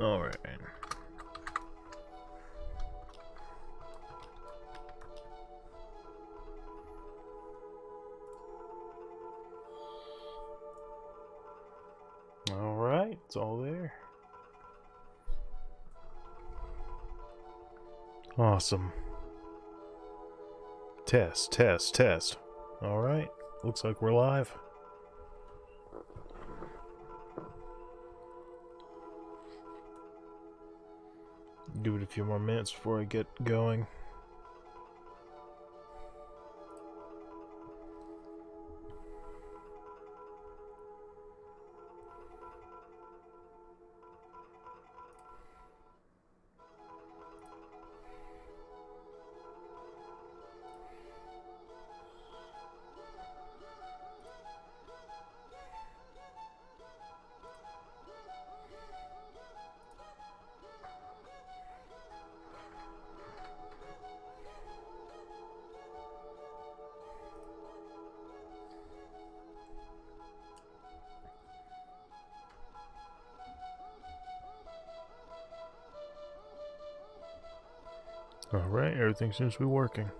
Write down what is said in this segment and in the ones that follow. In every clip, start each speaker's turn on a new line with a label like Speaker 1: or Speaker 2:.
Speaker 1: Alright. Alright, it's all there. Awesome. Test, test, test. Alright, looks like we're live. Give it a few more minutes before I get going. Alright, everything seems to be working.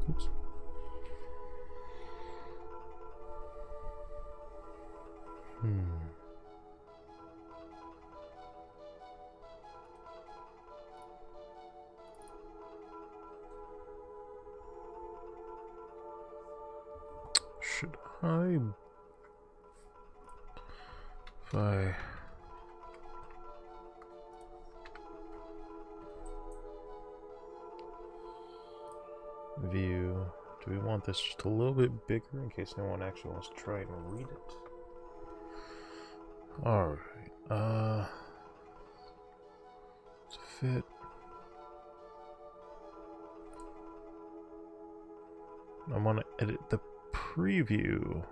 Speaker 1: Oops. Should I... If I... View... Do we want this just a little bit bigger in case no one actually wants to try and read it? Alright, to fit... I want to edit the preview.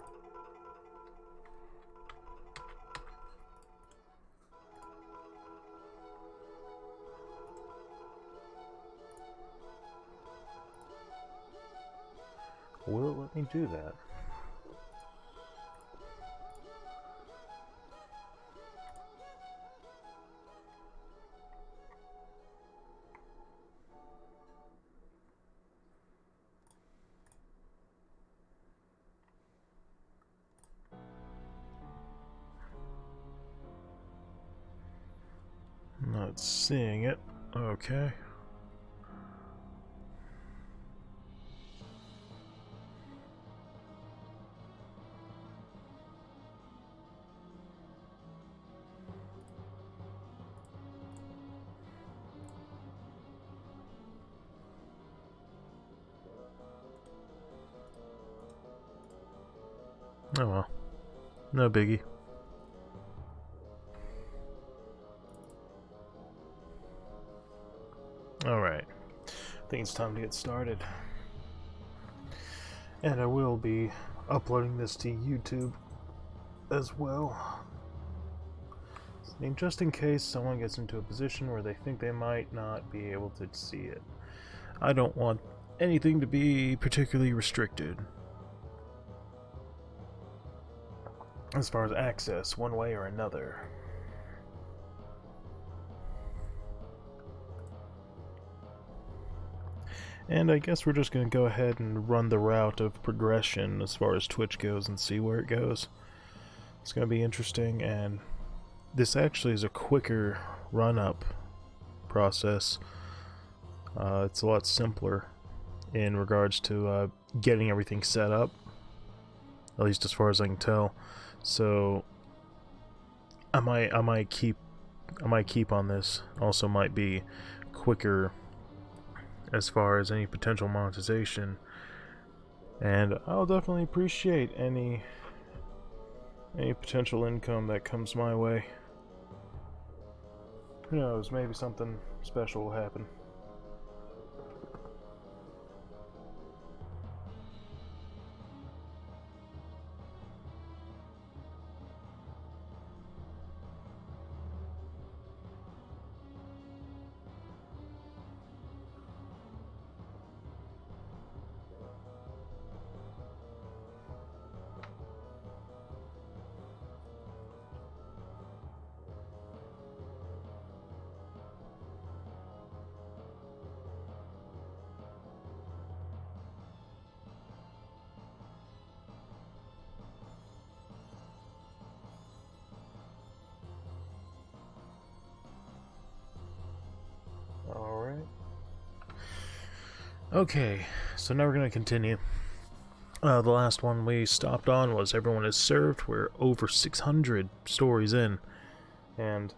Speaker 1: Will it let me do that? Not seeing it. Okay. Oh well. No biggie. Alright. I think it's time to get started. And I will be uploading this to YouTube as well. I mean, just in case someone gets into a position where they think they might not be able to see it. I don't want anything to be particularly restricted as far as access, one way or another. And I guess we're just going to go ahead and run the route of progression as far as Twitch goes and see where it goes. It's going to be interesting, and this actually is a quicker run-up process. It's a lot simpler in regards to getting everything set up, at least as far as I can tell. So I might keep on this. Also might be quicker as far as any potential monetization, and I'll definitely appreciate any potential income that comes my way. Who knows, maybe something special will happen. Okay, so now we're going to continue. The last one we stopped on was Everyone is Served. We're over 600 stories in, and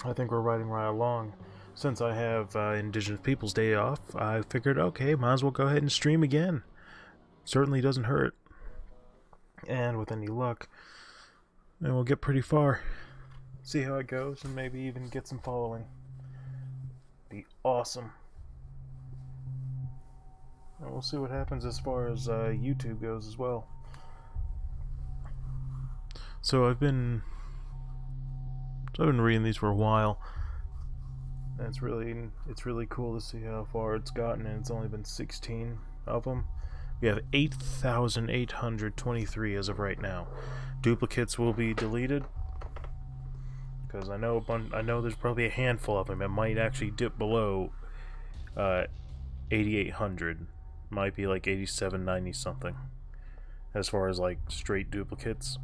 Speaker 1: I think we're riding right along. Since I have Indigenous Peoples Day off, I figured, okay, might as well go ahead and stream again. Certainly doesn't hurt. And with any luck, then we'll get pretty far. See how it goes, and maybe even get some following. Be awesome. And we'll see what happens as far as YouTube goes as well. So I've been reading these for a while. And it's really cool to see how far it's gotten, and it's only been 16 of them. We have 8,823 as of right now. Duplicates will be deleted because I know there's probably a handful of them. It might actually dip below 8,800. Might be like 8,790 something as far as like straight duplicates,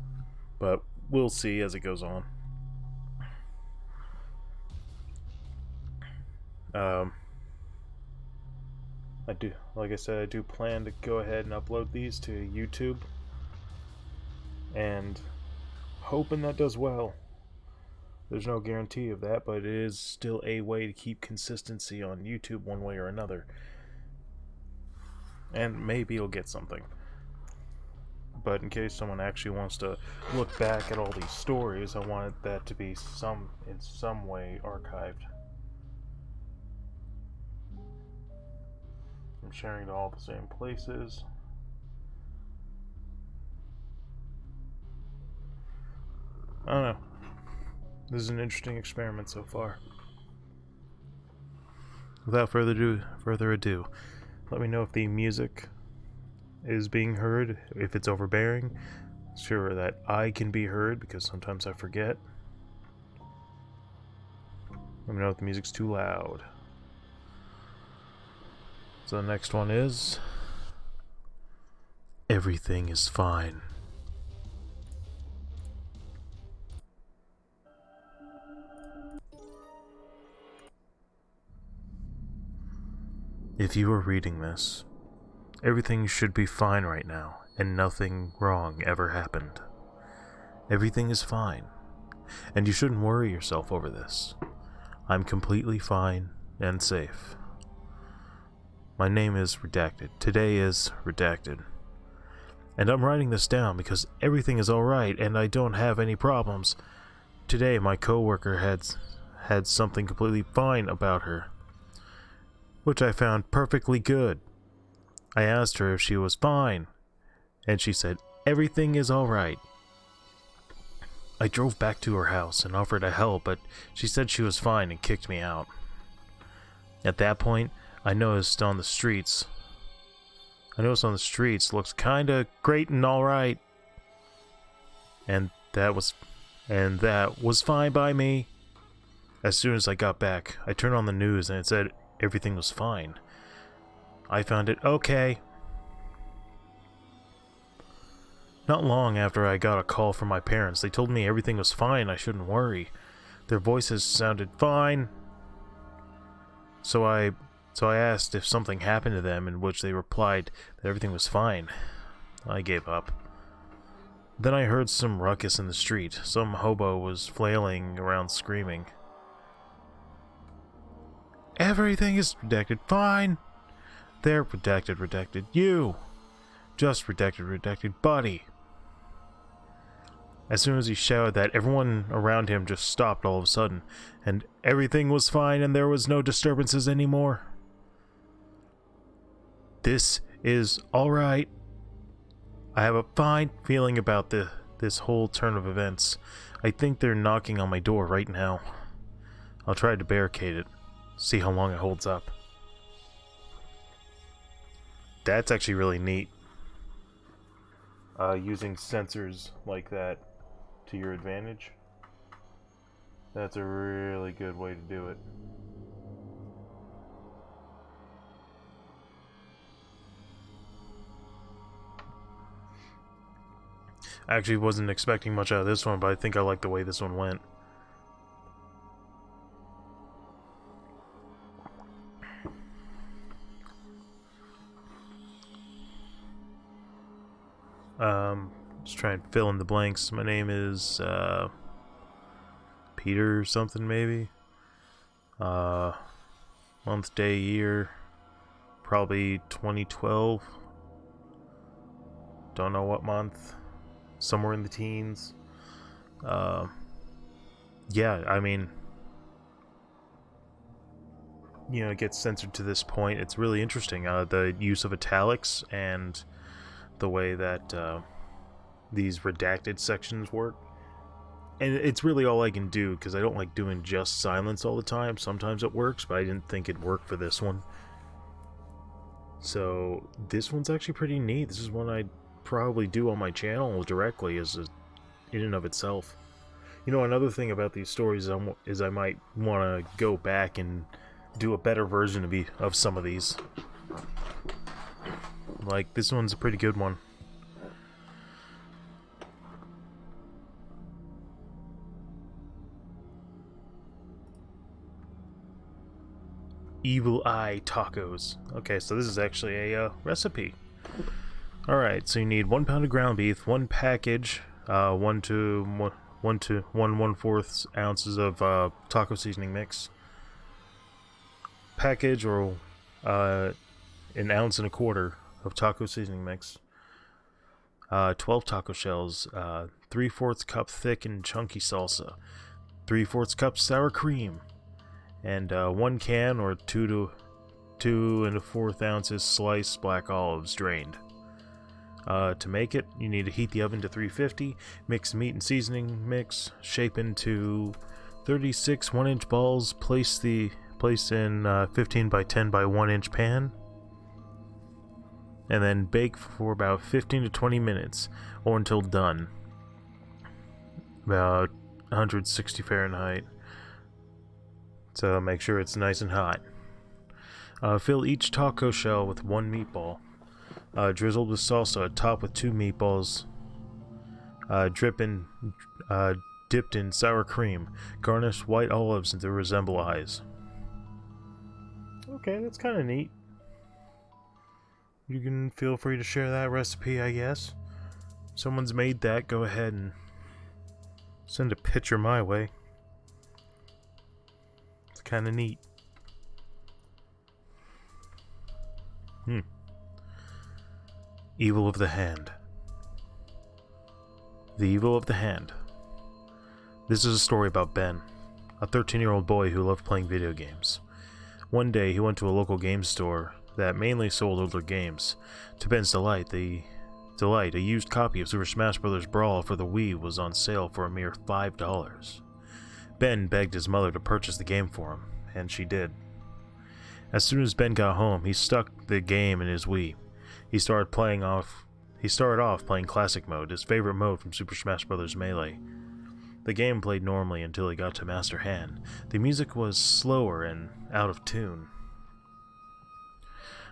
Speaker 1: but we'll see as it goes on. I do plan to go ahead and upload these to YouTube, and hoping that does well. There's no guarantee of that, but it is still a way to keep consistency on YouTube one way or another. And maybe you'll get something. But in case someone actually wants to look back at all these stories, I wanted that to be in some way archived. I'm sharing to all the same places. I don't know. This is an interesting experiment so far. Without further ado, let me know if the music is being heard, if it's overbearing. Sure that I can be heard, because sometimes I forget. Let me know if the music's too loud. So the next one is Everything is Fine. If you are reading this, everything should be fine right now, and nothing wrong ever happened. Everything is fine, and you shouldn't worry yourself over this. I'm completely fine and safe. My name is Redacted. Today is Redacted. And I'm writing this down because everything is alright and I don't have any problems. Today my coworker had something completely fine about her, which I found perfectly good. I asked her if she was fine, and she said everything is alright. I drove back to her house and offered to help, but she said she was fine and kicked me out. At that point, I noticed on the streets looks kinda great and alright. And that was fine by me. As soon as I got back, I turned on the news and it said everything was fine. I found it okay. Not long after I got a call from my parents, they told me everything was fine, I shouldn't worry. Their voices sounded fine. So I asked if something happened to them, in which they replied that everything was fine. I gave up. Then I heard some ruckus in the street. Some hobo was flailing around screaming. Everything is redacted fine. They're redacted you. Just redacted buddy. As soon as he shouted that, everyone around him just stopped all of a sudden, and everything was fine and there was no disturbances anymore. This is alright. I have a fine feeling about this whole turn of events. I think they're knocking on my door right now. I'll try to barricade it, see how long it holds up. That's actually really neat. Using sensors like that to your advantage. That's a really good way to do it. I actually wasn't expecting much out of this one, but I think I like the way this one went. Just try and fill in the blanks. My name is Peter something maybe. Month, day, year, probably 2012. Don't know what month. Somewhere in the teens. Yeah, I mean, it gets censored to this point. It's really interesting. The use of italics and the way that these redacted sections work. And it's really all I can do, because I don't like doing just silence all the time. Sometimes it works, but I didn't think it'd work for this one. So this one's actually pretty neat. This is one I'd probably do on my channel directly in and of itself. Another thing about these stories is I might want to go back and do a better version of some of these. Like, this one's a pretty good one. Evil Eye Tacos. Okay, so this is actually a recipe. Alright, so you need 1 pound of ground beef, 1 package, 1 to 1/4 ounces of taco seasoning mix. Package, or 1.25 ounces of taco seasoning mix. 12 taco shells, 3/4 cup thick and chunky salsa, 3/4 cup sour cream, and 1 can or 2 to 2 1/4 ounces sliced black olives drained. To make it, you need to heat the oven to 350, mix meat and seasoning mix, shape into 36 1-inch balls, place in 15 by 10 by 1 inch pan, and then bake for about 15 to 20 minutes, or until done. About 160 Fahrenheit. So make sure it's nice and hot. Fill each taco shell with 1 meatball. Drizzled with salsa, top with 2 meatballs. Dipped in sour cream. Garnish white olives to resemble eyes. Okay, that's kind of neat. You can feel free to share that recipe, I guess. Someone's made that, go ahead and send a picture my way. It's kind of neat. Evil of the Hand. The Evil of the Hand. This is a story about Ben, a 13-year-old boy who loved playing video games. One day he went to a local game store that mainly sold older games. To Ben's delight, a used copy of Super Smash Bros. Brawl for the Wii was on sale for a mere $5. Ben begged his mother to purchase the game for him, and she did. As soon as Ben got home, he stuck the game in his Wii. He started off playing Classic Mode, his favorite mode from Super Smash Bros. Melee. The game played normally until he got to Master Hand. The music was slower and out of tune.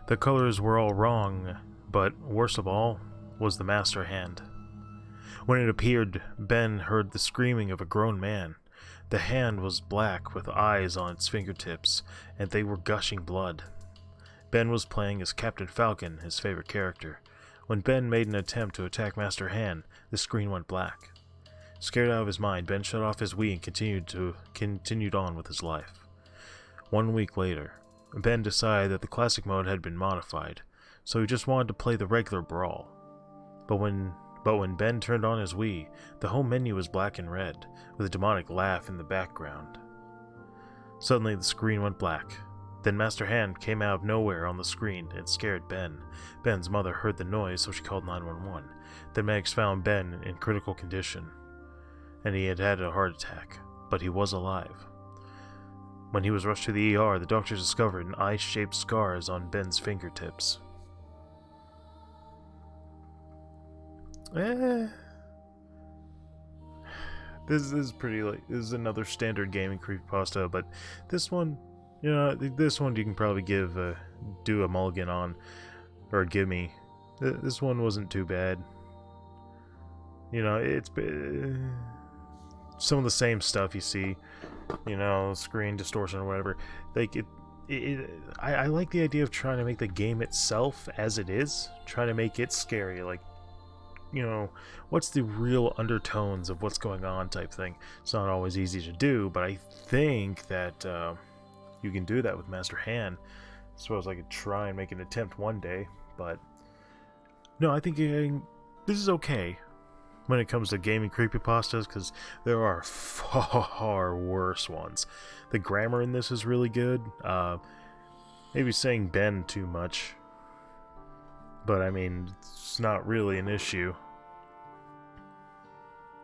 Speaker 1: The colors were all wrong, but worst of all was the Master Hand. When it appeared, Ben heard the screaming of a grown man. The hand was black with eyes on its fingertips, and they were gushing blood. Ben was playing as Captain Falcon, his favorite character. When Ben made an attempt to attack Master Hand, the screen went black. Scared out of his mind, Ben shut off his Wii and continued on with his life. 1 week later, Ben decided that the classic mode had been modified, so he just wanted to play the regular Brawl. But when Ben turned on his Wii, the home menu was black and red, with a demonic laugh in the background. Suddenly the screen went black. Then Master Hand came out of nowhere on the screen and scared Ben. Ben's mother heard the noise, so she called 911. The medics found Ben in critical condition, and he had had a heart attack, but he was alive. When he was rushed to the ER, the doctors discovered eye-shaped scars on Ben's fingertips. This is pretty this is another standard gaming creepypasta, but this one, this one you can probably do a mulligan on, or a gimme. This one wasn't too bad. It's some of the same stuff you see, screen distortion or whatever. Like I like the idea of trying to make the game itself as it is, trying to make it scary. Like, you know, what's the real undertones of what's going on type thing. It's not always easy to do, but I think that you can do that with Master Han. I suppose I could try and make an attempt one day, but no, I think this is okay when it comes to gaming creepypastas, because there are far worse ones. The grammar in this is really good. Maybe saying Ben too much, but I mean, it's not really an issue.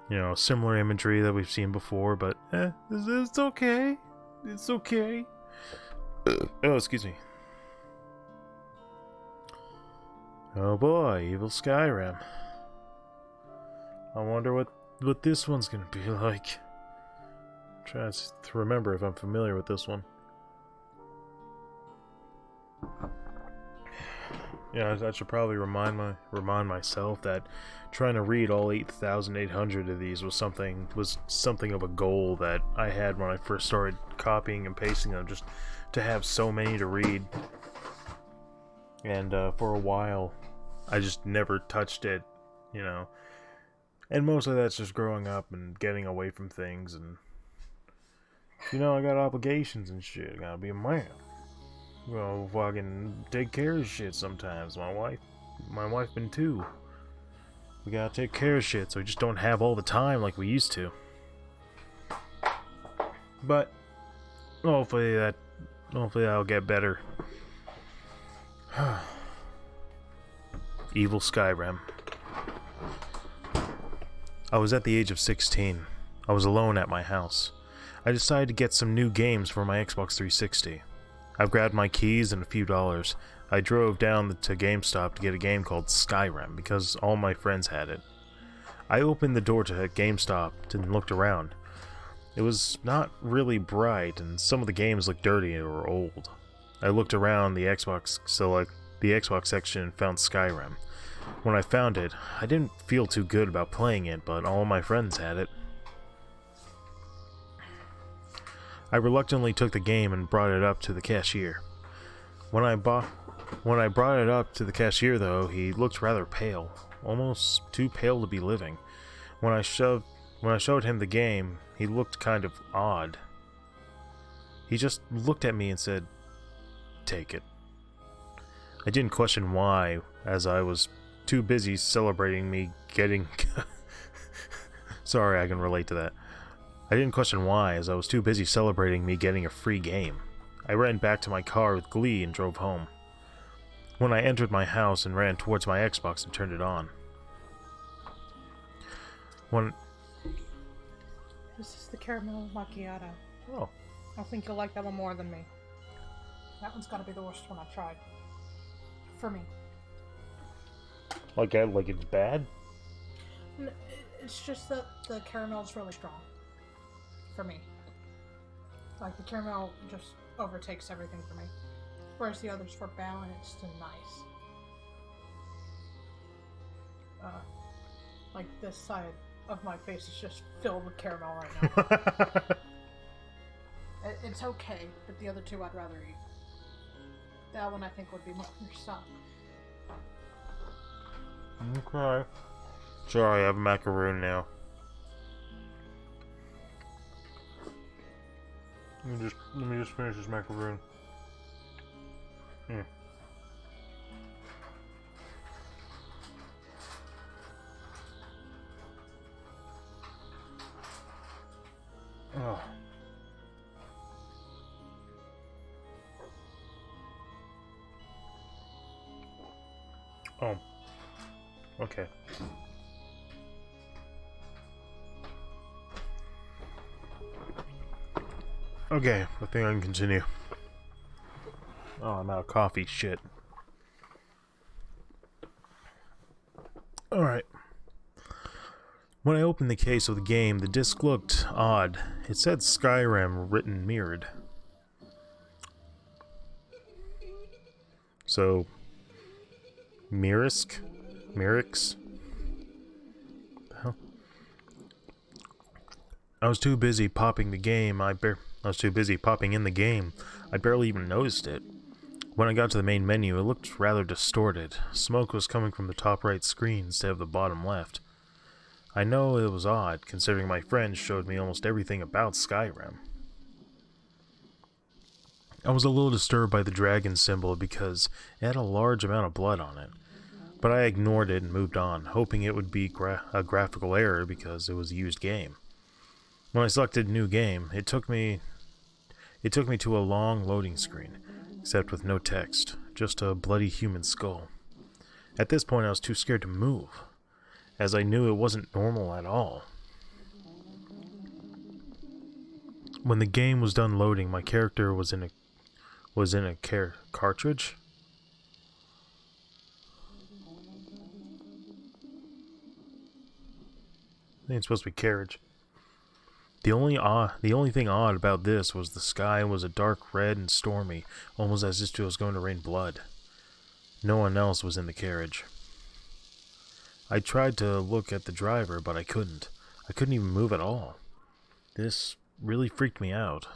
Speaker 1: You know, similar imagery that we've seen before, but it's okay. It's okay. Oh, excuse me. Oh boy, Evil Skyrim. I wonder what this one's gonna be like. I'm trying to remember if I'm familiar with this one. Yeah, I should probably remind myself that trying to read all 8,800 of these was something of a goal that I had when I first started copying and pasting them, just to have so many to read. And for a while, I just never touched it, you know. And most of that's just growing up and getting away from things, and you know, I got obligations and shit. I gotta be a man. You know, fucking take care of shit sometimes. My wife been too. We gotta take care of shit, so we just don't have all the time like we used to. But hopefully that'll get better. Evil Skyrim. I was at the age of 16. I was alone at my house. I decided to get some new games for my Xbox 360. I grabbed my keys and a few dollars. I drove down to GameStop to get a game called Skyrim because all my friends had it. I opened the door to GameStop and looked around. It was not really bright, and some of the games looked dirty or old. I looked around the Xbox section and found Skyrim. When I found it, I didn't feel too good about playing it, but all my friends had it. I reluctantly took the game and brought it up to the cashier. When I brought it up to the cashier, though, he looked rather pale, almost too pale to be living. When I showed him the game, he looked kind of odd. He just looked at me and said, "Take it." I didn't question why, as I was too busy celebrating me getting... Sorry, I can relate to that. I didn't question why, as I was too busy celebrating me getting a free game. I ran back to my car with glee and drove home. When I entered my house and ran towards my Xbox and turned it on.
Speaker 2: This is the caramel macchiato.
Speaker 1: Oh.
Speaker 2: I think you'll like that one more than me. That one's gotta be the worst one I've tried. For me.
Speaker 1: Like it's bad?
Speaker 2: It's just that the caramel is really strong. For me. Like, the caramel just overtakes everything for me. Whereas the others, for balanced and nice. Like, this side of my face is just filled with caramel right now. It's okay, but the other two I'd rather eat. That one I think would be more your son.
Speaker 1: Okay. Sorry, I have a macaroon now. Let me just finish this macaroon. Oh. Oh. Okay. Okay, I think I can continue. Oh, I'm out of coffee. Shit. Alright. When I opened the case of the game, the disc looked odd. It said Skyrim written mirrored. So, Mirix? I was too busy popping in the game. I barely even noticed it. When I got to the main menu, it looked rather distorted. Smoke was coming from the top right screen instead of the bottom left. I know it was odd, considering my friends showed me almost everything about Skyrim. I was a little disturbed by the dragon symbol because it had a large amount of blood on it, but I ignored it and moved on, hoping it would be a graphical error because it was a used game. When I selected New Game, it took me to a long loading screen, except with no text, just a bloody human skull. At this point, I was too scared to move, as I knew it wasn't normal at all. When the game was done loading, my character was in a cartridge. I think it's supposed to be carriage. The only thing odd about this was the sky was a dark red and stormy, almost as if it was going to rain blood. No one else was in the carriage. I tried to look at the driver, but I couldn't. I couldn't even move at all. This really freaked me out.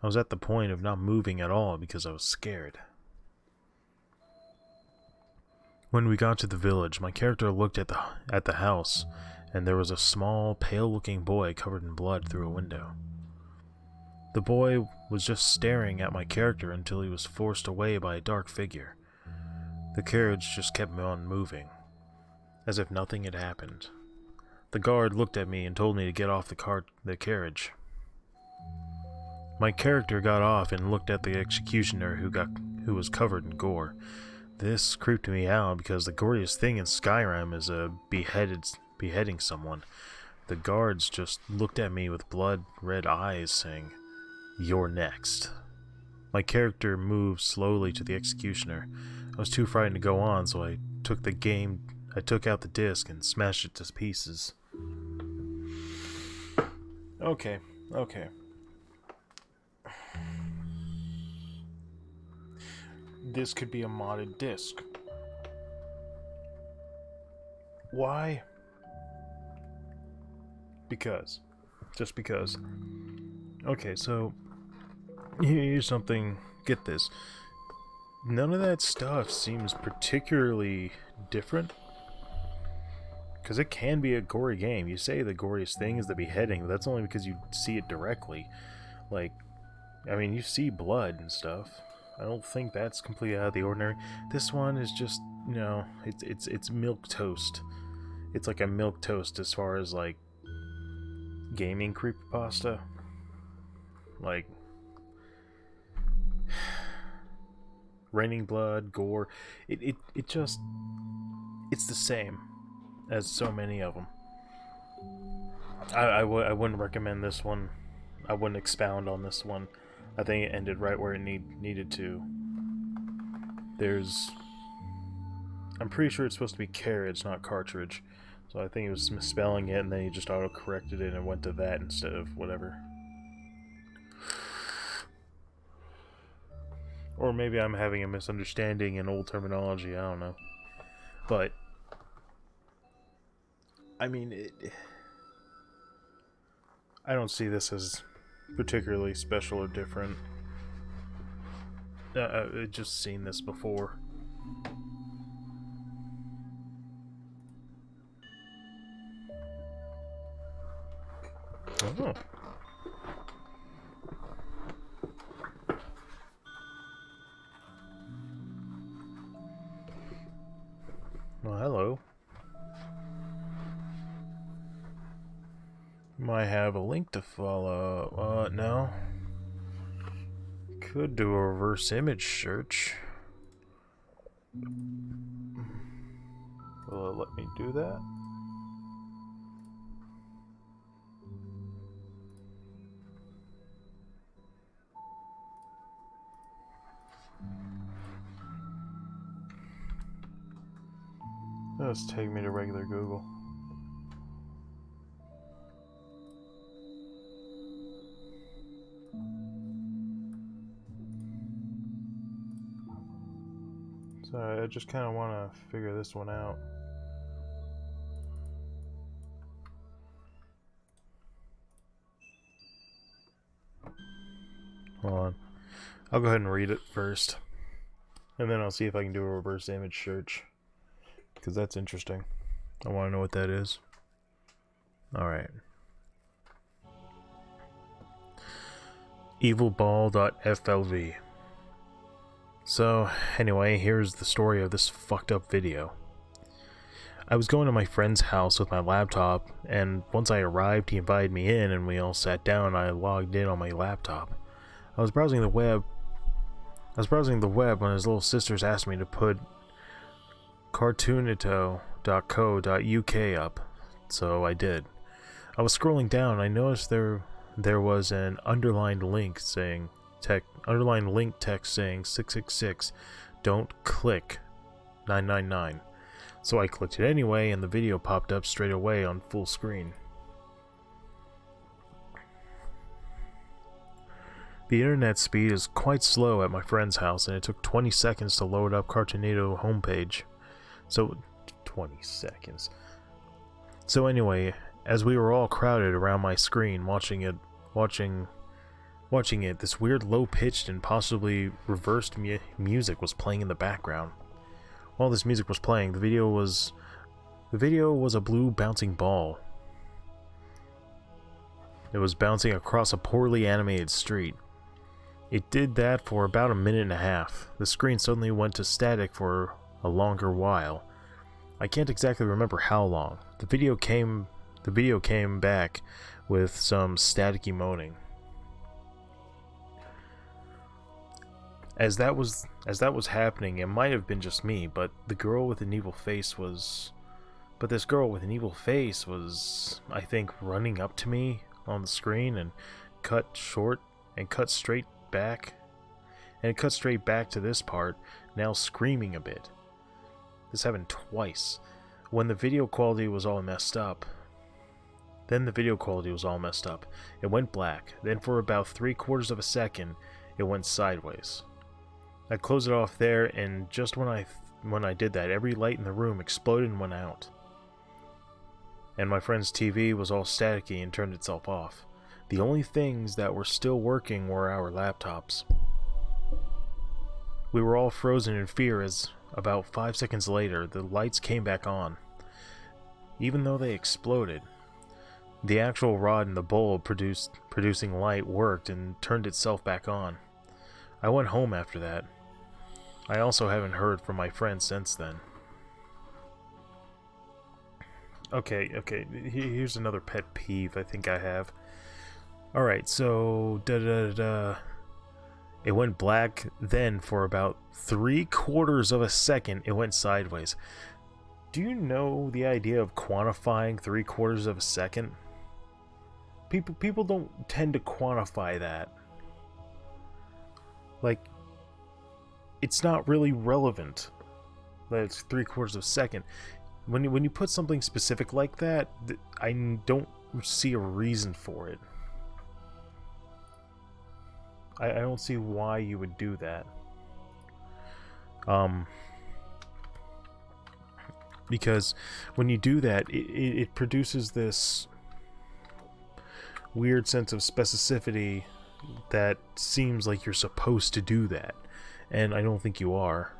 Speaker 1: I was at the point of not moving at all because I was scared. When we got to the village, my character looked at the house, and there was a small, pale-looking boy covered in blood through a window. The boy was just staring at my character until he was forced away by a dark figure. The carriage just kept on moving, as if nothing had happened. The guard looked at me and told me to get off the carriage. My character got off and looked at the executioner who was covered in gore. This creeped me out because the goriest thing in Skyrim is beheading someone. The guards just looked at me with blood-red eyes, saying, "You're next." My character moved slowly to the executioner. I was too frightened to go on, so I took out the disc and smashed it to pieces. Okay. This could be a modded disc. Why? Because. Just because. Okay, so here's something. Get this. None of that stuff seems particularly different. Because it can be a gory game. You say the goriest thing is the beheading, but that's only because you see it directly. Like, I mean, you see blood and stuff. I don't think that's completely out of the ordinary. This one is just, it's milk toast. It's like a milk toast as far as, like, gaming creepypasta. Like, raining blood, gore. It just, it's the same as so many of them. I wouldn't recommend this one. I wouldn't expound on this one. I think it ended right where it needed to. I'm pretty sure it's supposed to be carriage, not cartridge. So I think he was misspelling it, and then he just auto-corrected it and went to that instead of whatever. Or maybe I'm having a misunderstanding in old terminology, I don't know. But, I mean, I don't see this as particularly special or different. I've just seen this before. Oh. Well, hello. Might have a link to follow. No. Could do a reverse image search. Will it let me do that? Let's take me to regular Google. Sorry, I just kind of want to figure this one out. Hold on. I'll go ahead and read it first. And then I'll see if I can do a reverse image search, because that's interesting. I want to know what that is. Alright. evilball.flv. So, anyway, here's the story of this fucked up video. I was going to my friend's house with my laptop, and once I arrived, he invited me in, and we all sat down, and I logged in on my laptop. I was browsing the web when his little sisters asked me to put cartoonito.co.uk up, so I did. I was scrolling down, and I noticed there was an underlined link text saying 666, don't click 999. So I clicked it anyway, and the video popped up straight away on full screen. The internet speed is quite slow at my friend's house, and it took 20 seconds to load up Cartoonito homepage. So, 20 seconds. So anyway, as we were all crowded around my screen watching it, this weird low-pitched and possibly reversed music was playing in the background. While this music was playing, the video was a blue bouncing ball. It was bouncing across a poorly animated street. It did that for about a minute and a half. The screen suddenly went to static for a longer while. I can't exactly remember how long. The video came back with some staticky moaning. As that was happening, it might have been just me, but this girl with an evil face was, I think, running up to me on the screen and cut straight back to this part, now screaming a bit. This happened twice. When the video quality was all messed up, it went black. Then for about 3/4 of a second, it went sideways. I closed it off there, and just when I did that, every light in the room exploded and went out. And my friend's TV was all staticky and turned itself off. The only things that were still working were our laptops. We were all frozen in fear as, about 5 seconds later, the lights came back on. Even though they exploded, the actual rod in the bulb producing light worked and turned itself back on. I went home after that. I also haven't heard from my friend since then. Okay, here's another pet peeve I think I have. Alright, so it went black, then for about 3/4 of a second it went sideways. Do you know the idea of quantifying 3/4 of a second? People don't tend to quantify that. Like, it's not really relevant that it's 3/4 of a second. When you put something specific like that, I don't see a reason for it. I don't see why you would do that. Because when you do that, it produces this weird sense of specificity that seems like you're supposed to do that, and I don't think you are.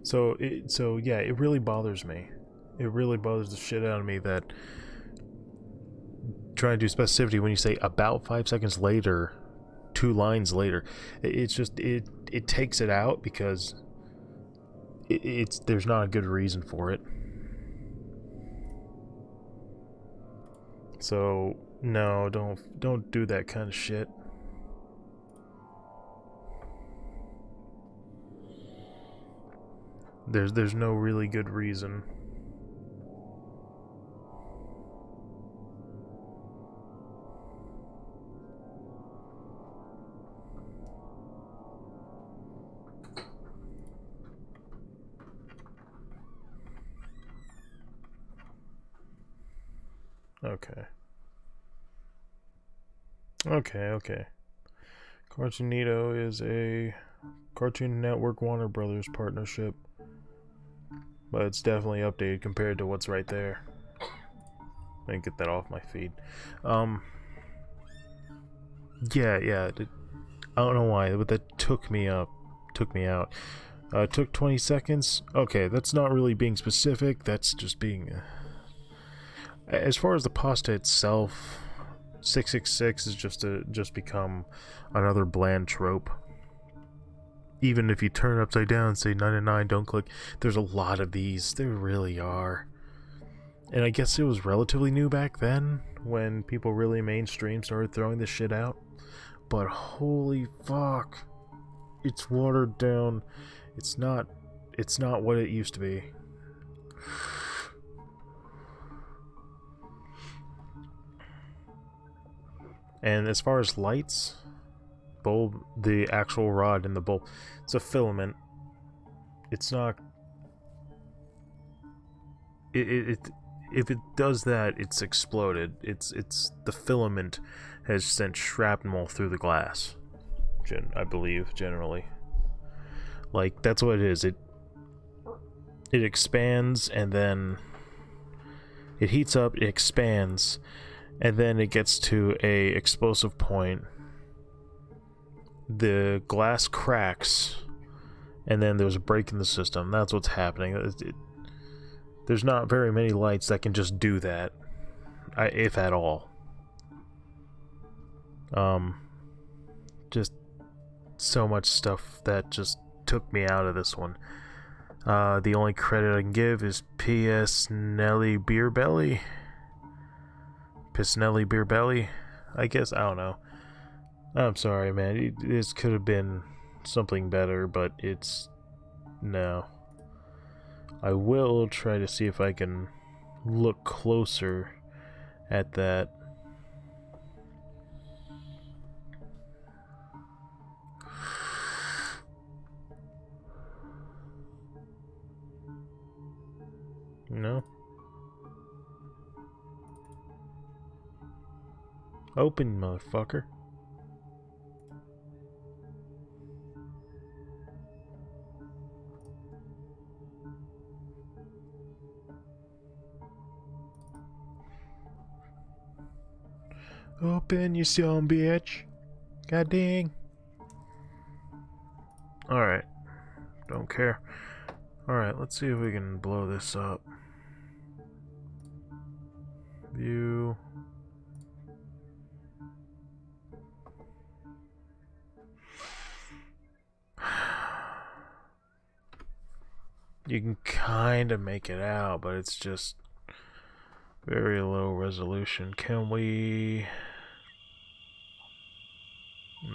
Speaker 1: So yeah, it really bothers me. It really bothers the shit out of me that trying to do specificity when you say about 5 seconds later, 2 lines later, it's just it takes it out because there's not a good reason for it. So no, don't do that kind of shit. There's no really good reason. Okay. Cartoonito is a Cartoon Network Warner Brothers partnership. but it's definitely updated compared to what's right there. Let me get that off my feed. Yeah. I don't know why, but that took me out. It took 20 seconds. Okay, that's not really being specific. That's just being. As far as the pasta itself, 666 is just become another bland trope. Even if you turn it upside down and say 999, don't click. There's a lot of these. There really are. And I guess it was relatively new back then when people really mainstream started throwing this shit out. But holy fuck, it's watered down. It's not what it used to be. And as far as lights, bulb, the actual rod in the bulb, it's a filament. It's not. If it does that, it's exploded. It's the filament has sent shrapnel through the glass. I believe generally. Like that's what it is. It expands and then it heats up. It expands, and then it gets to a explosive point. The glass cracks, and then there's a break in the system. That's what's happening. There's not very many lights that can just do that, if at all. Just so much stuff that just took me out of this one. The only credit I can give is P.S. Nelly Beer Belly. Pisnelli Beer Belly, I guess. I don't know. I'm sorry, man. This could have been something better, but it's no. I will try to see if I can look closer at that. No? Open, motherfucker. Open, you son bitch. God dang. Alright. Don't care. Alright, let's see if we can blow this up. View. You can kind of make it out, but it's just very low resolution. Can we...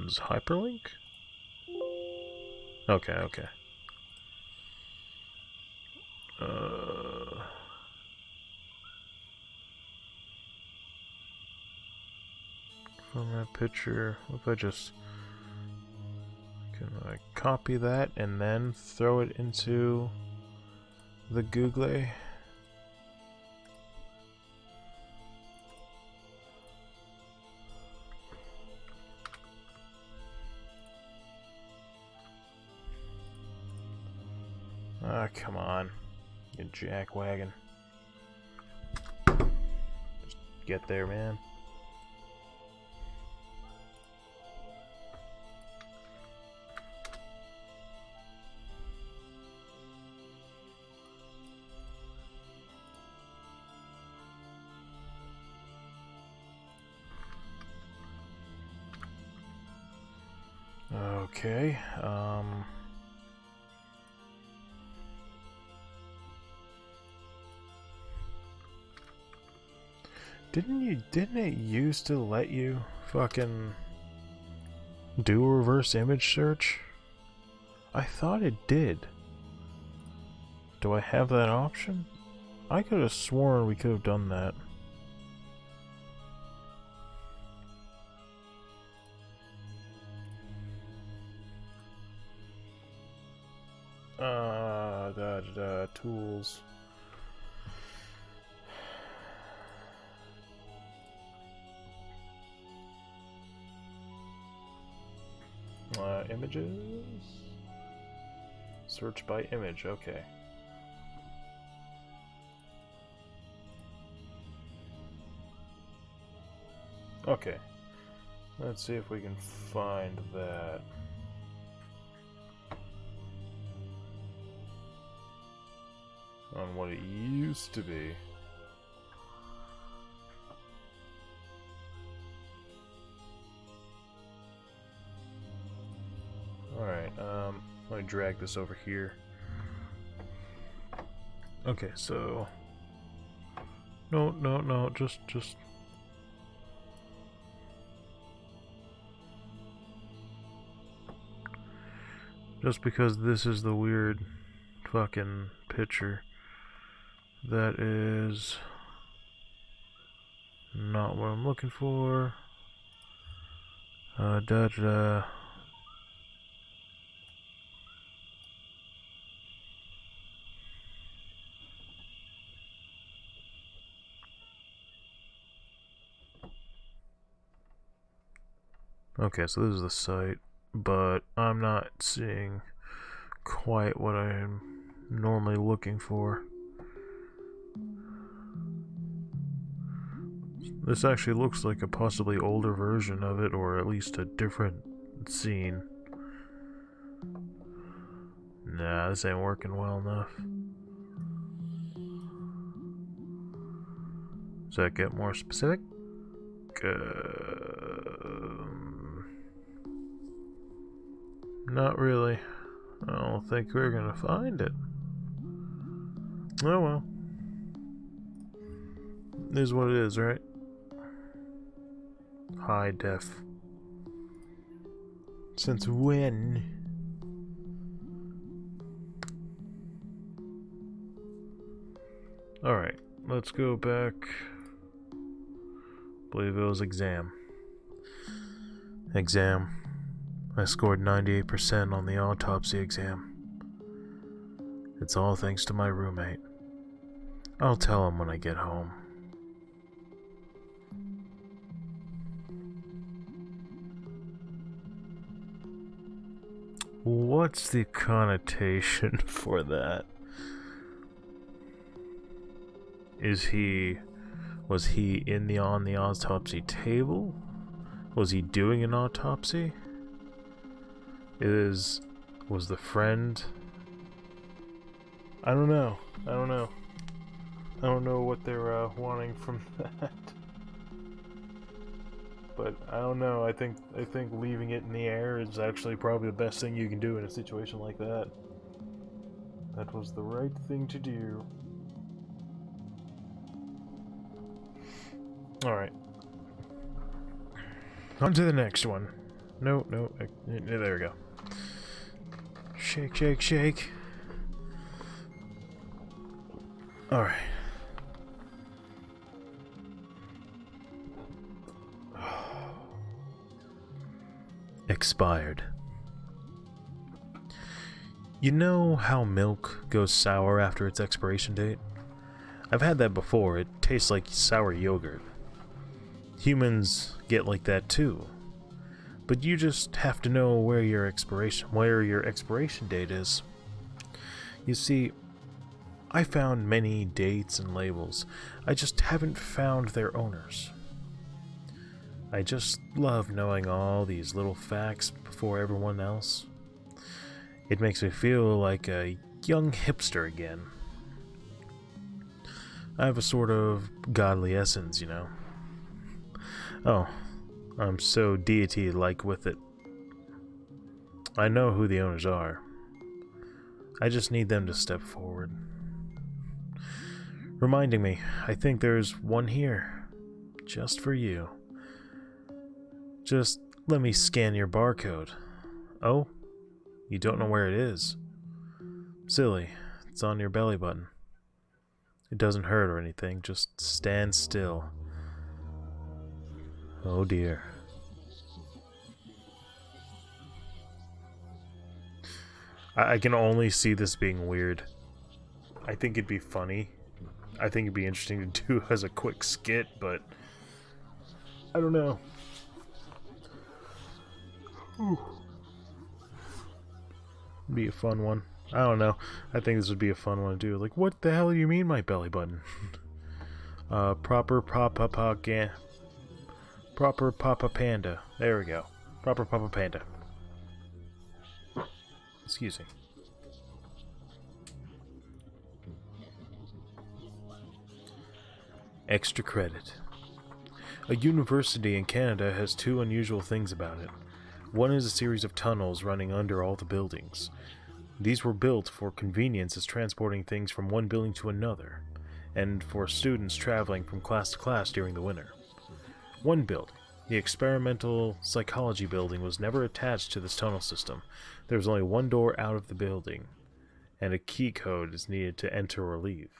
Speaker 1: Is hyperlink? Okay. From that picture, if I just... Can I copy that and then throw it into the Google? Ah, come on, you jackwagon. Just get there, man. Okay, didn't it used to let you fucking do a reverse image search? I thought it did. Do I have that option? I could have sworn we could have done that. Tools. Images. Search by image. Okay. Okay. Let's see if we can find that. On what it used to be. Alright, let me drag this over here. Okay, so... No, just... Just because this is the weird fucking picture, that is not what I'm looking for. Da-da-da. Okay, so this is the site, but I'm not seeing quite what I'm normally looking for. This actually looks like a possibly older version of it, or at least a different scene. Nah, this ain't working well enough. Does that get more specific? Not really. I don't think we're gonna find it. Oh well. It is what it is, right? High def. Since when? Alright, let's go back. I believe it was exam. I scored 98% on the autopsy exam. It's all thanks to my roommate. I'll tell him when I get home. What's the connotation for that? Was he on the autopsy table? Was he doing an autopsy? Was the friend? I don't know. I don't know what they're wanting from that. But I don't know. I think leaving it in the air is actually probably the best thing you can do in a situation like that. That was the right thing to do. Alright. On to the next one. No, there we go. Shake, shake, shake. Alright. Expired. You know how milk goes sour after its expiration date? I've had that before. It tastes like sour yogurt. Humans get like that too. But you just have to know where your expiration date is. You see, I found many dates and labels. I just haven't found their owners. I just love knowing all these little facts before everyone else. It makes me feel like a young hipster again. I have a sort of godly essence, you know. Oh, I'm so deity-like with it. I know who the owners are. I just need them to step forward. Reminding me, I think there's one here. Just for you. Just let me scan your barcode. Oh? You don't know where it is? Silly. It's on your belly button. It doesn't hurt or anything. Just stand still. Oh dear. I can only see this being weird. I think it'd be funny. I think it'd be interesting to do as a quick skit, but I don't know. Be a fun one. I don't know. I think this would be a fun one to do. Like, what the hell do you mean Proper Papa Panda. There we go. Proper Papa Panda. Excuse me. Extra credit. A university in Canada has two unusual things about it. One is a series of tunnels running under all the buildings. These were built for convenience as transporting things from one building to another, and for students traveling from class to class during the winter. One building, the experimental psychology building, was never attached to this tunnel system. There was only one door out of the building, and a key code is needed to enter or leave.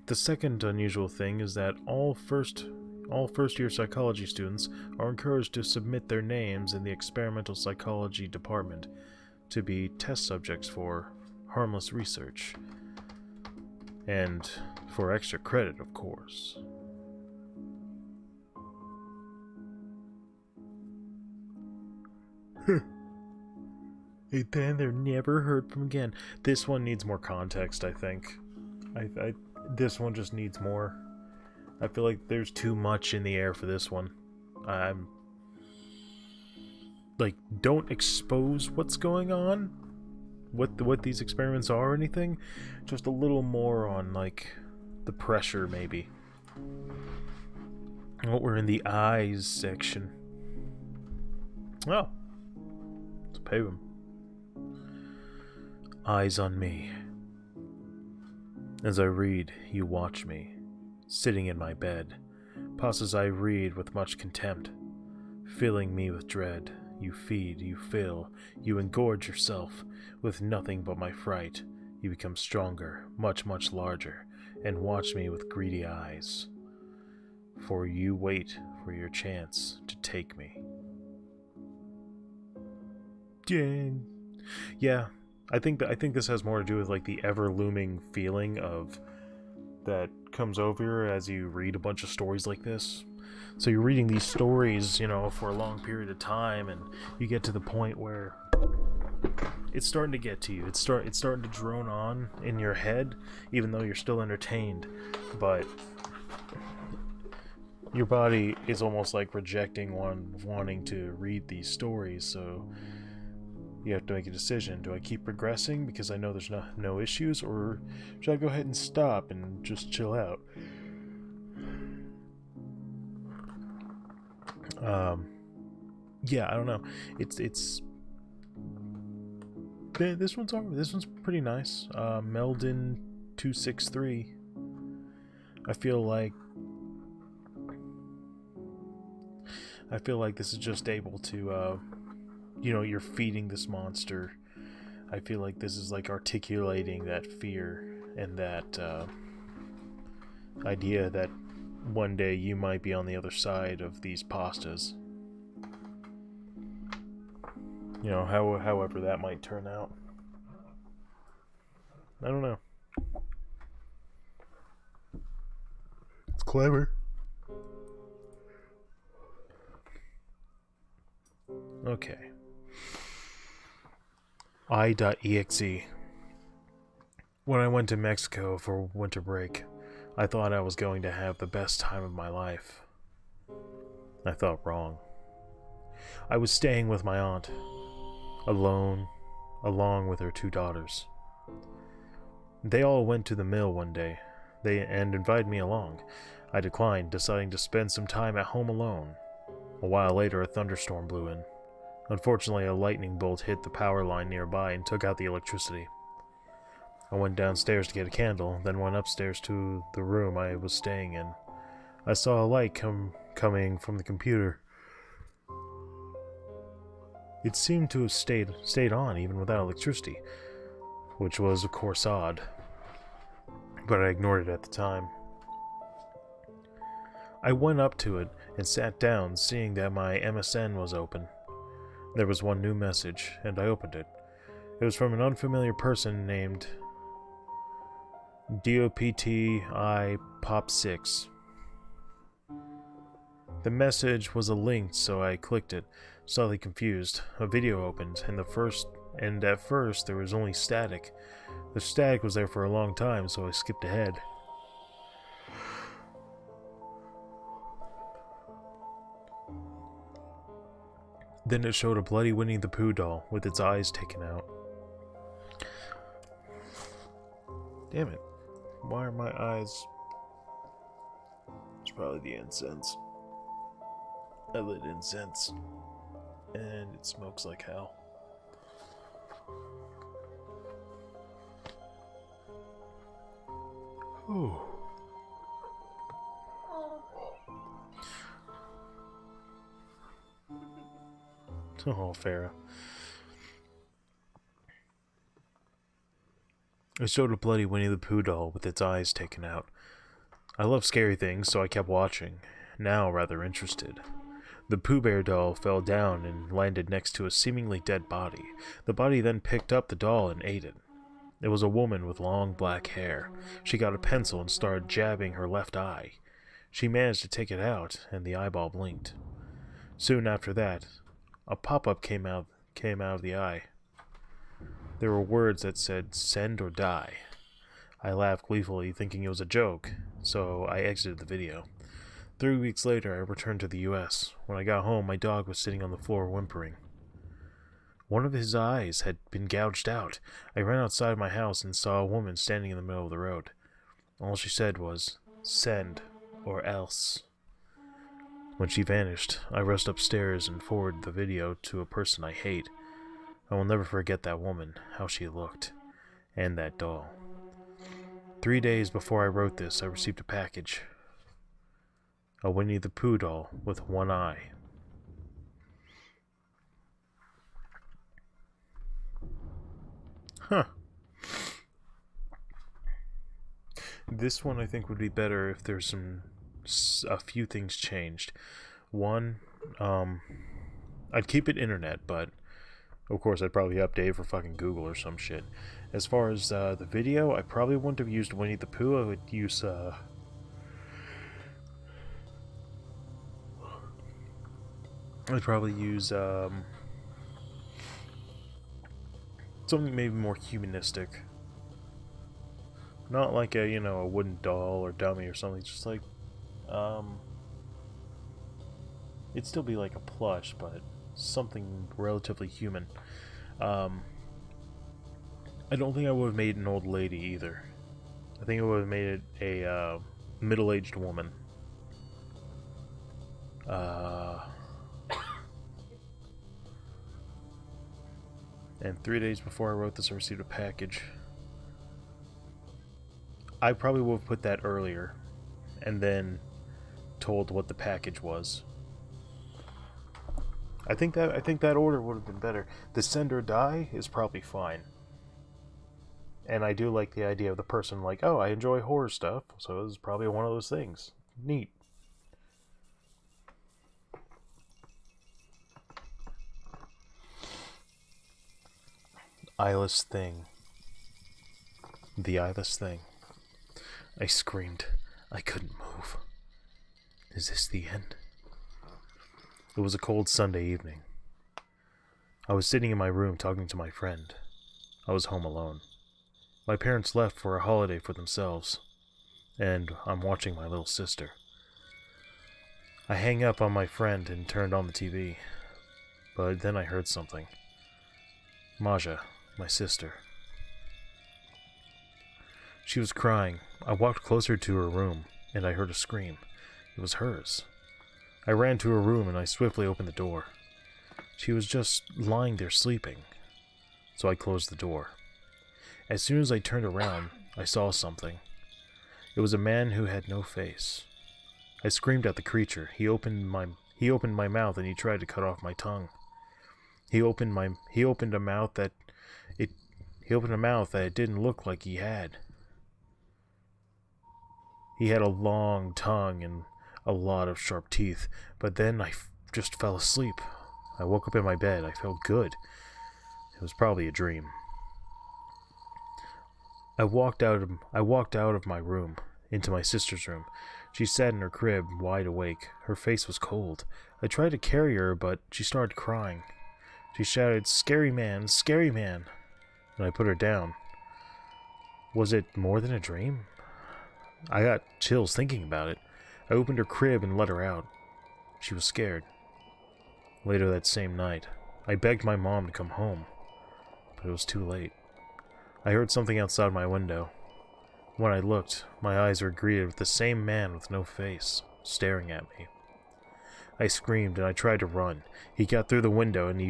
Speaker 1: The second unusual thing is that all first-year psychology students are encouraged to submit their names in the experimental psychology department to be test subjects for harmless research. And for extra credit, of course. And then they're never heard from again. This one needs more context, I think. This one just needs more. I feel like there's too much in the air for this one. I'm like, don't expose what's going on, what these experiments are or anything. Just a little more on like the pressure, maybe. Oh, we're in the eyes section. Oh, let's pay them. Eyes on me. As I read, you watch me, sitting in my bed. Pause as I read with much contempt. Filling me with dread, you feed, you fill, you engorge yourself with nothing but my fright. You become stronger, much, much larger, and watch me with greedy eyes. For you wait for your chance to take me. Yeah. I think this has more to do with like the ever-looming feeling of that comes over you as you read a bunch of stories like this. So you're reading these stories, you know, for a long period of time, and you get to the point where it's starting to get to you. It's starting to drone on in your head, even though you're still entertained. But your body is almost like rejecting wanting to read these stories, so you have to make a decision. Do I keep progressing because I know there's no issues, or should I go ahead and stop and just chill out? Yeah, I don't know. It's this one's pretty nice. Meldon 263. I feel like this is just able to you know, you're feeding this monster. I feel like this is like articulating that fear and that idea that one day you might be on the other side of these pastas. You know, however that might turn out. I don't know. It's clever. Okay. I.exe. When I went to Mexico for winter break, I thought I was going to have the best time of my life. I thought wrong. I was staying with my aunt, alone, along with her 2 daughters. They all went to the mill one day, and invited me along. I declined, deciding to spend some time at home alone. A while later, a thunderstorm blew in. Unfortunately, a lightning bolt hit the power line nearby and took out the electricity. I went downstairs to get a candle, then went upstairs to the room I was staying in. I saw a light coming from the computer. It seemed to have stayed on even without electricity, which was of course odd, but I ignored it at the time. I went up to it and sat down, seeing that my MSN was open. There was one new message, and I opened it. It was from an unfamiliar person named DOPTI Pop6. The message was a link, so I clicked it, slightly confused. A video opened, and at first there was only static. The static was there for a long time, so I skipped ahead. Then it showed a bloody Winnie the Pooh doll with its eyes taken out. Damn it. Why are my eyes... It's probably the incense. I lit incense. And it smokes like hell. Ooh. Oh, Farah. It showed a bloody Winnie the Pooh doll with its eyes taken out. I love scary things, so I kept watching, now rather interested. The Pooh Bear doll fell down and landed next to a seemingly dead body. The body then picked up the doll and ate it. It was a woman with long black hair. She got a pencil and started jabbing her left eye. She managed to take it out, and the eyeball blinked. Soon after that, a pop-up came out of the eye. There were words that said, "Send or die." I laughed gleefully, thinking it was a joke, so I exited the video. 3 weeks later, I returned to the US. When I got home, my dog was sitting on the floor whimpering. One of his eyes had been gouged out. I ran outside my house and saw a woman standing in the middle of the road. All she said was, "Send or else." When she vanished, I rushed upstairs and forwarded the video to a person I hate. I will never forget that woman, how she looked, and that doll. 3 days before I wrote this, I received a package. A Winnie the Pooh doll with one eye. Huh. This one I think would be better if there's a few things changed. One, I'd keep it internet, but of course I'd probably update it for fucking Google or some shit. As far as the video, I probably wouldn't have used Winnie the Pooh. I would use I'd probably use something maybe more humanistic. Not like a, a wooden doll or dummy or something, just like it'd still be like a plush, but something relatively human. I don't think I would have made an old lady either. I think I would have made it a middle-aged woman. And 3 days before I wrote this, I received a package. I probably would have put that earlier, and then told what the package was. I think that order would have been better. The send or die is probably fine. And I do like the idea of the person like, oh, I enjoy horror stuff, so this is probably one of those things. Neat. Eyeless thing. The eyeless thing. I screamed. I couldn't move. Is this the end? It was a cold Sunday evening. I was sitting in my room talking to my friend. I was home alone. My parents left for a holiday for themselves, and I'm watching my little sister. I hang up on my friend and turned on the TV, but then I heard something. Maja, my sister. She was crying. I walked closer to her room, and I heard a scream. It was hers. I ran to her room and I swiftly opened the door. She was just lying there sleeping, so I closed the door. As soon as I turned around, I saw something. It was a man who had no face. I screamed at the creature. He opened my mouth and he tried to cut off my tongue. He opened a mouth that it didn't look like he had. He had a long tongue and a lot of sharp teeth, but then I just fell asleep. I woke up in my bed. I felt good. It was probably a dream. I walked out of my room, into my sister's room. She sat in her crib, wide awake. Her face was cold. I tried to carry her, but she started crying. She shouted, scary man," and I put her down. Was it more than a dream? I got chills thinking about it. I opened her crib and let her out. She was scared. Later that same night, I begged my mom to come home, but it was too late. I heard something outside my window. When I looked, my eyes were greeted with the same man with no face, staring at me. I screamed and I tried to run. He got through the window and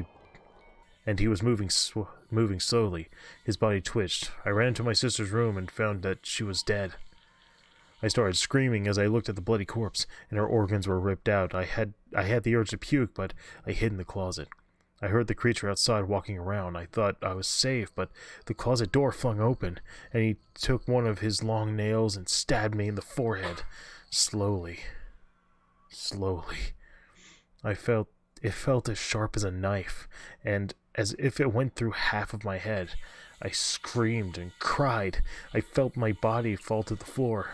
Speaker 1: he was moving slowly. His body twitched. I ran into my sister's room and found that she was dead. I started screaming as I looked at the bloody corpse, and her organs were ripped out. I had the urge to puke, but I hid in the closet. I heard the creature outside walking around. I thought I was safe, but the closet door flung open, and he took one of his long nails and stabbed me in the forehead. Slowly. It felt as sharp as a knife, and as if it went through half of my head. I screamed and cried. I felt my body fall to the floor,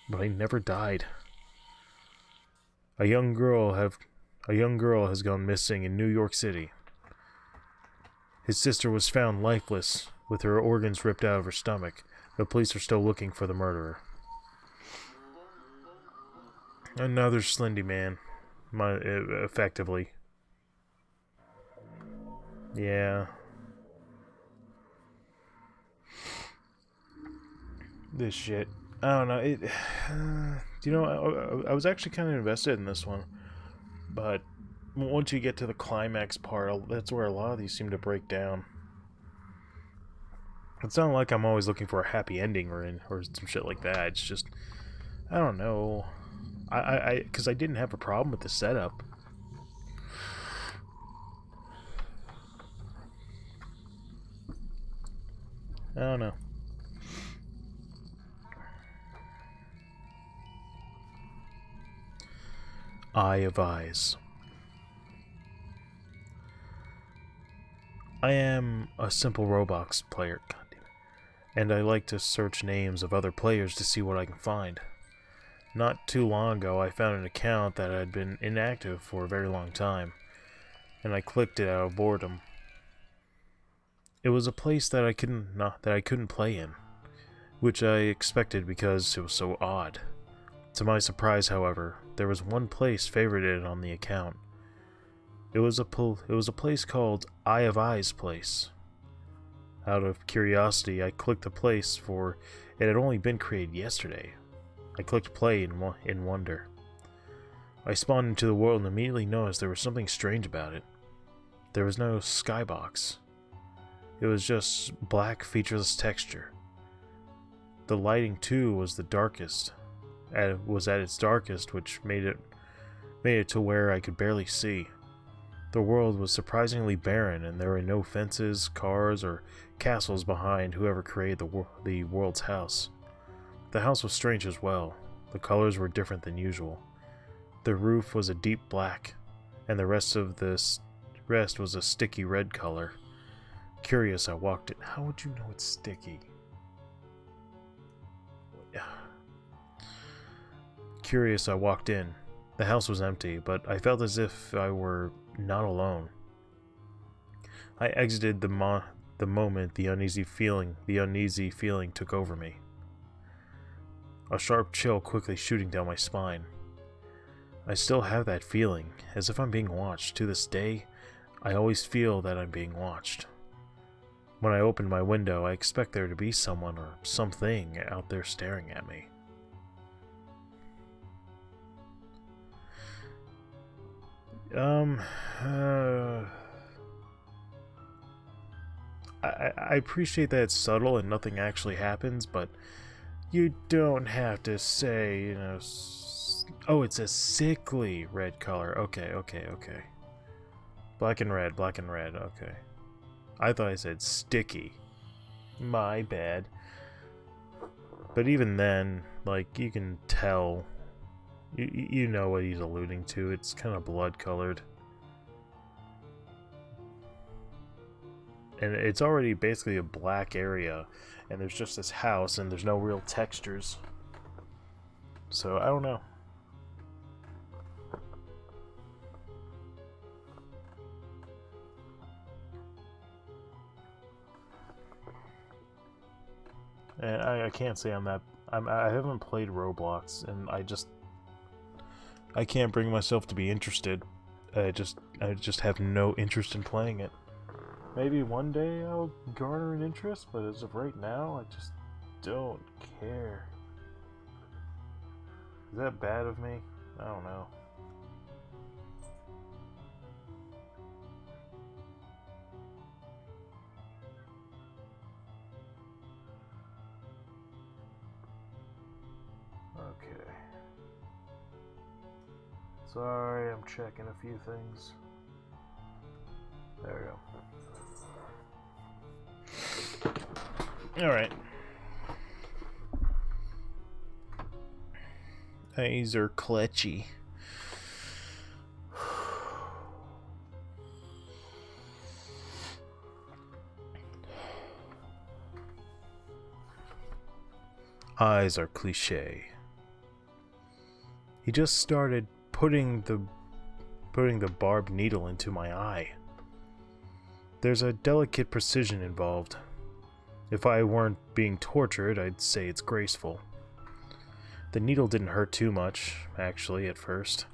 Speaker 1: but I never died. A young girl has gone missing in New York City. His sister was found lifeless, with her organs ripped out of her stomach. The police are still looking for the murderer. Another Slendy man. Effectively. Yeah. This shit. I don't know. I was actually kind of invested in this one. But once you get to the climax part, that's where a lot of these seem to break down. It's not like I'm always looking for a happy ending or some shit like that. It's just, I don't know. Because I didn't have a problem with the setup. I don't know. Eye of Eyes. I am a simple Roblox player, and I like to search names of other players to see what I can find. Not too long ago, I found an account that had been inactive for a very long time, and I clicked it out of boredom. It was a place that I couldn't play in, which I expected because it was so odd. To my surprise, however, there was one place favorited on the account. It was a place called Eye of Eyes Place. Out of curiosity, I clicked the place, for it had only been created yesterday. I clicked play in wonder. I spawned into the world and immediately noticed there was something strange about it. There was no skybox. It was just black, featureless texture. The lighting too was at its darkest, which made it to where I could barely see. The world was surprisingly barren, and there were no fences, cars, or castles behind whoever created the world's house. The house was strange as well. The colors were different than usual. The roof was a deep black, and the rest was a sticky red color. Curious, I walked in. How would you know it's sticky? Curious, I walked in. The house was empty, but I felt as if I were not alone. I exited the moment the uneasy feeling took over me. A sharp chill quickly shooting down my spine. I still have that feeling, as if I'm being watched. To this day, I always feel that I'm being watched. When I opened my window, I expect there to be someone or something out there staring at me. I appreciate that it's subtle and nothing actually happens, but you don't have to say, oh, it's a sickly red color. Okay. Black and red, okay. I thought I said sticky. My bad. But even then, like, you can tell, you know what he's alluding to. It's kind of blood-colored. And it's already basically a black area, and there's just this house, and there's no real textures. So, I don't know. And I can't say I haven't played Roblox, and I can't bring myself to be interested. I just have no interest in playing it. Maybe one day I'll garner an interest, but as of right now, I just don't care. Is that bad of me? I don't know. Okay. Sorry, I'm checking a few things. There we go. Alright. Eyes are clutchy. Eyes are cliche. He just started putting the barbed needle into my eye. There's a delicate precision involved. If I weren't being tortured, I'd say it's graceful. The needle didn't hurt too much, actually, at first.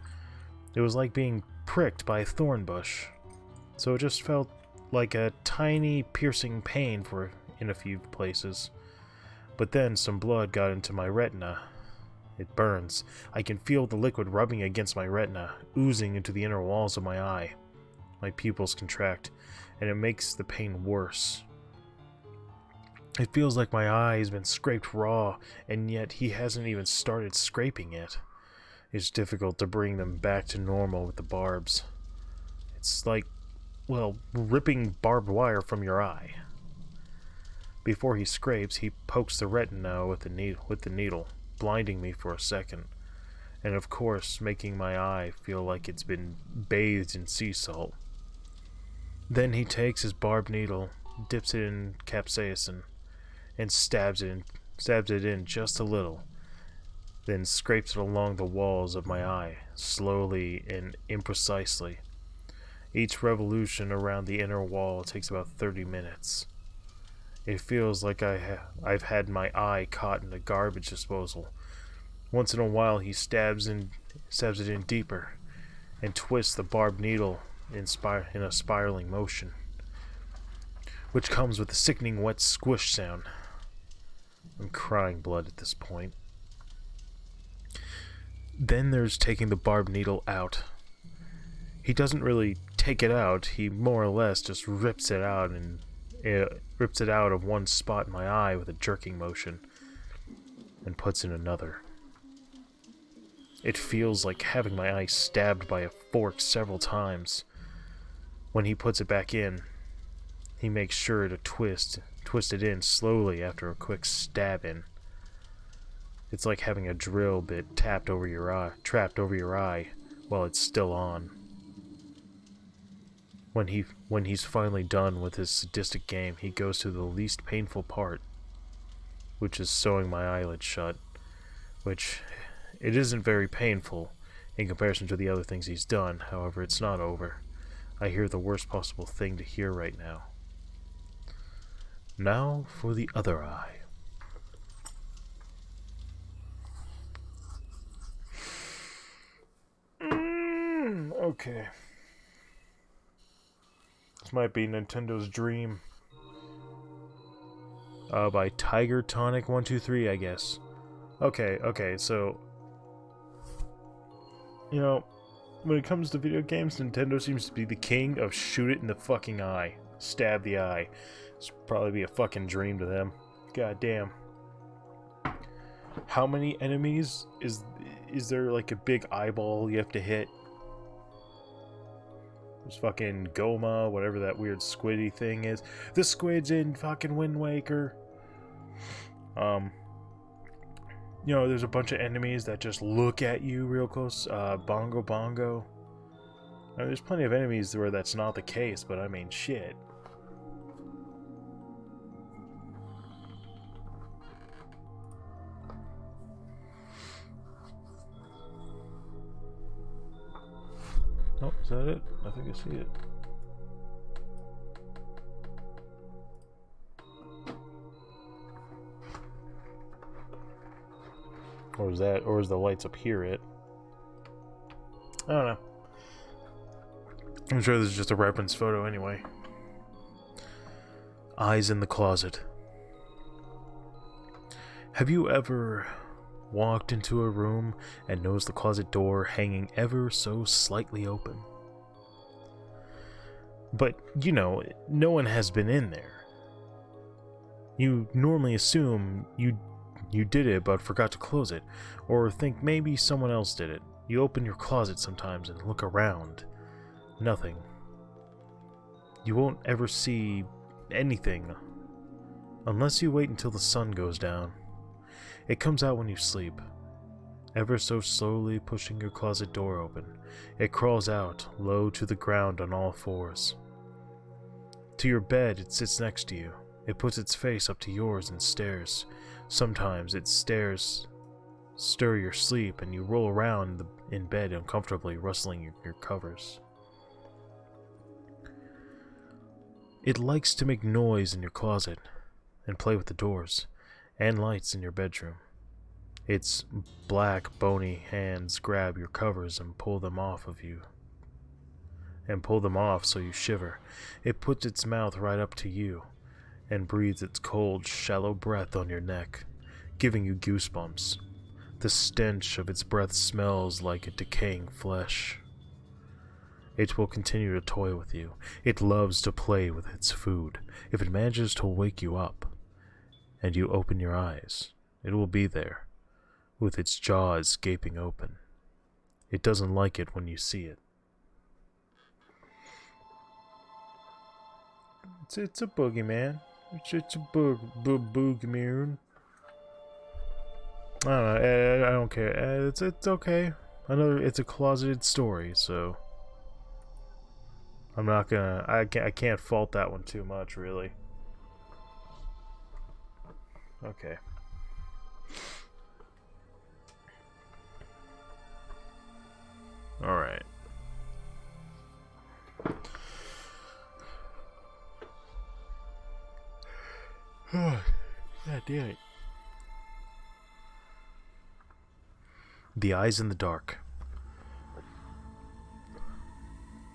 Speaker 1: It was like being pricked by a thorn bush, so it just felt like a tiny piercing pain in a few places. But then some blood got into my retina. It burns. I can feel the liquid rubbing against my retina, oozing into the inner walls of my eye. My pupils contract, and it makes the pain worse. It feels like my eye has been scraped raw, and yet he hasn't even started scraping it. It's difficult to bring them back to normal with the barbs. It's like, well, ripping barbed wire from your eye. Before he scrapes, he pokes the retina with the needle, blinding me for a second, and of course making my eye feel like it's been bathed in sea salt. Then he takes his barbed needle, dips it in capsaicin, and stabs it in just a little, then scrapes it along the walls of my eye, slowly and imprecisely. Each revolution around the inner wall takes about 30 minutes. It feels like I've had my eye caught in a garbage disposal. Once in a while he stabs it in deeper, and twists the barbed needle in a spiraling motion, which comes with a sickening wet squish sound. I'm crying blood at this point. Then there's taking the barbed needle out. He doesn't really take it out, he more or less just rips it out of one spot in my eye with a jerking motion, and puts in another. It feels like having my eye stabbed by a fork several times. When he puts it back in, he makes sure to twist it in slowly after a quick stab in. It's like having a drill bit trapped over your eye while it's still on. When he's finally done with his sadistic game, he goes to the least painful part, which is sewing my eyelid shut, which it isn't very painful in comparison to the other things he's done. However, it's not over. I hear the worst possible thing to hear right now. Now for the other eye. Okay. This might be Nintendo's Dream. By Tiger Tonic 123, I guess. Okay, so when it comes to video games, Nintendo seems to be the king of shoot it in the fucking eye. Stab the eye. This would probably be a fucking dream to them. God damn. How many enemies is there, like a big eyeball you have to hit? There's fucking Goma, whatever that weird squiddy thing is. The squid's in fucking Wind Waker. There's a bunch of enemies that just look at you real close. Bongo. I mean, there's plenty of enemies where that's not the case, but I mean, shit. Oh, is that it? I think I see it. Or is the lights up here it? I don't know. I'm sure this is just a reference photo anyway. Eyes in the closet. Have you ever walked into a room and noticed the closet door hanging ever so slightly open? But, you know, no one has been in there. You normally assume you did it but forgot to close it, or think maybe someone else did it. You open your closet sometimes and look around. Nothing. You won't ever see anything unless you wait until the sun goes down. It comes out when you sleep, ever so slowly pushing your closet door open. It crawls out, low to the ground on all fours. To your bed, it sits next to you. It puts its face up to yours and stares. Sometimes it stares, stir your sleep, and you roll around in bed uncomfortably, rustling your covers. It likes to make noise in your closet and play with the doors and lights in your bedroom. Its black, bony hands grab your covers and pull them off so you shiver. It puts its mouth right up to you and breathes its cold, shallow breath on your neck, giving you goosebumps. The stench of its breath smells like a decaying flesh. It will continue to toy with you. It loves to play with its food. If it manages to wake you up, and you open your eyes, it will be there, with its jaws gaping open. It doesn't like it when you see it. It's a boogeyman. It's a boogeyman. I don't know. I don't care. It's okay. I know it's a closeted story, so I'm not gonna. I can't fault that one too much, really. Okay. All right. God damn it. The Eyes in the Dark.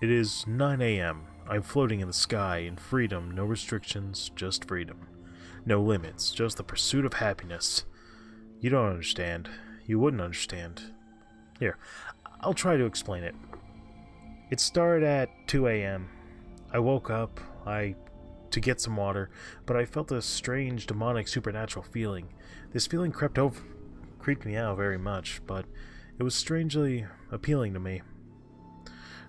Speaker 1: It is 9 a.m. I'm floating in the sky in freedom, no restrictions, just freedom. No limits, just the pursuit of happiness. You don't understand. You wouldn't understand. Here, I'll try to explain it. It started at 2 a.m. I woke up, to get some water, but I felt a strange, demonic, supernatural feeling. This feeling creeped me out very much, but it was strangely appealing to me.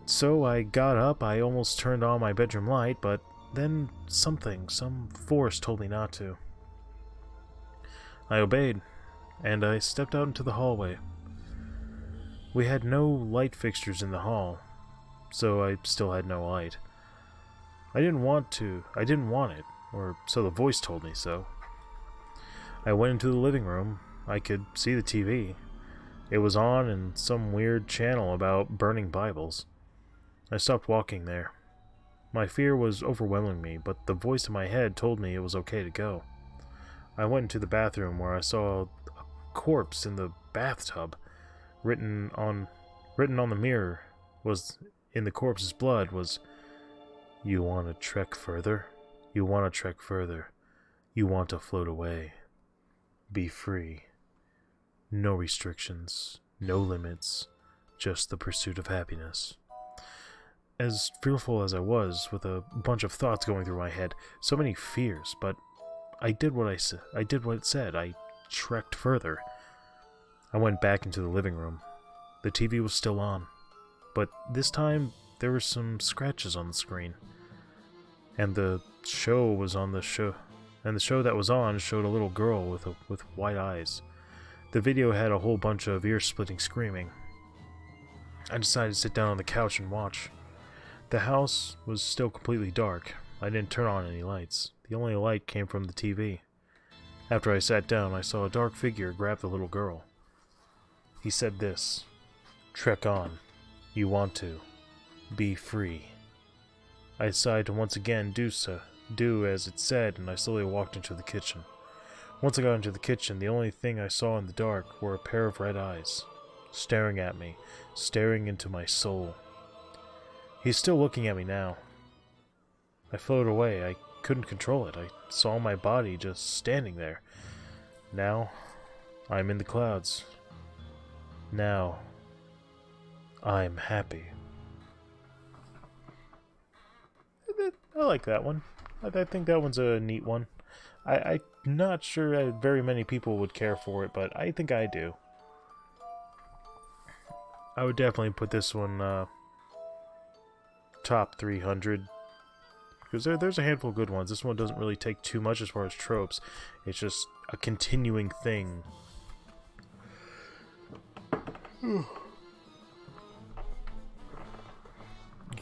Speaker 1: So I got up. I almost turned on my bedroom light, but then some force told me not to. I obeyed, and I stepped out into the hallway. We had no light fixtures in the hall, so I still had no light. I didn't want it, or so the voice told me so. I went into the living room. I could see the TV. It was on in some weird channel about burning Bibles. I stopped walking there. My fear was overwhelming me, but the voice in my head told me it was okay to go. I went into the bathroom where I saw a corpse in the bathtub. Written on the mirror was, in the corpse's blood, was, "You want to trek further? You want to trek further. You want to float away. Be free. No restrictions, no limits, just the pursuit of happiness." As fearful as I was, with a bunch of thoughts going through my head, so many fears, but I did what it said. I trekked further. I went back into the living room. The TV was still on, but this time there were some scratches on the screen. And the show that was on showed a little girl with white eyes. The video had a whole bunch of ear-splitting screaming. I decided to sit down on the couch and watch. The house was still completely dark. I didn't turn on any lights. The only light came from the TV. After I sat down, I saw a dark figure grab the little girl. He said this, "Trek on. You want to. Be free." I decided to once again do as it said, and I slowly walked into the kitchen. Once I got into the kitchen, the only thing I saw in the dark were a pair of red eyes, staring at me, staring into my soul. He's still looking at me now. I floated away. I couldn't control it. I saw my body just standing there. Now, I'm in the clouds. Now, I'm happy. I like that one. I think that one's a neat one. I'm not sure very many people would care for it, but I think I do. I would definitely put this one top 300. Because there's a handful of good ones. This one doesn't really take too much as far as tropes. It's just a continuing thing.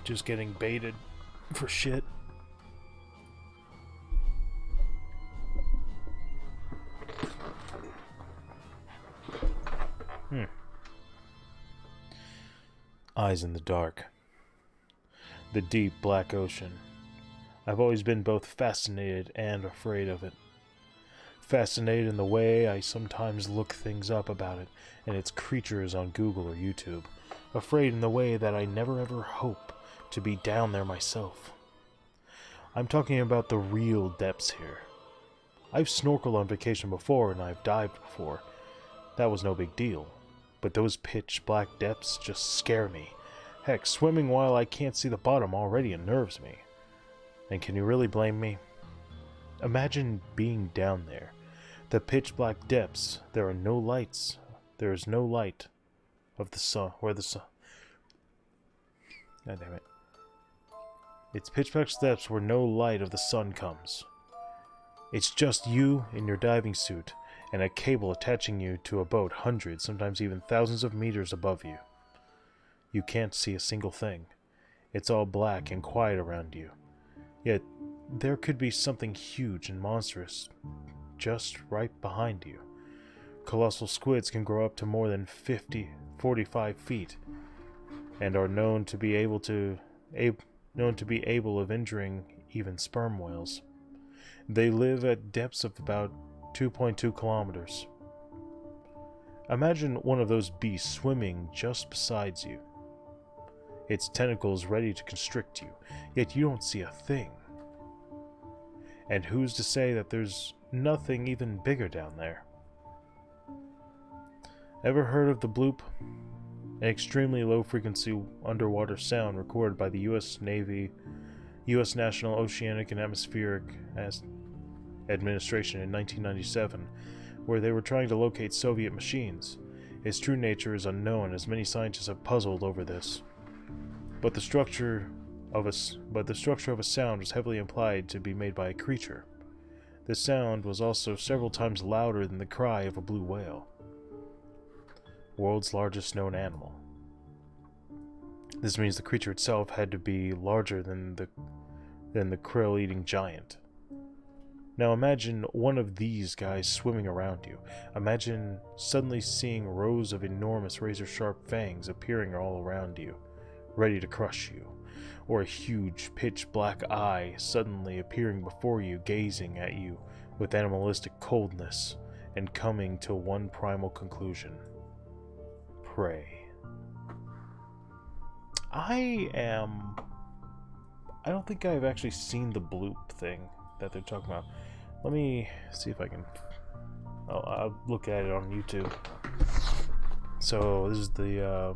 Speaker 1: Just getting baited for shit. Eyes in the dark. The deep black ocean. I've always been both fascinated and afraid of it. Fascinated in the way I sometimes look things up about it and its creatures on Google or YouTube. Afraid in the way that I never ever hope to be down there myself. I'm talking about the real depths here. I've snorkeled on vacation before and I've dived before. That was no big deal. But those pitch black depths just scare me. Heck, swimming while I can't see the bottom already unnerves me. And can you really blame me? Imagine being down there. The pitch black depths. There are no lights. There is no light of the sun. Where the sun... God damn it. It's pitch black depths where no light of the sun comes. It's just you in your diving suit and a cable attaching you to a boat hundreds, sometimes even thousands of meters above you. You can't see a single thing. It's all black and quiet around you. Yet, there could be something huge and monstrous just right behind you. Colossal squids can grow up to more than 45 feet, and are known to be able of injuring even sperm whales. They live at depths of about 2.2 kilometers. Imagine one of those beasts swimming just beside you. Its tentacles ready to constrict you, yet you don't see a thing. And who's to say that there's nothing even bigger down there? Ever heard of the bloop? An extremely low-frequency underwater sound recorded by the U.S. Navy, U.S. National Oceanic and Atmospheric Administration in 1997, where they were trying to locate Soviet machines. Its true nature is unknown, as many scientists have puzzled over this. But the structure of a sound was heavily implied to be made by a creature. This sound was also several times louder than the cry of a blue whale. World's largest known animal. This means the creature itself had to be larger than the krill-eating giant. Now imagine one of these guys swimming around you. Imagine suddenly seeing rows of enormous razor-sharp fangs appearing all around you, ready to crush you. Or a huge pitch-black eye suddenly appearing before you, gazing at you with animalistic coldness, and coming to one primal conclusion. Prey. I don't think I've actually seen the bloop thing that they're talking about. Let me see if I can... I'll look at it on YouTube. So, this is the,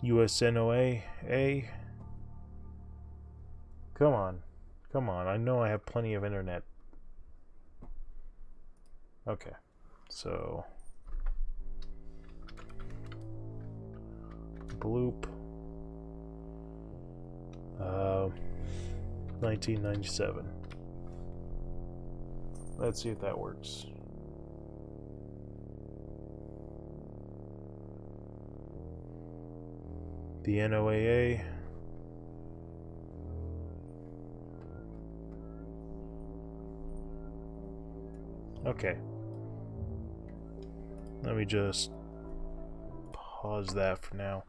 Speaker 1: USNOA. Come on, I know I have plenty of internet. Okay, so... bloop. 1997. Let's see if that works. The NOAA. Okay. Let me just pause that for now.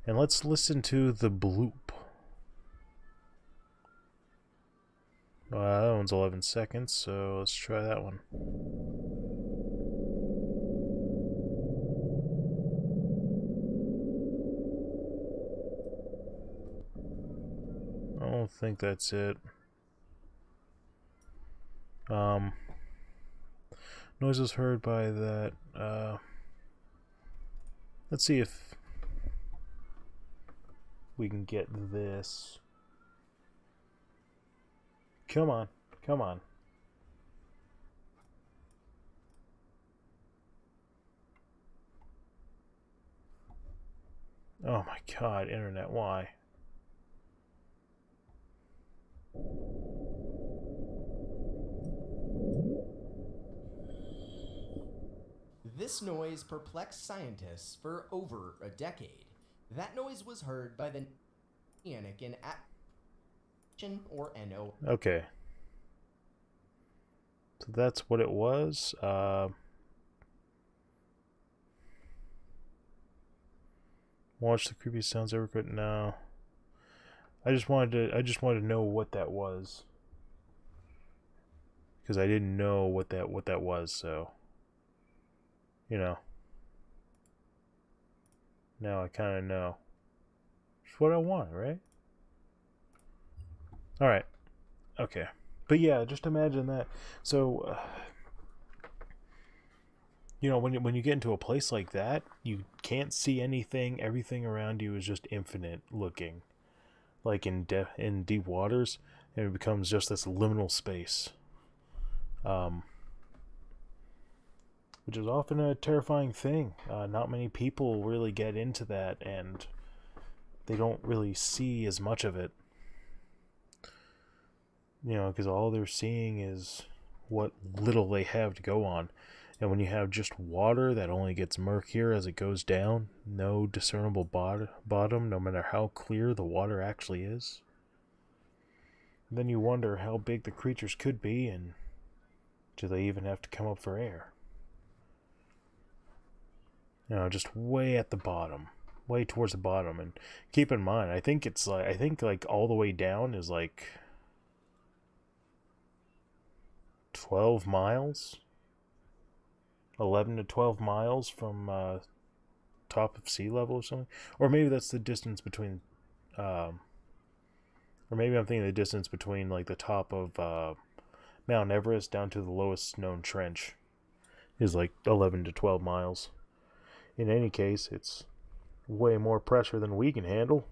Speaker 1: And let's listen to the bloop. That one's 11 seconds, so let's try that one. think that's it. Noise was heard by that. Let's see if we can get this. Come on, come on. Oh my god, internet, why?
Speaker 3: This noise perplexed scientists for over a decade. That noise was heard by the Oceanic in Action or NO.
Speaker 1: Okay. So that's what it was. Watch the creepy sounds ever could. No. I just wanted to know what that was. Because I didn't know what that was, so you know. Now I kinda know. It's what I want, right? Alright. Okay. But yeah, just imagine that. So when you get into a place like that, you can't see anything. Everything around you is just infinite looking, like in deep waters, and it becomes just this liminal space, which is often a terrifying thing. Not many people really get into that, and they don't really see as much of it. Because all they're seeing is what little they have to go on. And when you have just water that only gets murkier as it goes down, no discernible bottom, no matter how clear the water actually is, then you wonder how big the creatures could be, and do they even have to come up for air? Just way at the bottom, way towards the bottom. And keep in mind, I think all the way down is like 12 miles. 11 to 12 miles from top of sea level or something. Or maybe that's the distance between or maybe I'm thinking the distance between like the top of Mount Everest down to the lowest known trench is like 11 to 12 miles. In any case, it's way more pressure than we can handle.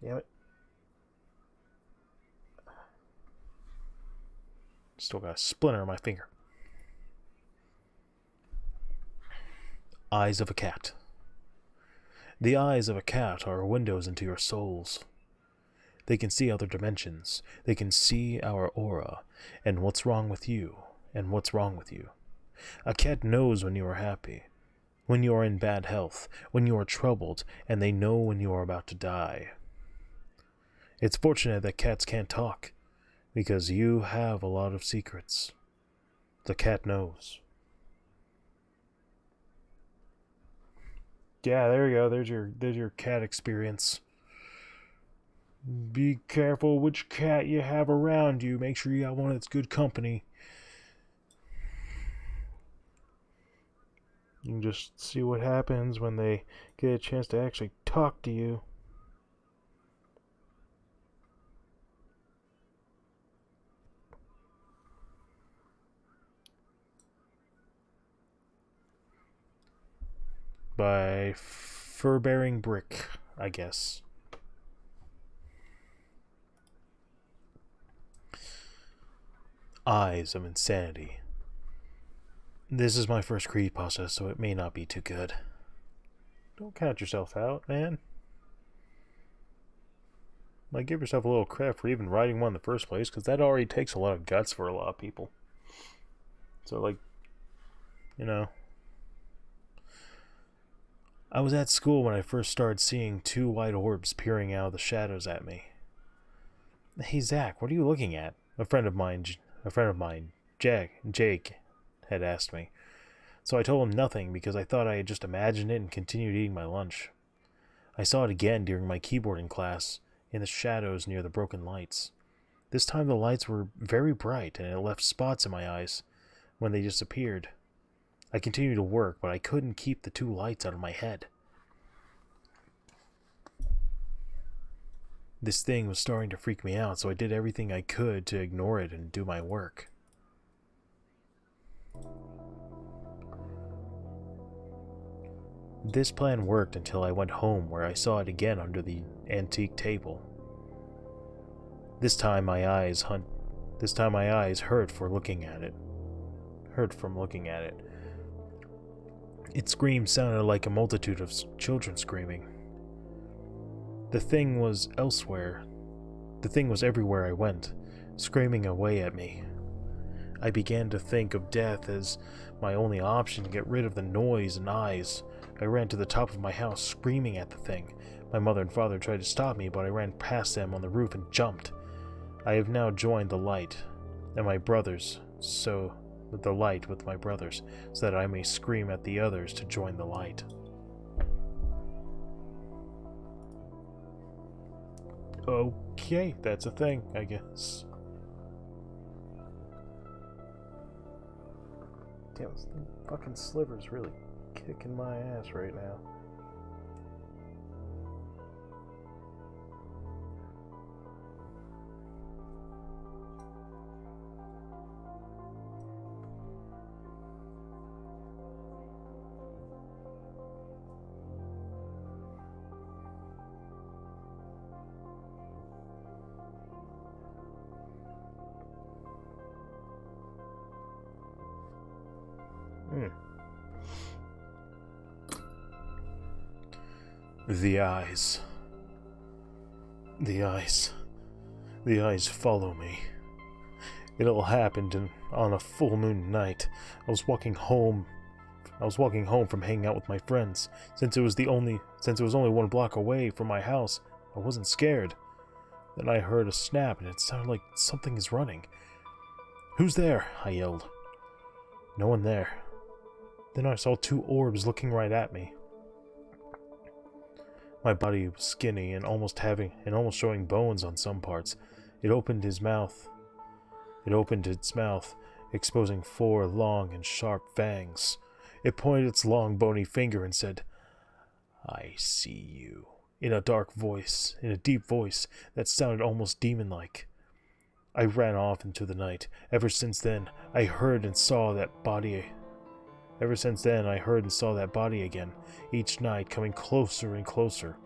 Speaker 1: Damn it. Still got a splinter in my finger. Eyes of a cat. The eyes of a cat are windows into your souls. They can see other dimensions. They can see our aura, and what's wrong with you, and what's wrong with you. A cat knows when you are happy, when you are in bad health, when you are troubled, and they know when you are about to die. It's fortunate that cats can't talk, because you have a lot of secrets. The cat knows. Yeah, there you go. There's your cat experience. Be careful which cat you have around you. Make sure you got one that's good company. You can just see what happens when they get a chance to actually talk to you. By fur-bearing brick, I guess. Eyes of insanity. This is my first CreepyPasta, so it may not be too good. Don't count yourself out, man. Like, give yourself a little credit for even writing one in the first place, because that already takes a lot of guts for a lot of people. So, like, I was at school when I first started seeing two white orbs peering out of the shadows at me. Hey, Zach, what are you looking at? A friend of mine, Jake, had asked me. So I told him nothing because I thought I had just imagined it and continued eating my lunch. I saw it again during my keyboarding class, in the shadows near the broken lights. This time the lights were very bright and it left spots in my eyes when they disappeared. I continued to work, but I couldn't keep the two lights out of my head. This thing was starting to freak me out, so I did everything I could to ignore it and do my work. This plan worked until I went home, where I saw it again under the antique table. This time my eyes hurt from looking at it. Its scream sounded like a multitude of children screaming. The thing was elsewhere. The thing was everywhere I went, screaming away at me. I began to think of death as my only option to get rid of the noise and eyes. I ran to the top of my house, screaming at the thing. My mother and father tried to stop me, but I ran past them on the roof and jumped. I have now joined the light with my brothers, so that I may scream at the others to join the light. Okay, that's a thing, I guess. Damn, this fucking sliver's really kicking my ass right now. The eyes. The eyes follow me. It all happened on a full moon night. I was walking home from hanging out with my friends. Since it was only 1 block away from my house, I wasn't scared. Then I heard a snap, and it sounded like something is running. "Who's there?" I yelled. No one there. Then I saw 2 orbs looking right at me. My body was skinny and almost showing bones on some parts. It opened its mouth, exposing 4 long and sharp fangs. It pointed its long bony finger and said, "I see you," in a deep voice that sounded almost demon-like. I ran off into the night. Ever since then, I heard and saw that body again, each night coming closer and closer.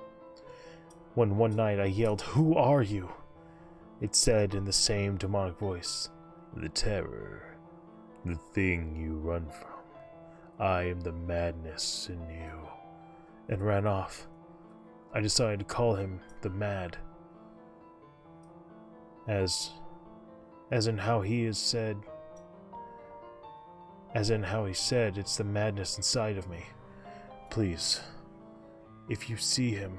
Speaker 1: When one night I yelled, "Who are you?" It said in the same demonic voice, "The terror, the thing you run from. I am the madness in you," and ran off. I decided to call him the Mad, as in how he said, it's the madness inside of me. Please, if you see him,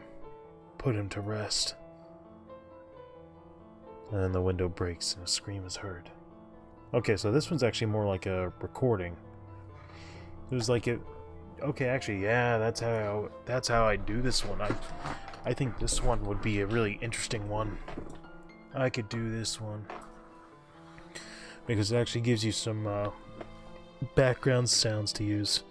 Speaker 1: put him to rest. And then the window breaks and a scream is heard. Okay, so this one's actually more like a recording. It was like it. Okay, actually, yeah, that's how I do this one. I think this one would be a really interesting one. I could do this one because it actually gives you some background sounds to use.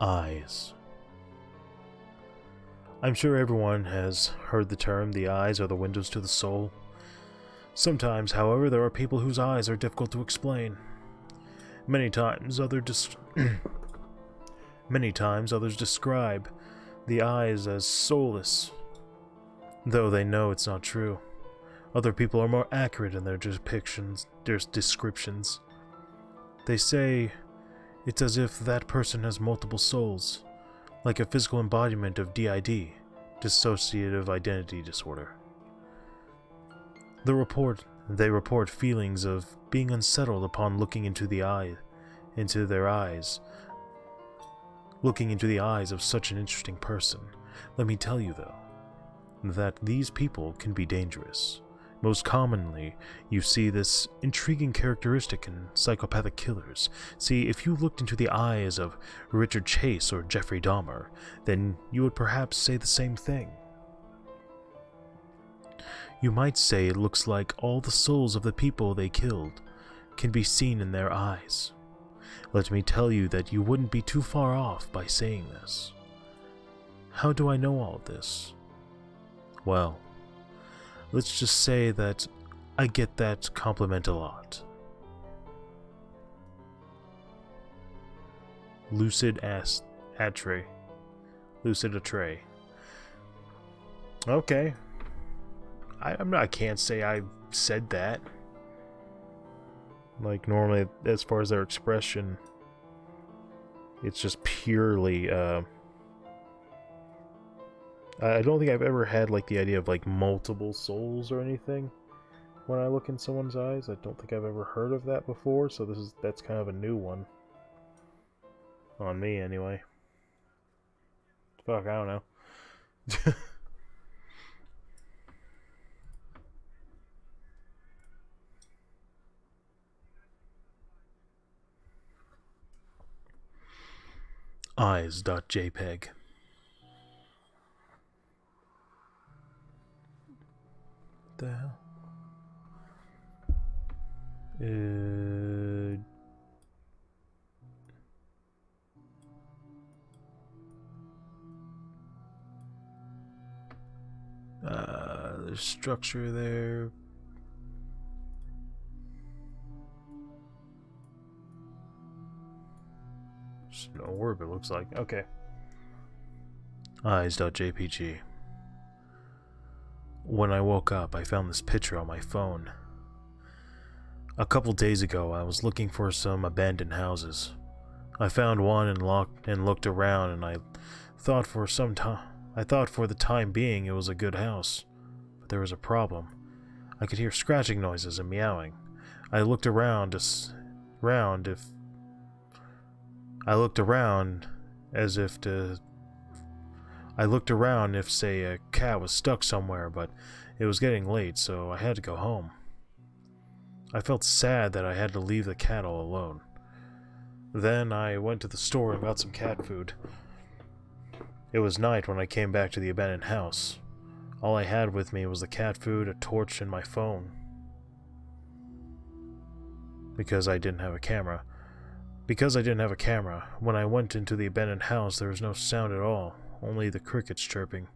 Speaker 1: Eyes. I'm sure everyone has heard the term, the eyes are the windows to the soul. Sometimes, however, there are people whose eyes are difficult to explain. Many times others describe the eyes as soulless, though they know it's not true. Other people are more accurate in their descriptions. They say it's as if that person has multiple souls, like a physical embodiment of DID, dissociative identity disorder. They report feelings of being unsettled upon looking into the eyes of such an interesting person. Let me tell you, though, that these people can be dangerous. Most commonly, you see this intriguing characteristic in psychopathic killers. See, if you looked into the eyes of Richard Chase or Jeffrey Dahmer, then you would perhaps say the same thing. You might say it looks like all the souls of the people they killed can be seen in their eyes. Let me tell you that you wouldn't be too far off by saying this. How do I know all this? Well, let's just say that I get that compliment a lot. Lucid Atre. Lucid Atre. Okay. I can't say I've said that. Like, normally, as far as their expression, it's just purely, I don't think I've ever had, like, the idea of, like, multiple souls or anything when I look in someone's eyes. I don't think I've ever heard of that before, so that's kind of a new one. On me, anyway. Fuck, I don't know. Eyes.jpg. The hell? There's structure there. Just an orb, it looks like. Okay. Eyes.jpg. When I woke up, I found this picture on my phone. A couple days ago, I was looking for some abandoned houses. I found one and looked around, and I thought for the time being it was a good house. But there was a problem. I could hear scratching noises and meowing. I looked around as if, say, a cat was stuck somewhere, but it was getting late, so I had to go home. I felt sad that I had to leave the cat all alone. Then I went to the store and got some cat food. It was night when I came back to the abandoned house. All I had with me was the cat food, a torch, and my phone. Because I didn't have a camera, when I went into the abandoned house there was no sound at all, only the crickets chirping.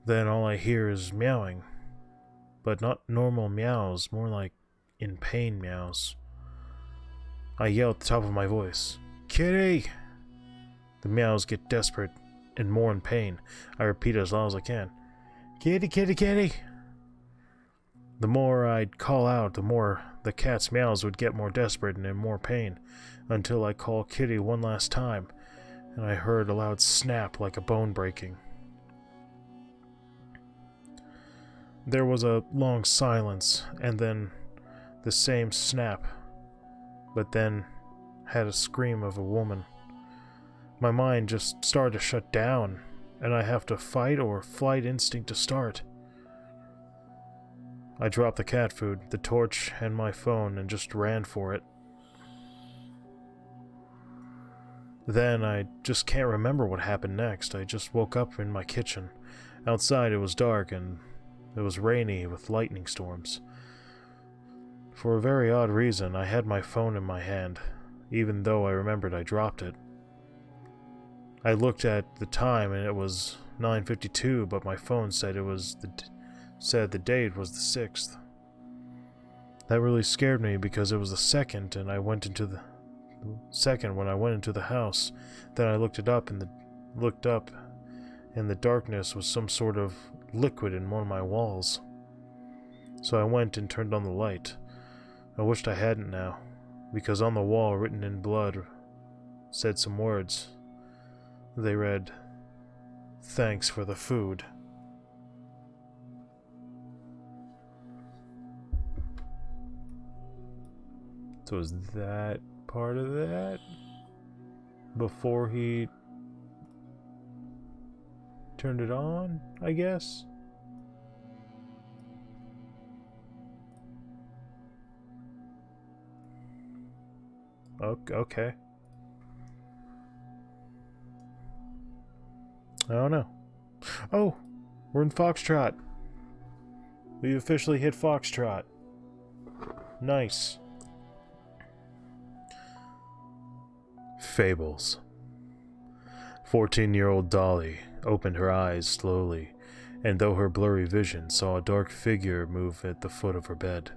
Speaker 1: Then all I hear is meowing. But not normal meows, more like in pain meows. I yell at the top of my voice, "Kitty!" The meows get desperate and more in pain. I repeat as loud as I can, "Kitty, kitty, kitty!" The more I'd call out, the more the cat's meows would get more desperate and in more pain, until I call Kitty one last time, and I heard a loud snap like a bone breaking. There was a long silence, and then the same snap, but then had a scream of a woman. My mind just started to shut down, and I have to fight or flight instinct to start. I dropped the cat food, the torch, and my phone and just ran for it. Then I just can't remember what happened next. I just woke up in my kitchen. Outside it was dark and it was rainy with lightning storms. For a very odd reason, I had my phone in my hand, even though I remembered I dropped it. I looked at the time and it was 9:52, but my phone said the date was the 6th. That really scared me because it was the 2nd, and I went into the second when I went into the house. Then I looked up, and the darkness was some sort of liquid in one of my walls. So I went and turned on the light. I wished I hadn't now, because on the wall, written in blood, said some words. They read, "Thanks for the food." So is that part of that? Before he turned it on, I guess? Okay. I don't know. Oh! We're in Foxtrot. We've officially hit Foxtrot. Nice. Fables. 14-year-old Dolly opened her eyes slowly, and though her blurry vision saw a dark figure move at the foot of her bed,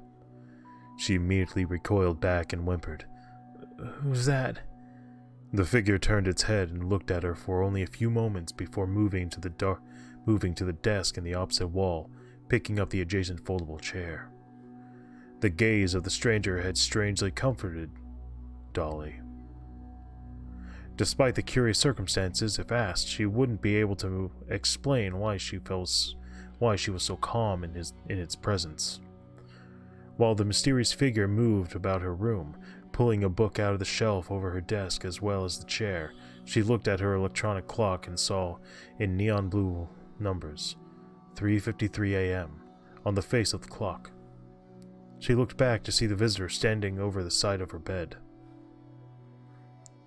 Speaker 1: she immediately recoiled back and whimpered, "Who's that?" The figure turned its head and looked at her for only a few moments before moving to the desk in the opposite wall, picking up the adjacent foldable chair. The gaze of the stranger had strangely comforted Dolly. Despite the curious circumstances, if asked, she wouldn't be able to explain why she was so calm in its presence. While the mysterious figure moved about her room, pulling a book out of the shelf over her desk as well as the chair, she looked at her electronic clock and saw, in neon blue numbers, 3:53 a.m. on the face of the clock. She looked back to see the visitor standing over the side of her bed.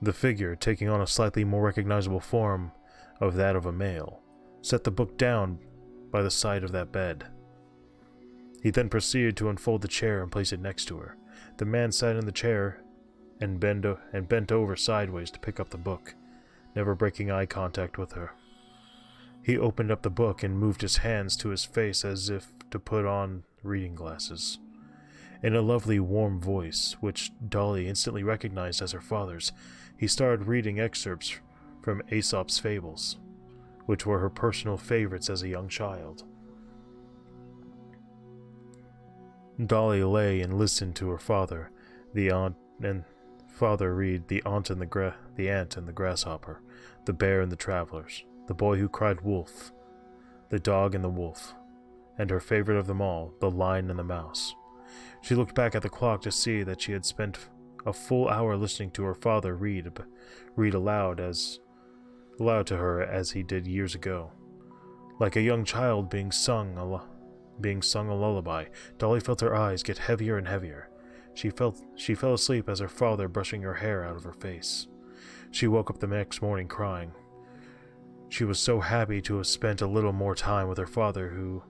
Speaker 1: The figure, taking on a slightly more recognizable form of that of a male, set the book down by the side of that bed. He then proceeded to unfold the chair and place it next to her. The man sat in the chair and bent over sideways to pick up the book, never breaking eye contact with her. He opened up the book and moved his hands to his face as if to put on reading glasses. In a lovely, warm voice, which Dolly instantly recognized as her father's, he started reading excerpts from Aesop's Fables, which were her personal favorites as a young child. Dolly lay and listened to her father, read The Ant and the Grasshopper, The Bear and the Travelers, The Boy Who Cried Wolf, The Dog and the Wolf, and her favorite of them all, The Lion and the Mouse. She looked back at the clock to see that she had spent a full hour listening to her father read aloud to her as he did years ago. Like a young child being sung a lullaby, Dolly felt her eyes get heavier and heavier. She fell asleep as her father brushing her hair out of her face. She woke up the next morning crying. She was so happy to have spent a little more time with her father who,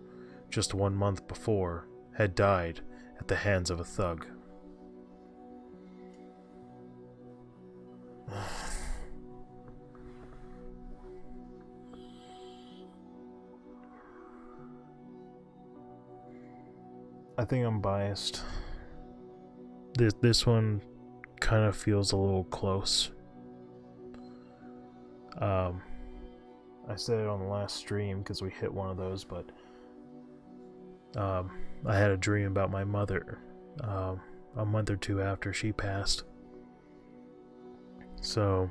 Speaker 1: just 1 month before, had died at the hands of a thug. I think I'm biased. This one kind of feels a little close. I said it on the last stream because we hit one of those, but I had a dream about my mother a month or two after she passed. So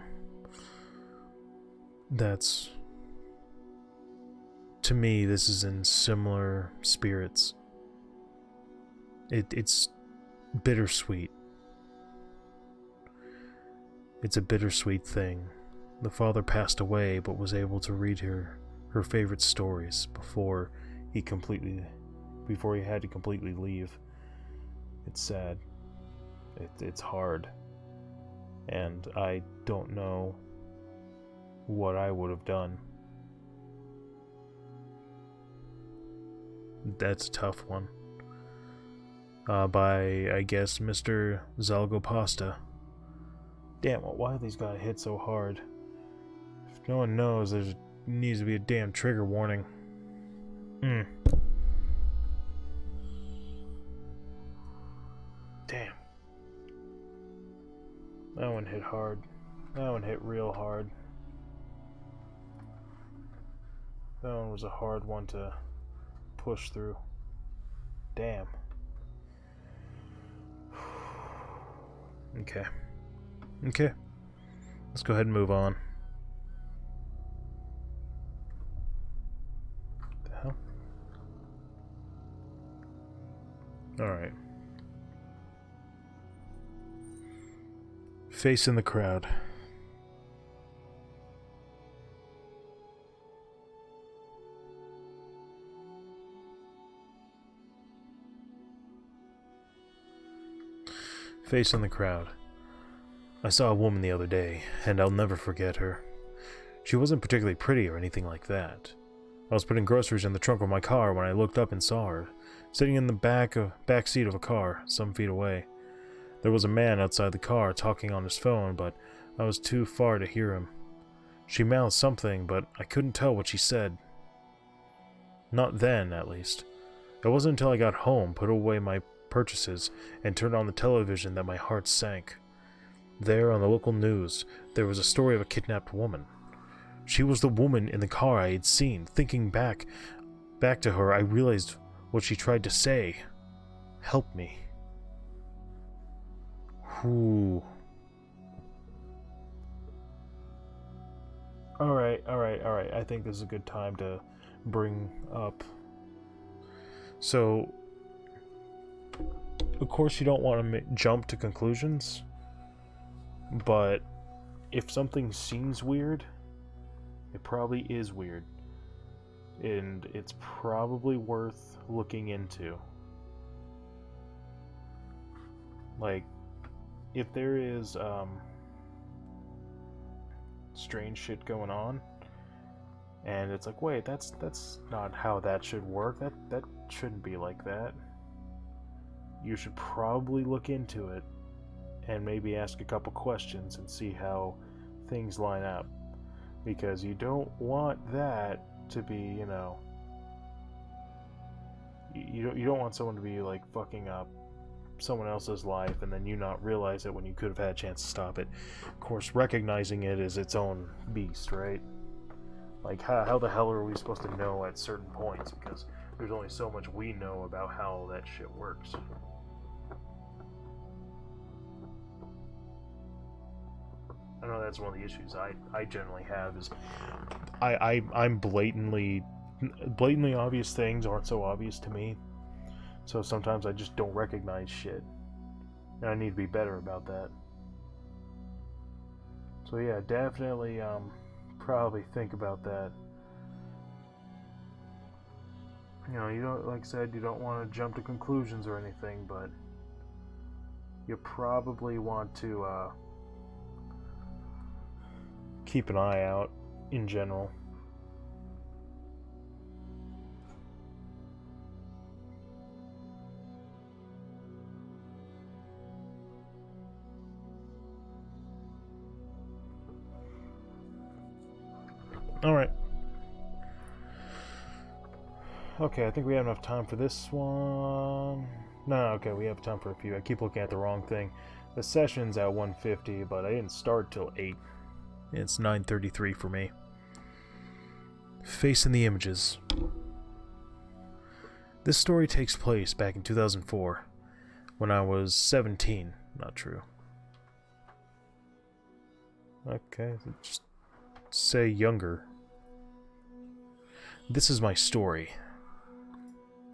Speaker 1: that's, to me, this is in similar spirits. It's bittersweet. It's a bittersweet thing. The father passed away, but was able to read her favorite stories before he had to completely leave. It's sad. It's hard. And I don't know what I would have done. That's a tough one. By, I guess, Mr. CreepyPasta. Damn, why do these guys hit so hard? If no one knows, there needs to be a damn trigger warning. Damn. That one hit hard. That one hit real hard. That one was a hard one to push through. Damn. Okay. Let's go ahead and move on. What the hell? Alright. Face in the crowd. Face in the crowd. I saw a woman the other day, and I'll never forget her. She wasn't particularly pretty or anything like that. I was putting groceries in the trunk of my car when I looked up and saw her, sitting in the back seat of a car, some feet away. There was a man outside the car talking on his phone, but I was too far to hear him. She mouthed something, but I couldn't tell what she said. Not then, at least. It wasn't until I got home, put away my purchases, and turned on the television that my heart sank. There, on the local news, there was a story of a kidnapped woman. She was the woman in the car I had seen. Thinking back to her, I realized what she tried to say. Help me. Whew. Alright. I think this is a good time to bring up. So, of course you don't want to jump to conclusions, but if something seems weird, it probably is weird. And it's probably worth looking into. Like, if there is, strange shit going on, and it's like, wait, that's not how that should work. That shouldn't be like that. You should probably look into it, and maybe ask a couple questions and see how things line up. Because you don't want that to be, you know, you don't want someone to be like fucking up someone else's life and then you not realize it when you could have had a chance to stop it. Of course, recognizing it is its own beast, right? Like, how the hell are we supposed to know at certain points? Because there's only so much we know about how that shit works. I know that's one of the issues I generally have is I'm blatantly obvious things aren't so obvious to me. So sometimes I just don't recognize shit. And I need to be better about that. So yeah, definitely probably think about that. You know, you don't, like I said, you don't want to jump to conclusions or anything, but you probably want to keep an eye out in general. Alright. Okay, I think we have enough time for this one. No, okay, we have time for a few. I keep looking at the wrong thing. The session's at 1:50, but I didn't start till 8. It's 9:33 for me. Face in the images. This story takes place back in 2004, when I was 17. Not true. Okay, just say younger. This is my story.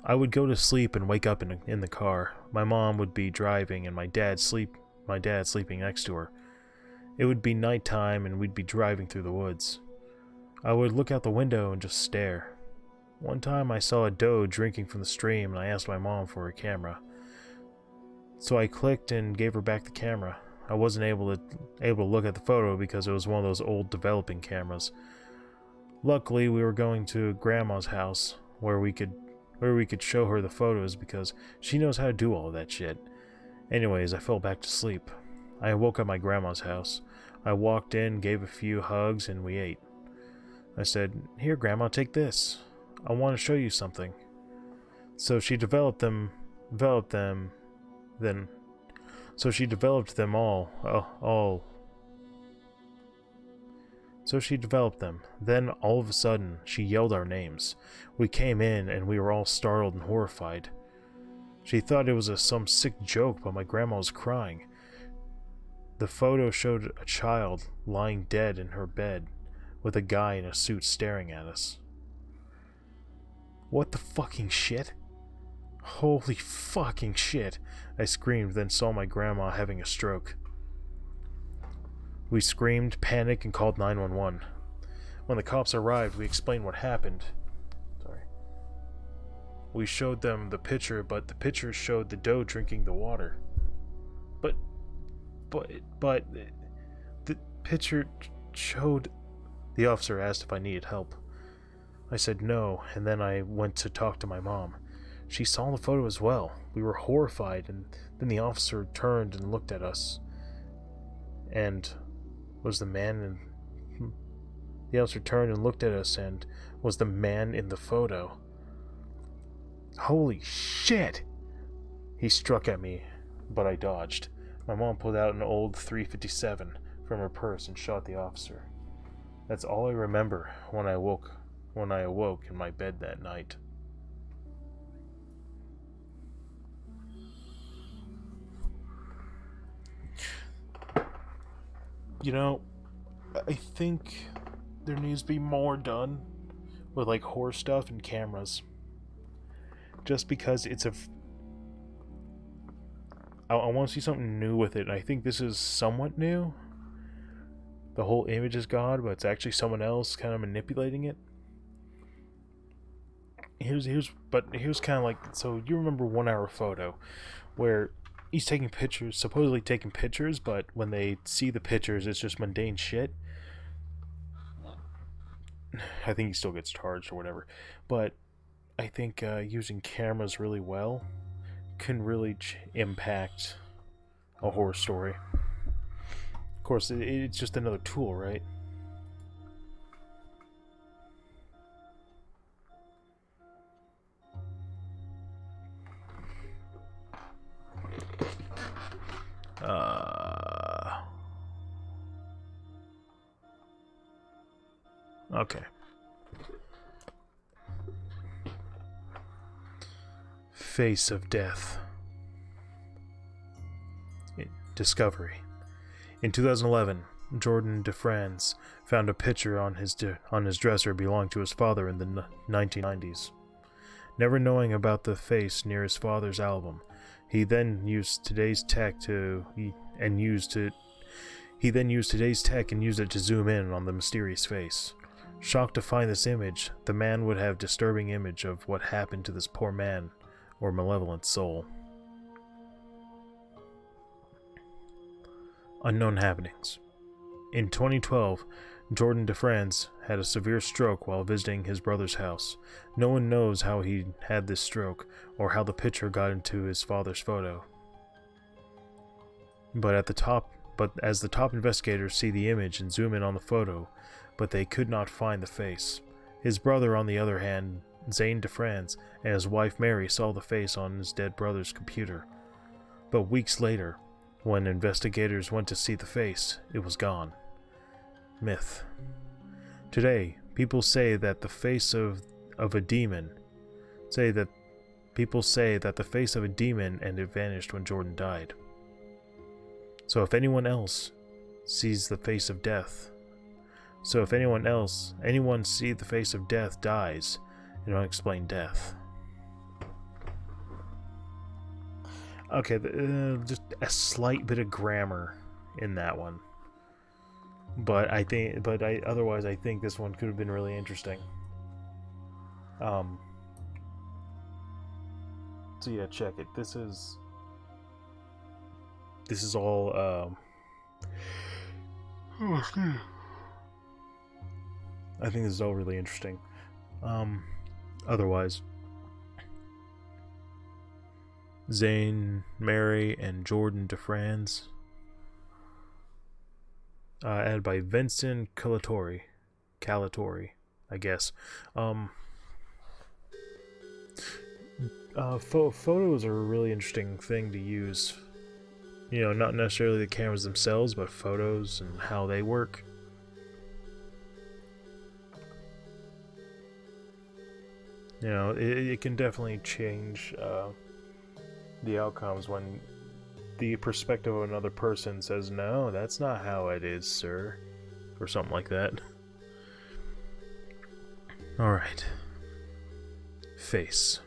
Speaker 1: I would go to sleep and wake up in the car. My mom would be driving and my dad sleeping next to her. It would be nighttime and we'd be driving through the woods. I would look out the window and just stare. One time I saw a doe drinking from the stream and I asked my mom for a camera. So I clicked and gave her back the camera. I wasn't able to look at the photo because it was one of those old developing cameras. Luckily, we were going to Grandma's house where we could show her the photos because she knows how to do all of that shit. Anyways, I fell back to sleep. I woke up at my grandma's house. I walked in, gave a few hugs, and we ate. I said, "Here, Grandma, take this. I want to show you something." So she developed them all. So she developed them. Then, all of a sudden, she yelled our names. We came in, and we were all startled and horrified. She thought it was some sick joke, but my grandma was crying. The photo showed a child lying dead in her bed, with a guy in a suit staring at us. What the fucking shit? Holy fucking shit! I screamed, then saw my grandma having a stroke. We screamed, panicked, and called 911. When the cops arrived, we explained what happened. We showed them the picture, but the picture showed the doe drinking the water. But the picture showed... The officer asked if I needed help. I said no, and then I went to talk to my mom. She saw the photo as well. We were horrified, and then the officer turned and looked at us. And was the man in... The officer turned and looked at us and was the man in the photo. Holy shit! He struck at me, but I dodged. My mom pulled out an old .357 from her purse and shot the officer. That's all I remember when I awoke in my bed that night. You know, I think there needs to be more done with like horror stuff and cameras. Just because it's I want to see something new with it, and I think this is somewhat new. The whole image is gone, but it's actually someone else kind of manipulating it. Here's kind of like, so you remember 1 Hour Photo, where he's taking pictures, supposedly taking pictures, but when they see the pictures, it's just mundane shit. I think he still gets charged or whatever, but I think using cameras really well can really impact a horror story. Of course, it's just another tool, right? Okay. Face of Death. Discovery. In 2011, Jordan DeFranz found a picture on his dresser belonging to his father in the 1990s. Never knowing about the face near his father's album, he then used today's tech and used it to zoom in on the mysterious face. Shocked to find this image, the man would have disturbing image of what happened to this poor man or malevolent soul. Unknown happenings. In 2012, Jordan DeFranz had a severe stroke while visiting his brother's house. No one knows how he had this stroke or how the picture got into his father's photo. But as the top investigators see the image and zoom in on the photo, but they could not find the face. His brother, on the other hand, Zane DeFranz, and his wife Mary saw the face on his dead brother's computer. But weeks later, when investigators went to see the face, it was gone. Myth. Today, people say that the face of a demon and it vanished when Jordan died. So if anyone sees the face of death dies, an unexplained death. Okay, just a slight bit of grammar in that one. But otherwise I think this one could have been really interesting. So yeah, check it. This is all I think this is all really interesting. Otherwise, Zane, Mary, and Jordan DeFranz. Added by Vincent Calatori, I guess. Photos are a really interesting thing to use. You know, not necessarily the cameras themselves, but photos and how they work. You know, it can definitely change the outcomes when the perspective of another person says, "No, that's not how it is, sir," or something like that. Alright. Face.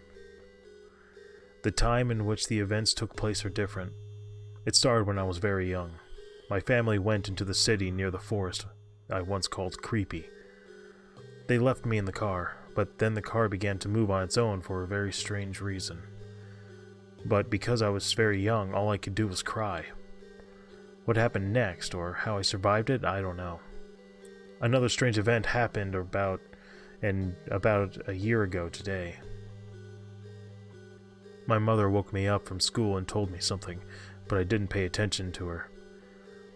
Speaker 1: The time in which the events took place are different. It started when I was very young. My family went into the city near the forest I once called creepy. They left me in the car, but then the car began to move on its own for a very strange reason. But because I was very young, all I could do was cry. What happened next, or how I survived it, I don't know. Another strange event happened about a year ago today. My mother woke me up from school and told me something, but I didn't pay attention to her.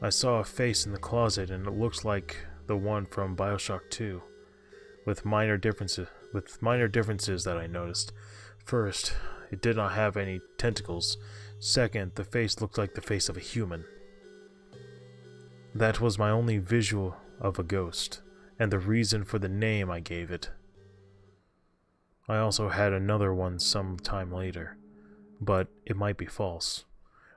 Speaker 1: I saw a face in the closet and it looks like the one from BioShock 2, with minor differences that I noticed. First, it did not have any tentacles. Second, the face looked like the face of a human. That was my only visual of a ghost, and the reason for the name I gave it. I also had another one some time later, but it might be false.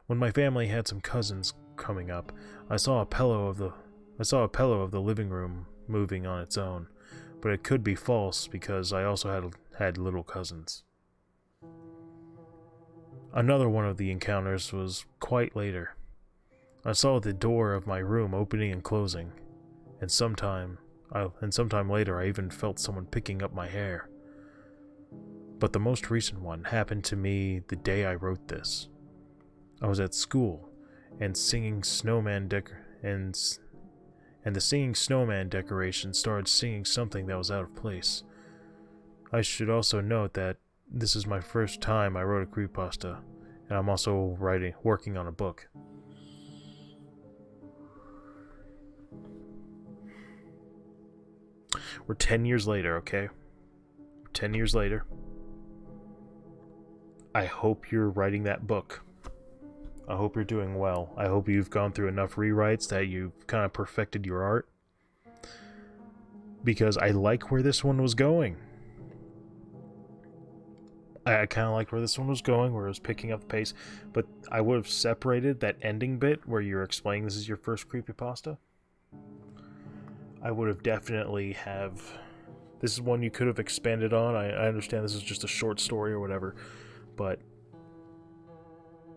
Speaker 1: When my family had some cousins coming up, I saw a pillow of the living room moving on its own, but it could be false because I also had little cousins. Another one of the encounters was quite later. I saw the door of my room opening and closing, and sometime later I even felt someone picking up my hair. But the most recent one happened to me the day I wrote this. I was at school, and the singing snowman decoration started singing something that was out of place. I should also note that this is my first time I wrote a creepypasta, and I'm also working on a book. We're 10 years later, okay? 10 years later. I hope you're writing that book. I hope you're doing well. I hope you've gone through enough rewrites that you've kind of perfected your art. Because I like where this one was going. I kind of liked where this one was going, where it was picking up the pace. But I would have separated that ending bit where you're explaining this is your first creepypasta. I would have definitely have... This is one you could have expanded on. I understand this is just a short story or whatever. But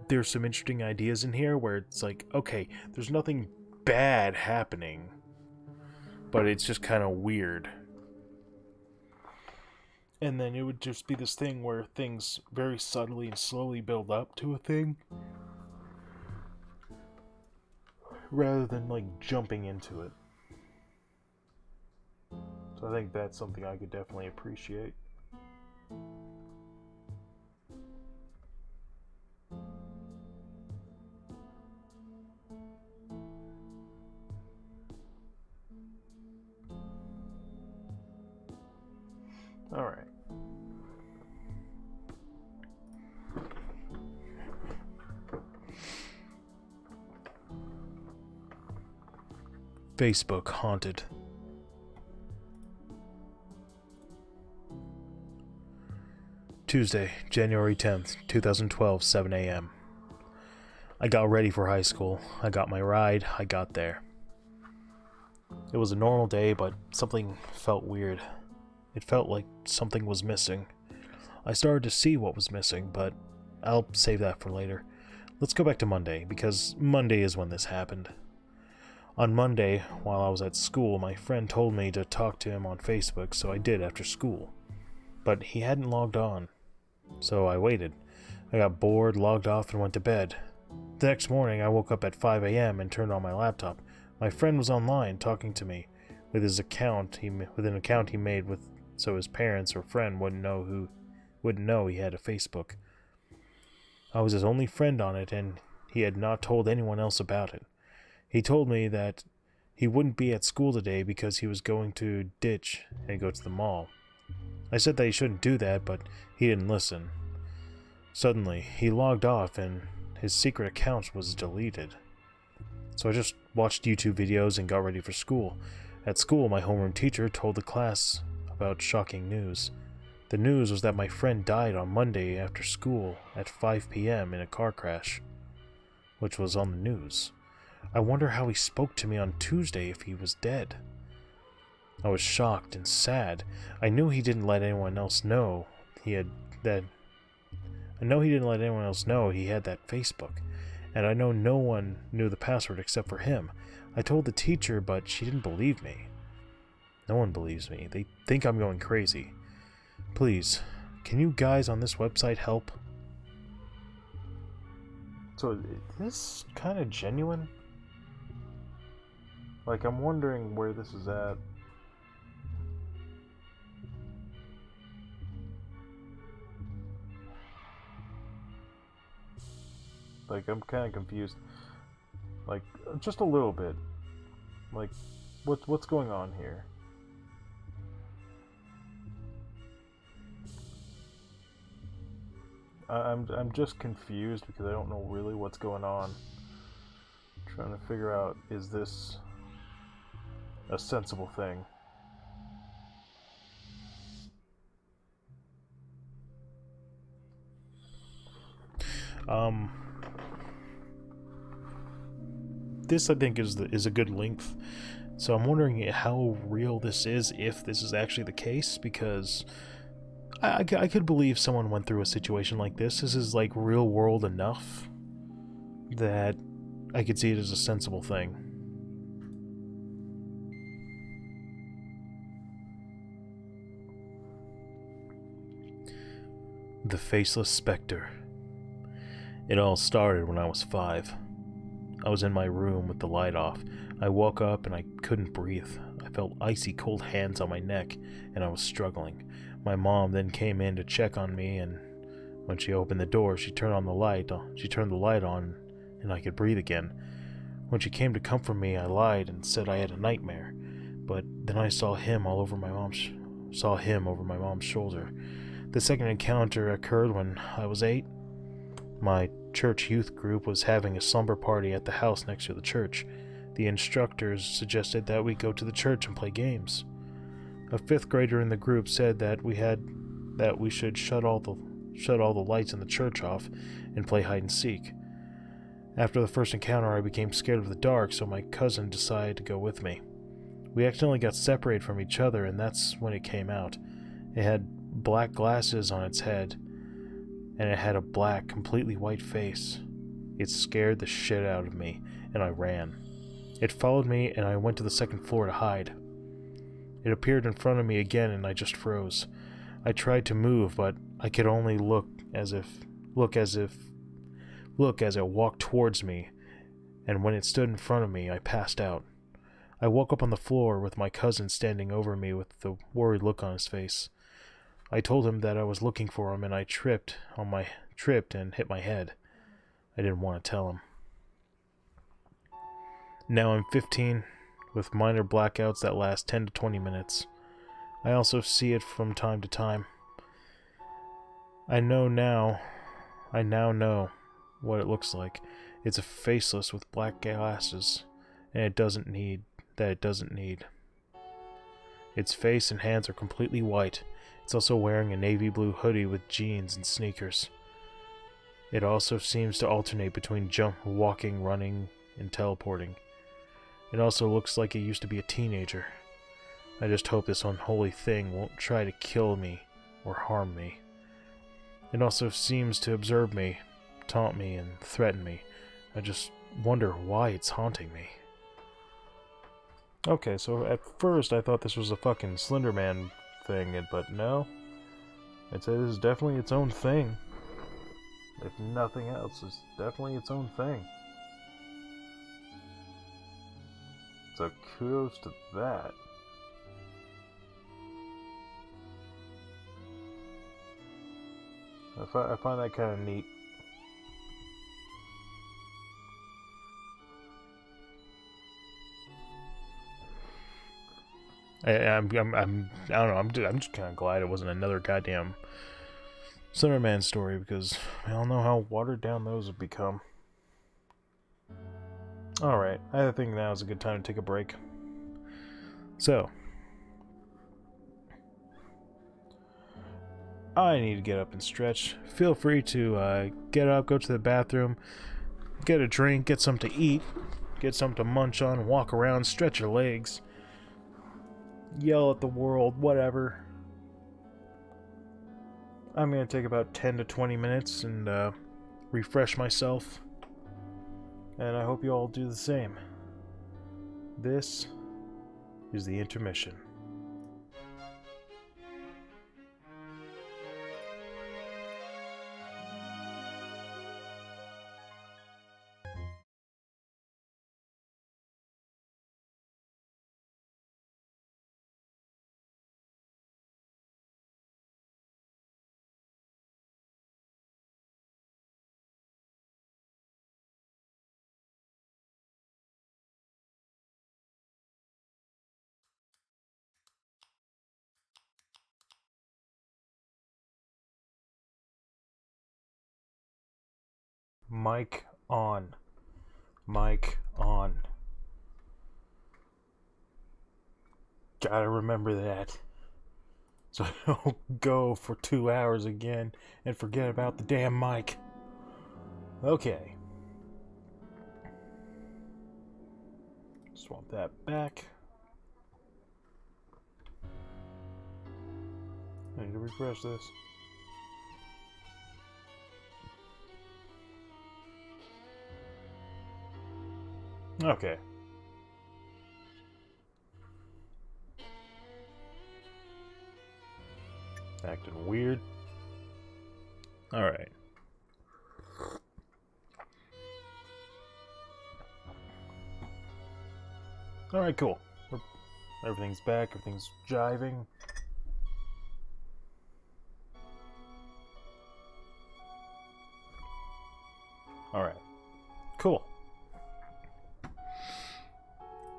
Speaker 1: there's some interesting ideas in here where it's like, okay, there's nothing bad happening, but it's just kind of weird. And then it would just be this thing where things very subtly and slowly build up to a thing, rather than like jumping into it. So I think that's something I could definitely appreciate. Alright. Facebook haunted. Tuesday, January 10th, 2012, 7 a.m. I got ready for high school. I got my ride. I got there. It was a normal day, but something felt weird. It felt like something was missing. I started to see what was missing, but I'll save that for later. Let's go back to Monday, because Monday is when this happened. On Monday, while I was at school, my friend told me to talk to him on Facebook, so I did after school. But he hadn't logged on, so I waited. I got bored, logged off, and went to bed. The next morning, I woke up at 5 a.m. and turned on my laptop. My friend was online talking to me with an account he made so his parents or friend wouldn't know he had a Facebook. I was his only friend on it, and he had not told anyone else about it. He told me that he wouldn't be at school today because he was going to ditch and go to the mall. I said that he shouldn't do that, but he didn't listen. Suddenly, he logged off and his secret account was deleted. So I just watched YouTube videos and got ready for school. At school, my homeroom teacher told the class about shocking news. The news was that my friend died on Monday after school at 5 p.m. in a car crash, which was on the news. I wonder how he spoke to me on Tuesday if he was dead. I was shocked and sad. I knew he didn't let anyone else know he had that Facebook, and I know no one knew the password except for him. I told the teacher, but she didn't believe me. No one believes me. They think I'm going crazy. Please, can you guys on this website help? So, is this kind of genuine? Like, I'm wondering where this is at. Like, I'm kind of confused. Like, just a little bit. Like, what's going on here? I'm just confused because I don't know really what's going on. I'm trying to figure out, is this a sensible thing? This I think is a good length. So I'm wondering how real this is, if this is actually the case, because I could believe someone went through a situation like this. This is like real world enough that I could see it as a sensible thing. The Faceless Spectre. It all started when I was 5. I was in my room with the light off. I woke up and I couldn't breathe. I felt icy cold hands on my neck and I was struggling. My mom then came in to check on me, and when she opened the door, she turned the light on and I could breathe again. When she came to comfort me, I lied and said I had a nightmare. But then I saw him over my mom's shoulder. The second encounter occurred when I was 8. My church youth group was having a slumber party at the house next to the church. The instructors suggested that we go to the church and play games. A 5th grader in the group said that we should shut all the lights in the church off and play hide and seek. After the first encounter, I became scared of the dark, so my cousin decided to go with me. We accidentally got separated from each other, and that's when it came out. It had black glasses on its head, and it had a black, completely white face. It scared the shit out of me, and I ran. It followed me, and I went to the 2nd floor to hide. It appeared in front of me again, and I just froze. I tried to move, but I could only look as it walked towards me, and when it stood in front of me, I passed out. I woke up on the floor with my cousin standing over me with the worried look on his face. I told him that I was looking for him, and I tripped and hit my head. I didn't want to tell him. Now I'm 15, with minor blackouts that last 10 to 20 minutes. I also see it from time to time. I now know what it looks like. It's a faceless with black glasses, and it doesn't need. Its face and hands are completely white. It's also wearing a navy blue hoodie with jeans and sneakers. It also seems to alternate between walking, running, and teleporting. It also looks like it used to be a teenager. I just hope this unholy thing won't try to kill me or harm me. It also seems to observe me, taunt me, and threaten me. I just wonder why it's haunting me. Okay, so at first I thought this was a fucking Slender Man thing, but no. I'd say this is definitely its own thing. If nothing else, it's definitely its own thing. So kudos to that. I find that kind of neat. I don't know. I'm just kind of glad it wasn't another goddamn Slender Man story, because we all know how watered down those have become. Alright, I think now is a good time to take a break. So, I need to get up and stretch. Feel free to get up, go to the bathroom, get a drink, get something to eat, get something to munch on, walk around, stretch your legs, yell at the world, whatever. I'm going to take about 10 to 20 minutes and refresh myself. And I hope you all do the same. This is the intermission. Mic on. Mic on. Gotta remember that. So I don't go for 2 hours again and forget about the damn mic. Okay. Swap that back. I need to refresh this. Okay. Acting weird. Alright. Alright, cool. Everything's back, everything's jiving. Alright. Cool.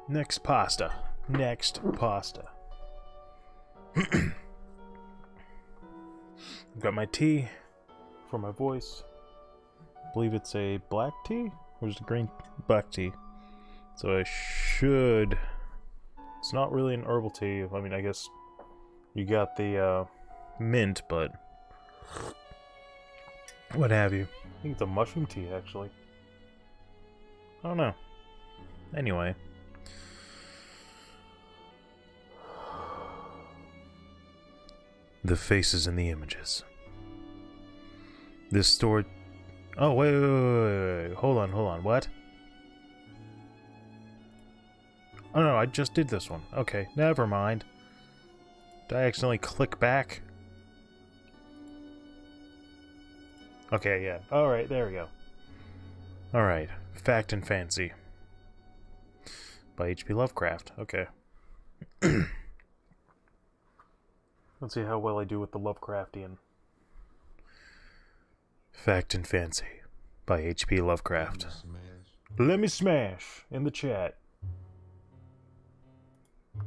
Speaker 1: Next pasta. Next pasta. I've got my tea for my voice. I believe it's a black tea? Or is it green? Black tea. So I should... It's not really an herbal tea. I mean, I guess you got the mint, but... what have you. I think it's a mushroom tea, actually. I don't know. Anyway. The faces in the images. This story... Oh, wait. Hold on. What? Oh, no, I just did this one. Okay, never mind. Did I accidentally click back? Okay, yeah. Alright, there we go. Alright, Fact and Fancy. By H.P. Lovecraft. Okay. Let's see how well I do with the Lovecraftian. Fact and Fancy by H.P. Lovecraft. Let me smash in the chat.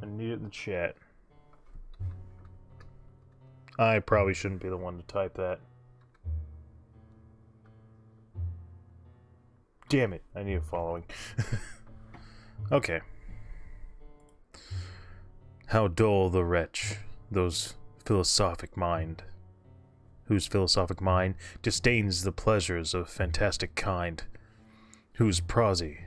Speaker 1: I need it in the chat. I probably shouldn't be the one to type that. Damn it, I need a following. Okay. How dull the wretch, whose philosophic mind disdains the pleasures of fantastic kind, whose prosy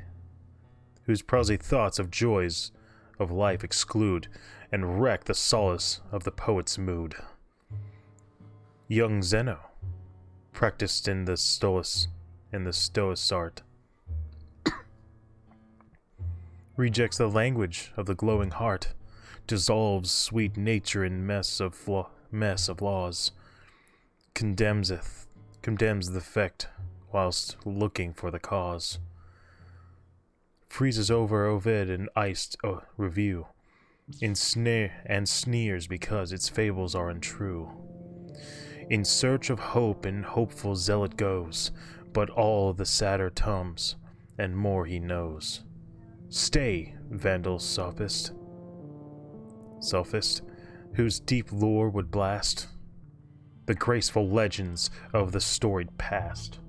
Speaker 1: thoughts of joys of life exclude, and wreck the solace of the poet's mood. Young Zeno, practiced in the Stoic art, rejects the language of the glowing heart, dissolves sweet nature in mess of laws, condemns the effect whilst looking for the cause, freezes over Ovid in iced review, and sneers because its fables are untrue. In search of hope and hopeful zealot goes, but all the sadder tums, and more he knows. Stay, Vandal sophist, whose deep lore would blast the graceful legends of the storied past,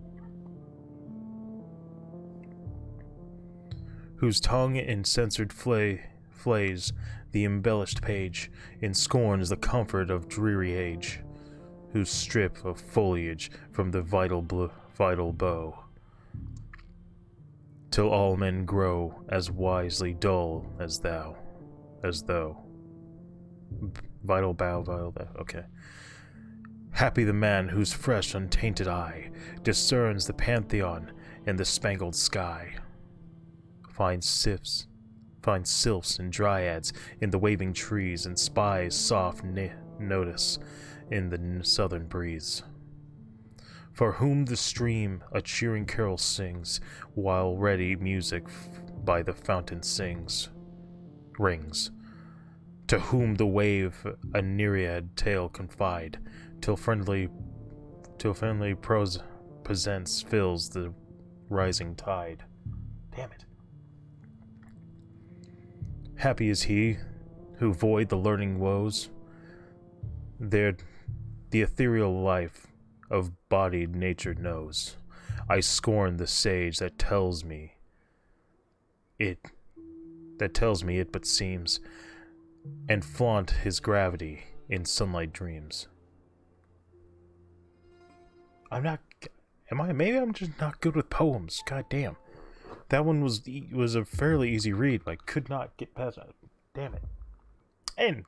Speaker 1: whose tongue in censored flays the embellished page, and scorns the comfort of dreary age, whose strip of foliage from the vital bow, till all men grow as wisely dull as though. Vital bow, okay. Happy the man whose fresh, untainted eye discerns the pantheon in the spangled sky, finds sylphs and dryads in the waving trees, and spies soft notice in the southern breeze. For whom the stream a cheering carol sings, while ready music by the fountain rings. To whom the wave a nereid tale confide, till friendly presence fills the rising tide. Damn it. Happy is he who void the learning woes, the ethereal life of bodied nature knows. I scorn the sage that tells me it but seems, and flaunt his gravity in sunlight dreams. Maybe I'm just not good with poems. God damn. That one was a fairly easy read, but I could not get past it. Damn it. And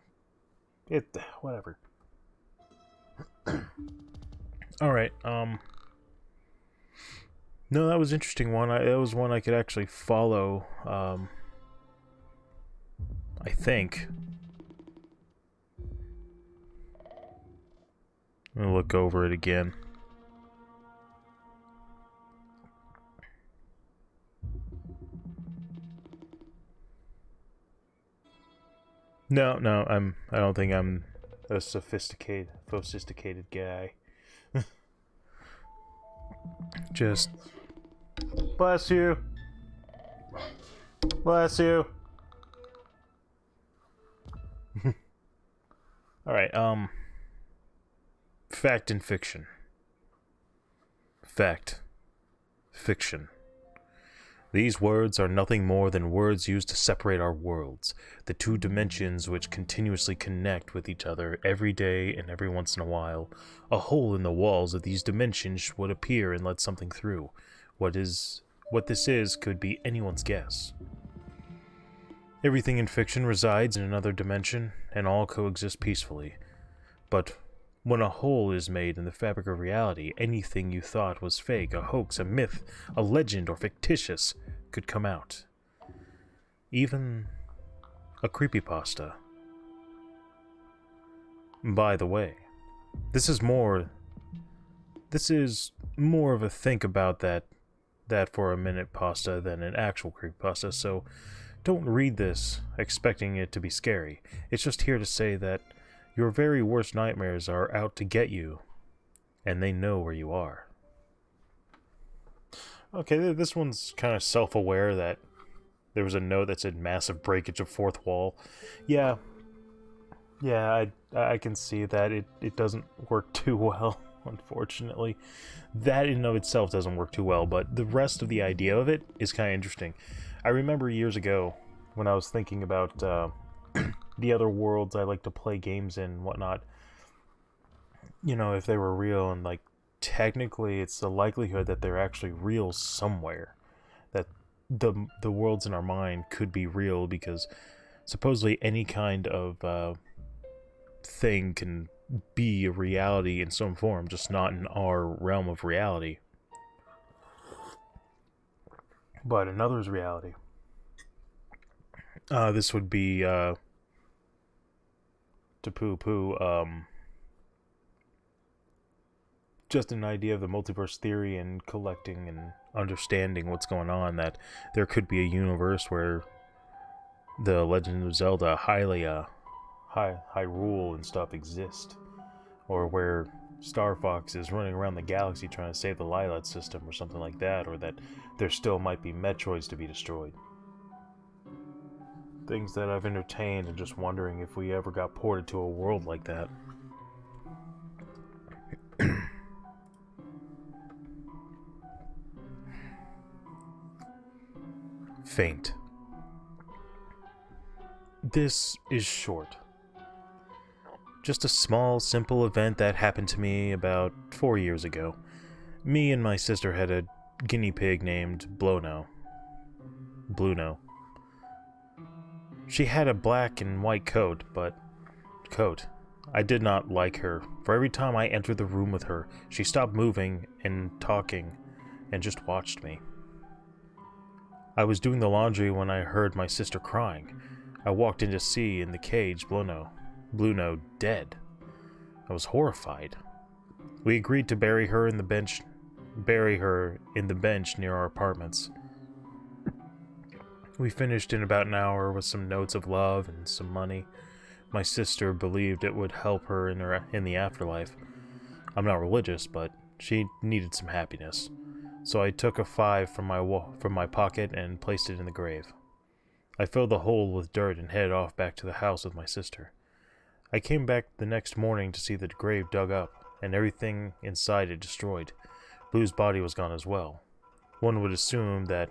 Speaker 1: whatever. Alright, no, that was an interesting one. That was one I could actually follow, I think. I'm gonna look over it again. No, I don't think I'm a sophisticated guy. Just bless you. Bless you. Alright, fact and fiction. Fact. Fiction. These words are nothing more than words used to separate our worlds, the two dimensions which continuously connect with each other every day and every once in a while. A hole in the walls of these dimensions would appear and let something through. What this is could be anyone's guess. Everything in fiction resides in another dimension, and all coexist peacefully. But when a hole is made in the fabric of reality, anything you thought was fake, a hoax, a myth, a legend, or fictitious could come out. Even a creepypasta. By the way, this is more of a think about that for a minute pasta than an actual creepypasta, so don't read this expecting it to be scary. It's just here to say that your very worst nightmares are out to get you, and they know where you are. Okay, this one's kind of self-aware that there was a note that said massive breakage of fourth wall. Yeah, I can see that it doesn't work too well, unfortunately. That in and of itself doesn't work too well, but the rest of the idea of it is kind of interesting. I remember years ago when I was thinking about the other worlds I like to play games in and whatnot, you know, if they were real, and like technically it's the likelihood that they're actually real somewhere, that the worlds in our mind could be real, because supposedly any kind of thing can be a reality in some form, just not in our realm of reality, but another's reality. This would be to just an idea of the multiverse theory and collecting and understanding what's going on, that there could be a universe where the Legend of Zelda Hyrule and stuff exist, or where Star Fox is running around the galaxy trying to save the Lylat system or something like that, or that there still might be Metroids to be destroyed. Things that I've entertained, and just wondering if we ever got ported to a world like that. Faint. This is short. Just a small, simple event that happened to me about 4 years ago. Me and my sister had a guinea pig named Bluno. She had a black and white coat. I did not like her, for every time I entered the room with her, she stopped moving and talking and just watched me. I was doing the laundry when I heard my sister crying. I walked in to see in the cage Bluno dead. I was horrified. We agreed to bury her in the bench near our apartments. We finished in about an hour with some notes of love and some money. My sister believed it would help her in the afterlife. I'm not religious, but she needed some happiness. So I took a 5 from my pocket and placed it in the grave. I filled the hole with dirt and headed off back to the house with my sister. I came back the next morning to see the grave dug up and everything inside it destroyed. Blue's body was gone as well. One would assume that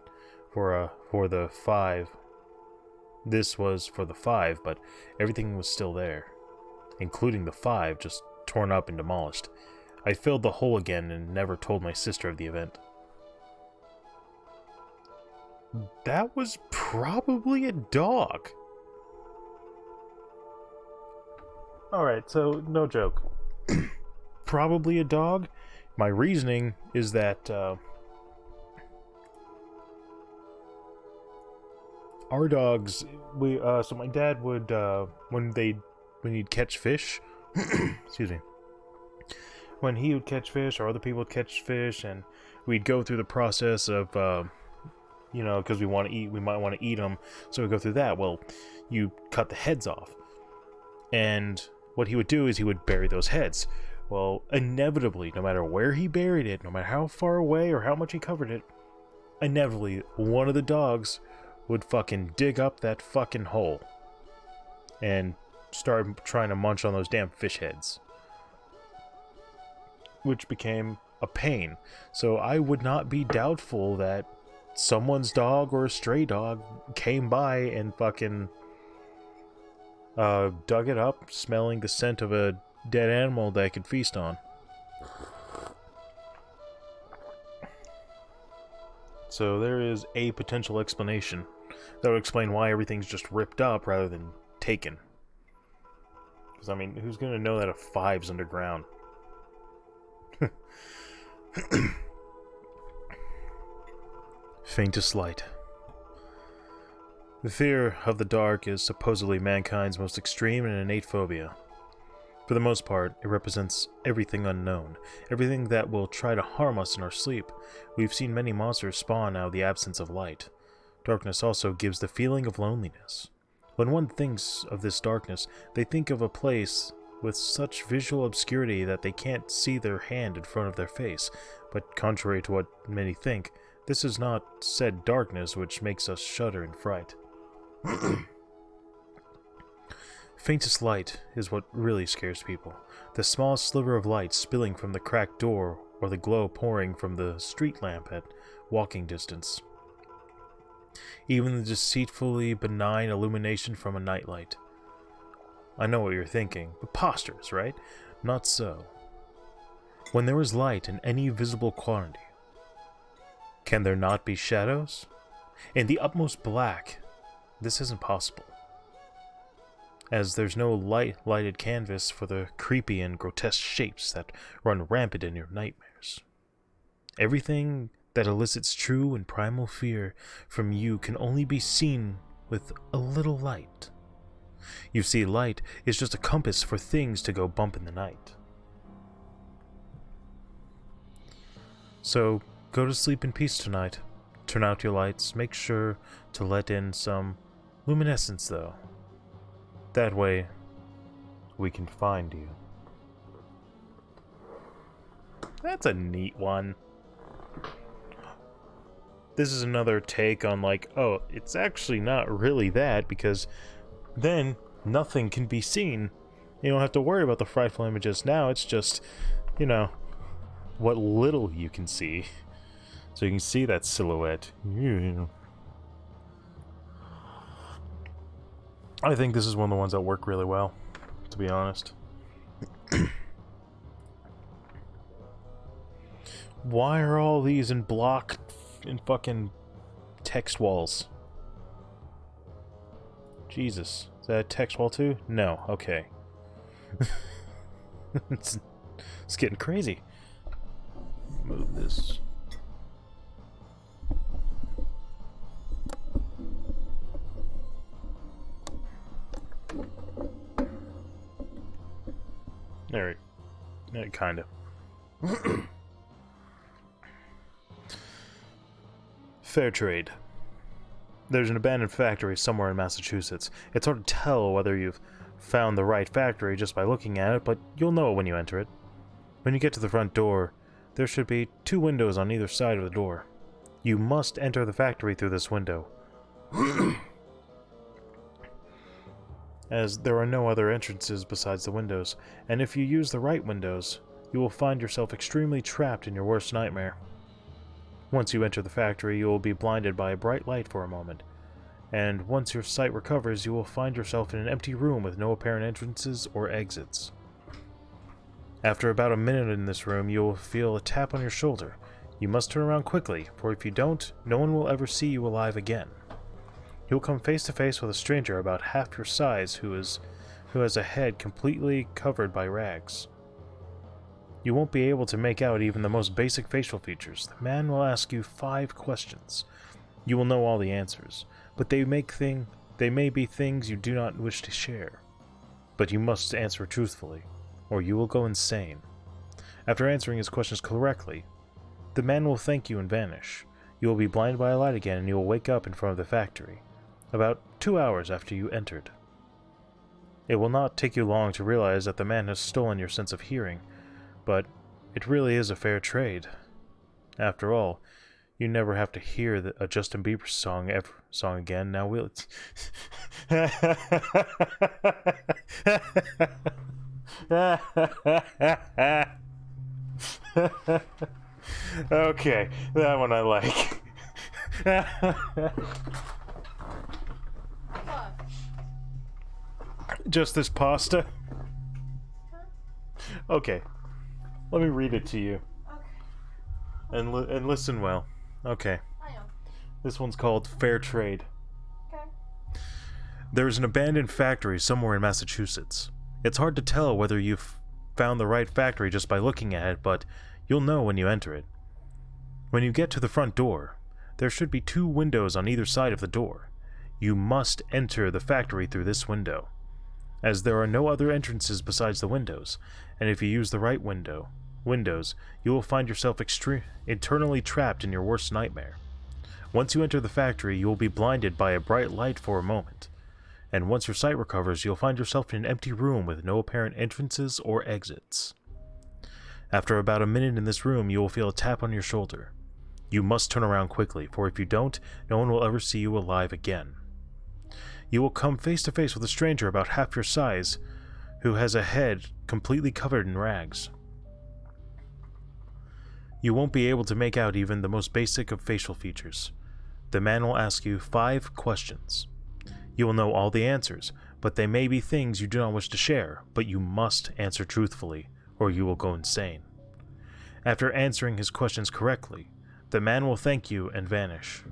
Speaker 1: for the 5, this was for the 5, but everything was still there, including the 5 just torn up and demolished. I filled the hole again and never told my sister of the event. That was probably a dog. Alright, so no joke. Probably a dog. My reasoning is that our dogs, so my dad would, when he'd catch fish, excuse me, when he would catch fish or other people would catch fish, and we'd go through the process of, because we might want to eat them, so we go through that. Well, you cut the heads off, and what he would do is he would bury those heads. Well, inevitably, no matter where he buried it, no matter how far away or how much he covered it, inevitably, one of the dogs would fucking dig up that fucking hole and start trying to munch on those damn fish heads, which became a pain. So I would not be doubtful that someone's dog or a stray dog came by and fucking dug it up, smelling the scent of a dead animal that I could feast on. So there is a potential explanation that would explain why everything's just ripped up rather than taken. Because, I mean, who's going to know that a 5's underground? Faintest light. The fear of the dark is supposedly mankind's most extreme and innate phobia. For the most part, it represents everything unknown, everything that will try to harm us in our sleep. We've seen many monsters spawn out of the absence of light. Darkness also gives the feeling of loneliness. When one thinks of this darkness, they think of a place with such visual obscurity that they can't see their hand in front of their face. But contrary to what many think, this is not said darkness which makes us shudder in fright. Faintest light is what really scares people. The smallest sliver of light spilling from the cracked door, or the glow pouring from the street lamp at walking distance. Even the deceitfully benign illumination from a nightlight. I know what you're thinking. Preposterous, right? Not so. When there is light in any visible quantity, can there not be shadows? In the utmost black, this isn't possible, as there's no lighted canvas for the creepy and grotesque shapes that run rampant in your nightmares. Everything that elicits true and primal fear from you can only be seen with a little light. You see, light is just a compass for things to go bump in the night. So, go to sleep in peace tonight. Turn out your lights. Make sure to let in some luminescence, though. That way, we can find you. That's a neat one. This is another take on, like, oh, it's actually not really that, because then nothing can be seen. You don't have to worry about the frightful images now. It's just, what little you can see. So you can see that silhouette. Yeah. I think this is one of the ones that work really well, to be honest. Why are all these in block in fucking text walls? Jesus. Is that a text wall too? No. Okay. it's getting crazy. Move this. There, kind of. Fair trade. There's an abandoned factory somewhere in Massachusetts. It's hard to tell whether you've found the right factory just by looking at it, but you'll know it when you enter it. When you get to the front door, there should be 2 windows on either side of the door. You must enter the factory through this window, as there are no other entrances besides the windows, and if you use the right windows, you will find yourself extremely trapped in your worst nightmare. Once you enter the factory, you will be blinded by a bright light for a moment, and once your sight recovers, you will find yourself in an empty room with no apparent entrances or exits. After about a minute in this room, you will feel a tap on your shoulder. You must turn around quickly, for if you don't, no one will ever see you alive again. You will come face to face with a stranger about half your size who has a head completely covered by rags. You won't be able to make out even the most basic facial features. The man will ask you 5 questions. You will know all the answers, but they may be things you do not wish to share. But you must answer truthfully, or you will go insane. After answering his questions correctly, the man will thank you and vanish. You will be blinded by a light again, and you will wake up in front of the factory, about 2 hours after you entered. It will not take you long to realize that the man has stolen your sense of hearing, but it really is a fair trade. After all, you never have to hear a Justin Bieber song again, now will it? Okay, that one I like.
Speaker 2: What?
Speaker 1: Just this pasta? Okay, let me read it to you.
Speaker 2: Okay.
Speaker 1: And listen well. Okay.
Speaker 2: I am.
Speaker 1: This one's called Fair Trade.
Speaker 2: Okay.
Speaker 1: There is an abandoned factory somewhere in Massachusetts. It's hard to tell whether you've found the right factory just by looking at it, but you'll know when you enter it. When you get to the front door, there should be 2 windows on either side of the door. You must enter the factory through this window, as there are no other entrances besides the windows, and if you use the right windows, you will find yourself internally trapped in your worst nightmare. Once you enter the factory, you will be blinded by a bright light for a moment, and once your sight recovers, you'll find yourself in an empty room with no apparent entrances or exits. After about a minute in this room, you will feel a tap on your shoulder. You must turn around quickly, for if you don't, no one will ever see you alive again. You will come face to face with a stranger about half your size, who has a head completely covered in rags. You won't be able to make out even the most basic of facial features. The man will ask you 5 questions. You will know all the answers, but they may be things you do not wish to share, but you must answer truthfully, or you will go insane. After answering his questions correctly, the man will thank you and vanish.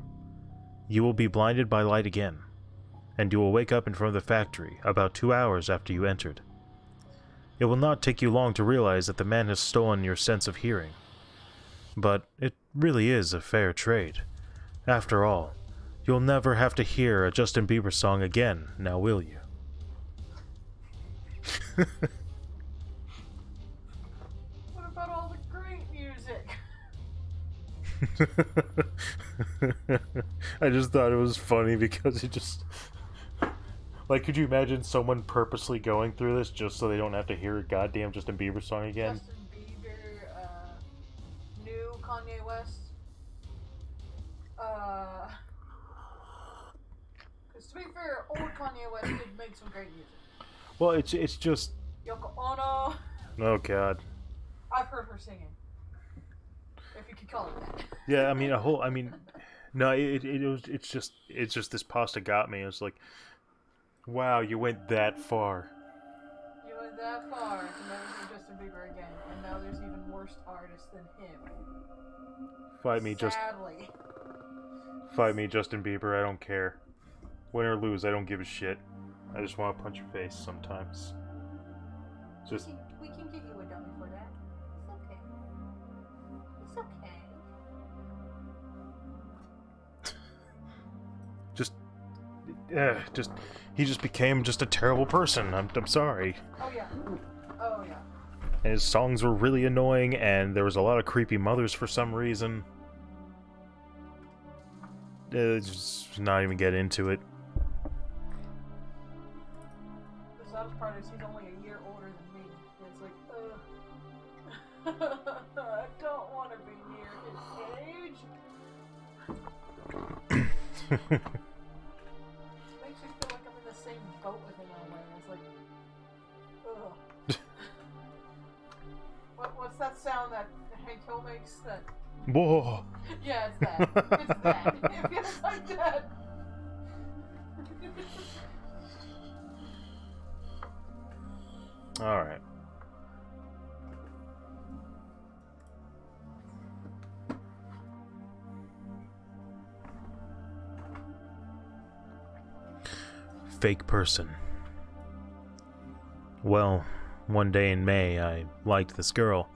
Speaker 1: You will be blinded by light again, and you will wake up in front of the factory about 2 hours after you entered. It will not take you long to realize that the man has stolen your sense of hearing. But it really is a fair trade. After all, you'll never have to hear a Justin Bieber song again, now will you?
Speaker 2: What about all the great music?
Speaker 1: I just thought it was funny because it just... Like, could you imagine someone purposely going through this just so they don't have to hear a goddamn Justin Bieber song again?
Speaker 2: Justin Bieber, new Kanye West. Because to be fair, old Kanye West did make some great music.
Speaker 1: Well, it's just...
Speaker 2: Yoko Ono.
Speaker 1: Oh, God.
Speaker 2: I've heard her singing. If you could call it that.
Speaker 1: Yeah, I mean, no, it's just this pasta got me. It's like, wow, you went that far.
Speaker 2: You went that far to never see Justin Bieber again, and now there's even worse artists than him.
Speaker 1: Fight me,
Speaker 2: Sadly.
Speaker 1: Fight me, Justin Bieber. I don't care. Win or lose, I don't give a shit. I just want to punch your face sometimes. Just
Speaker 2: We can get you a dummy for that. It's okay. It's okay.
Speaker 1: He just became just a terrible person. I'm sorry.
Speaker 2: Oh yeah. Oh yeah.
Speaker 1: And his songs were really annoying, and there was a lot of creepy mothers for some reason. Just not even get into it.
Speaker 2: The saddest part is he's only a year older than me. And it's like, I don't want to be near his age. Makes me feel like I'm in the same boat with him in a way. It's like, ugh. What's sound that Hank Hill makes that...
Speaker 1: Whoa!
Speaker 2: Yeah, it's that. It's that. It feels like that.
Speaker 1: Alright. Fake person. Well, one day in May, I liked this girl.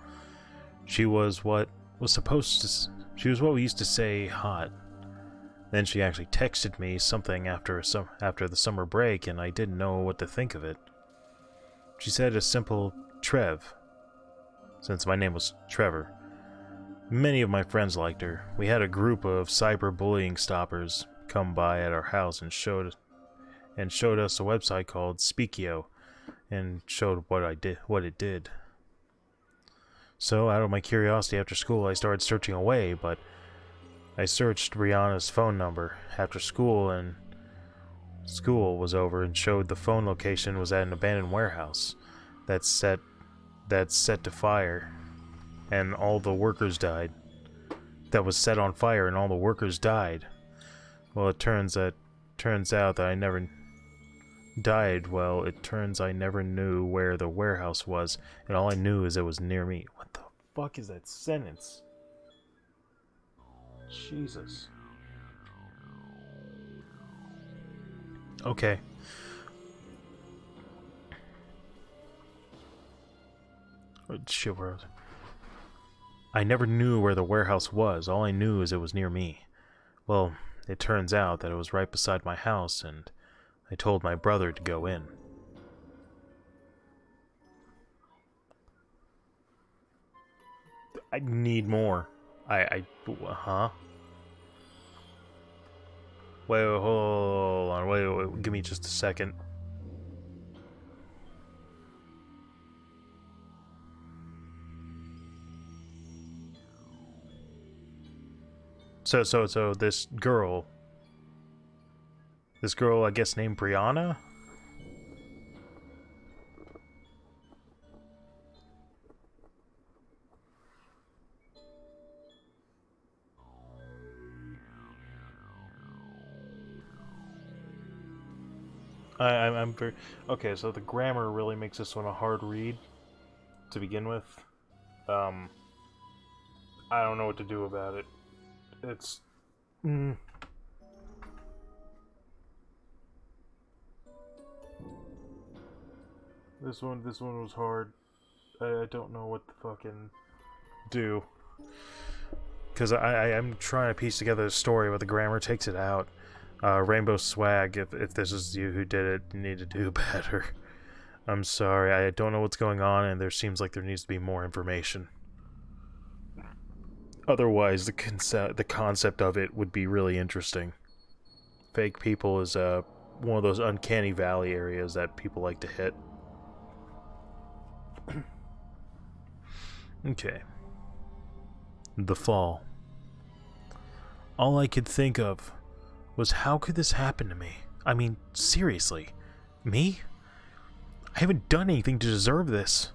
Speaker 1: She was what was supposed to... She was what we used to say hot. Then she actually texted me something after the summer break, and I didn't know what to think of it. She said a simple Trev, since my name was Trevor. Many of my friends liked her. We had a group of cyberbullying stoppers come by at our house and showed us a website called Speakio, and showed what it did. So, out of my curiosity after school, I started searching away, but I searched Brianna's phone number after school, and school was over, and showed the phone location was at an abandoned warehouse that's set to fire, and all the workers died. That was set on fire, and all the workers died. Well, it turns out that I never died. Well, it turns I never knew where the warehouse was, and all I knew is it was near me. What the fuck is that sentence? Jesus. Okay. Oh, shit, where was I never knew where the warehouse was. All I knew is it was near me. Well, it turns out that it was right beside my house, and I told my brother to go in. I need more. Huh? Wait, hold on. Wait, give me just a second. So this girl, I guess named Brianna? I'm very... Okay, so the grammar really makes this one a hard read to begin with. I don't know what to do about it. It's... This one was hard. I don't know what to fucking do. Because I'm trying to piece together a story, but the grammar takes it out. Rainbow Swag, if this is you who did it, you need to do better. I'm sorry, I don't know what's going on, and there seems like there needs to be more information. Otherwise, the concept of it would be really interesting. Fake people is one of those uncanny valley areas that people like to hit. Okay. The fall. All I could think of was, how could this happen to me? I mean, seriously. Me? I haven't done anything to deserve this.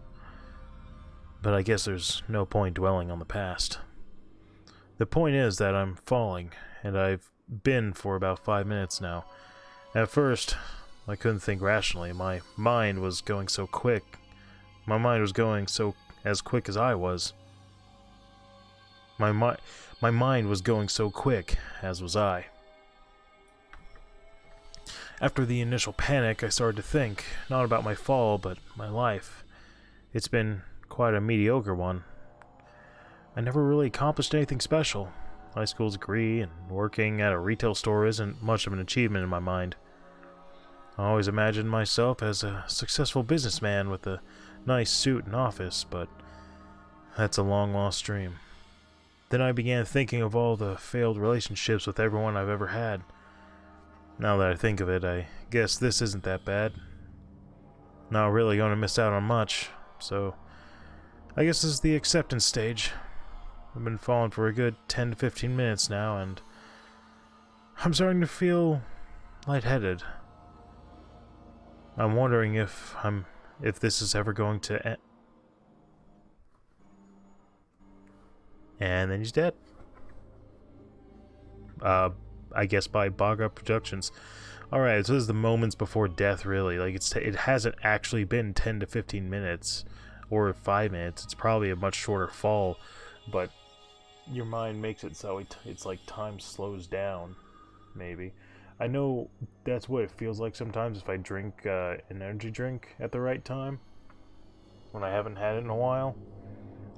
Speaker 1: But I guess there's no point dwelling on the past. The point is that I'm falling, and I've been for about 5 minutes now. At first, I couldn't think rationally. My mind was going so quick. My mind was going so as quick as I was. My mind was going so quick, as was I. After the initial panic, I started to think, not about my fall, but my life. It's been quite a mediocre one. I never really accomplished anything special. High school's degree and working at a retail store isn't much of an achievement in my mind. I always imagined myself as a successful businessman with a nice suit and office, but that's a long-lost dream. Then I began thinking of all the failed relationships with everyone I've ever had. Now that I think of it, I guess this isn't that bad. Not really going to miss out on much, so I guess this is the acceptance stage. I've been falling for a good 10 to 15 minutes now, and I'm starting to feel lightheaded. I'm wondering if this is ever going to end. And then he's dead. I guess by Baga Productions. Alright, so this is the moments before death, really. Like, it hasn't actually been 10 to 15 minutes, or 5 minutes. It's probably a much shorter fall, but your mind makes it so it's like time slows down, maybe. I know that's what it feels like sometimes if I drink an energy drink at the right time, when I haven't had it in a while.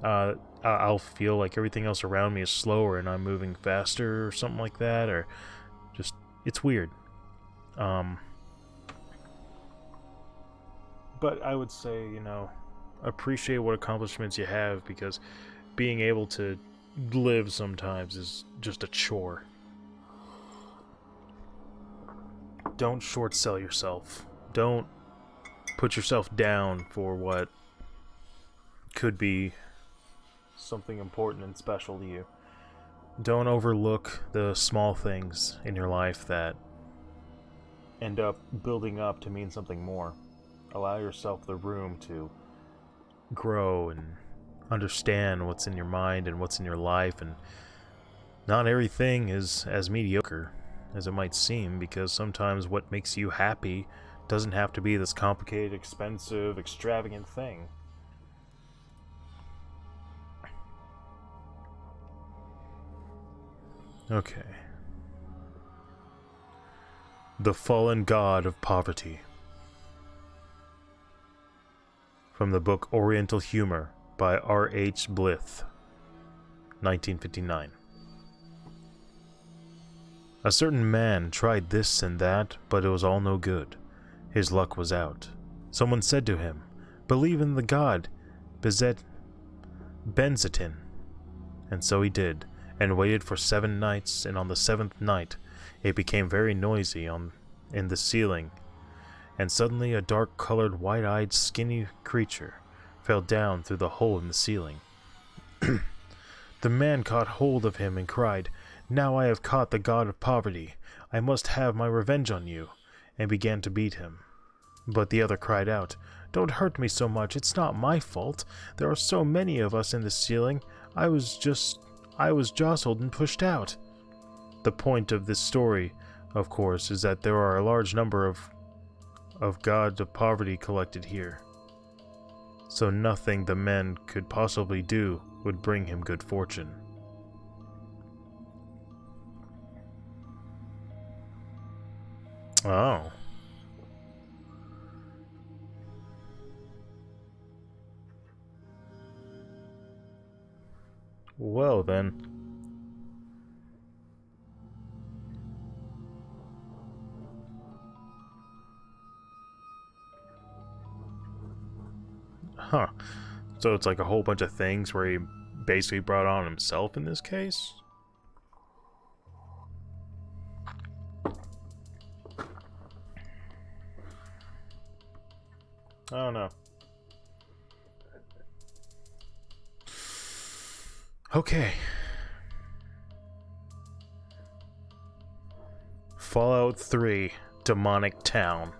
Speaker 1: I'll feel like everything else around me is slower and I'm moving faster or something like that, or just, it's weird. But I would say, appreciate what accomplishments you have, because being able to live sometimes is just a chore. Don't short sell yourself. Don't put yourself down for what could be something important and special to you. Don't overlook the small things in your life that end up building up to mean something more. Allow yourself the room to grow and understand what's in your mind and what's in your life, and not everything is as mediocre as it might seem, because sometimes what makes you happy doesn't have to be this complicated, expensive, extravagant thing. Okay. The Fallen God of Poverty. From the book Oriental Humor by R.H. Blyth, 1959. A certain man tried this and that, but it was all no good. His luck was out. Someone said to him, "Believe in the god Benzatin." And so he did, and waited for 7 nights, and on the 7th night it became very noisy in the ceiling, and suddenly a dark-colored, white-eyed, skinny creature fell down through the hole in the ceiling. The man caught hold of him and cried, "Now I have caught the god of poverty. I must have my revenge on you," and began to beat him. But the other cried out, "Don't hurt me so much. It's not my fault. There are so many of us in the ceiling. I was jostled and pushed out." The point of this story, of course, is that there are a large number of gods of poverty collected here. So nothing the man could possibly do would bring him good fortune. Oh. Well then. Huh. So it's like a whole bunch of things where he basically brought on himself in this case? I don't know. Okay. Fallout 3, Demonic Town.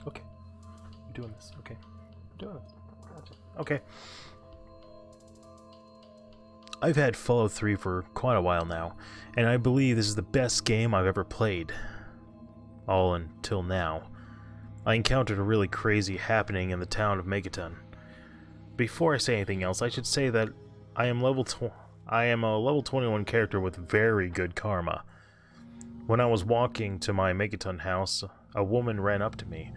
Speaker 1: Okay. I'm doing this. Okay. I'm doing this. Gotcha. Okay. I've had Fallout 3 for quite a while now, and I believe this is the best game I've ever played. All until now. I encountered a really crazy happening in the town of Megaton. Before I say anything else, I should say that I am a level 21 character with very good karma. When I was walking to my Megaton house, a woman ran up to me.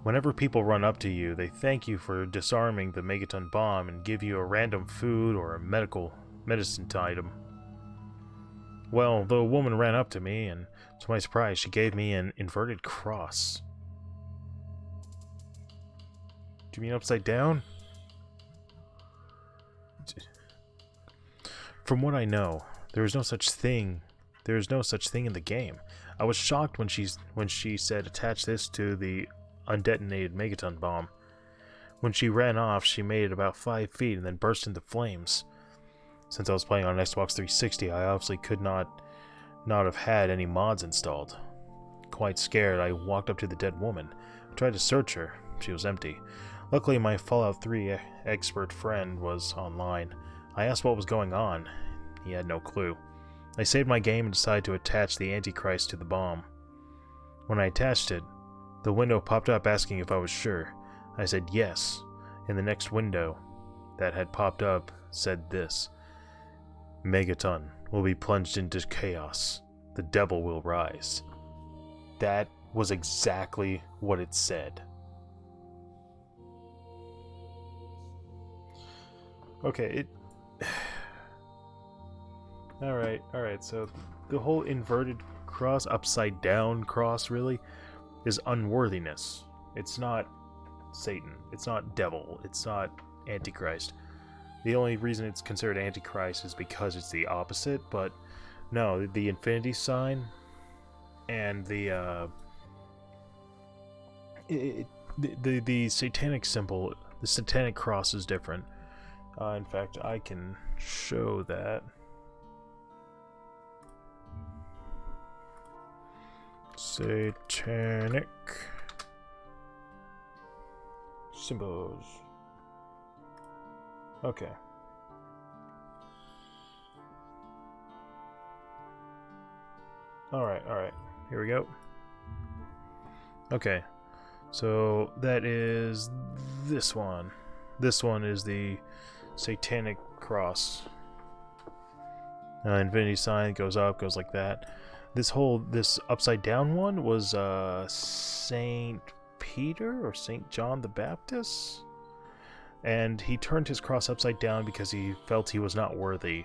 Speaker 1: Whenever people run up to you, they thank you for disarming the Megaton bomb and give you a random food or a medicine item. Well, the woman ran up to me, and to my surprise, she gave me an inverted cross. Do you mean upside down? From what I know, there is no such thing in the game. I was shocked when she said attach this to the undetonated Megaton bomb. When she ran off, she made it about 5 feet and then burst into flames. Since I was playing on Xbox 360, I obviously could not have had any mods installed. Quite scared, I walked up to the dead woman. I tried to search her. She was empty. Luckily, my Fallout 3 expert friend was online. I asked what was going on. He had no clue. I saved my game and decided to attach the Antichrist to the bomb. When I attached it, the window popped up asking if I was sure. I said yes, and the next window that had popped up said this: Megaton will be plunged into chaos. The devil will rise. That was exactly what it said. Okay, Alright, so the whole inverted cross, upside down cross, really, is unworthiness. It's not Satan. It's not devil. It's not Antichrist. The only reason it's considered Antichrist is because it's the opposite, but no, the infinity sign and the satanic symbol, the satanic cross is different. In fact, I can show that. Satanic symbols. Okay. Alright. Here we go. Okay. So that is this one. This one is the satanic cross. Infinity sign goes up, goes like that. This upside down one was Saint Peter or Saint John the Baptist, and he turned his cross upside down because he felt he was not worthy.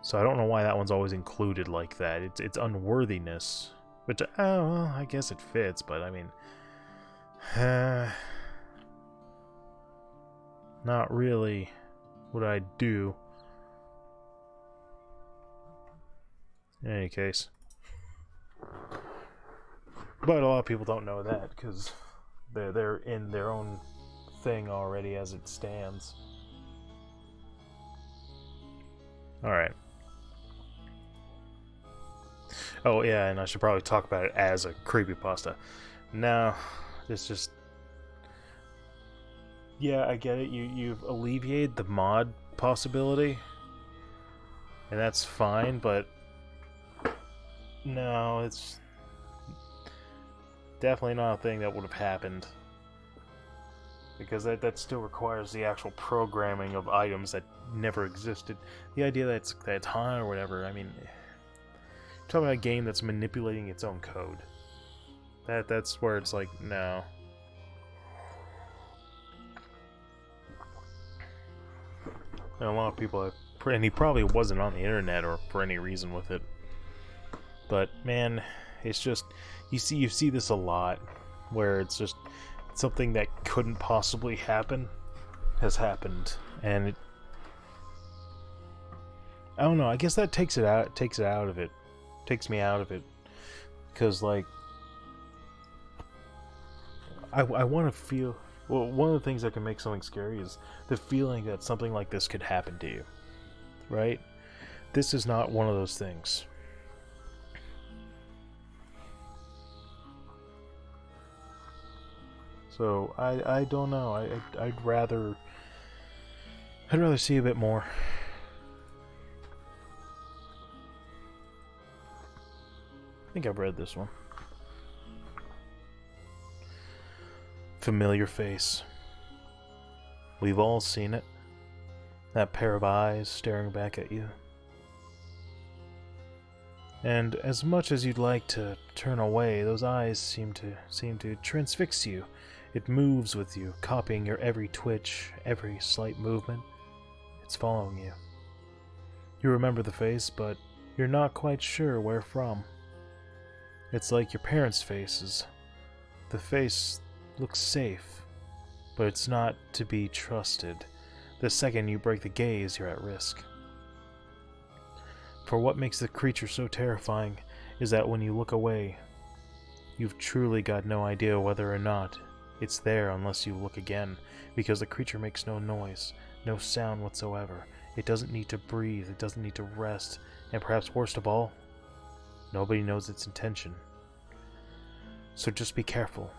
Speaker 1: So I don't know why that one's always included like that. It's unworthiness, which well, I guess it fits, but I mean, not really what I'd do. In any case. But a lot of people don't know that because they're in their own thing already as it stands. Alright. Oh yeah, and I should probably talk about it as a creepypasta. No, it's just... Yeah, I get it. You've alleviated the mod possibility. And that's fine, but... No, it's definitely not a thing that would have happened. Because that still requires the actual programming of items that never existed. The idea that it's haunted or whatever, I mean... You're talking about a game that's manipulating its own code. That's where it's like, no. And a lot of people have... And he probably wasn't on the internet or for any reason with it. But man, it's just you see this a lot, where it's just something that couldn't possibly happen has happened, and I don't know. I guess that takes me out of it, because like I want to feel. Well, one of the things that can make something scary is the feeling that something like this could happen to you, right? This is not one of those things. So I don't know. I'd rather see a bit more. I think I've read this one. Familiar face. We've all seen it. That pair of eyes staring back at you. And as much as you'd like to turn away, those eyes seem to transfix you. It moves with you, copying your every twitch, every slight movement. It's following you. You remember the face, but you're not quite sure where from. It's like your parents' faces. The face looks safe, but it's not to be trusted. The second you break the gaze, you're at risk. For what makes the creature so terrifying is that when you look away, you've truly got no idea whether or not it's there unless you look again, because the creature makes no noise, no sound whatsoever. It doesn't need to breathe, it doesn't need to rest, and perhaps worst of all, nobody knows its intention. So just be careful.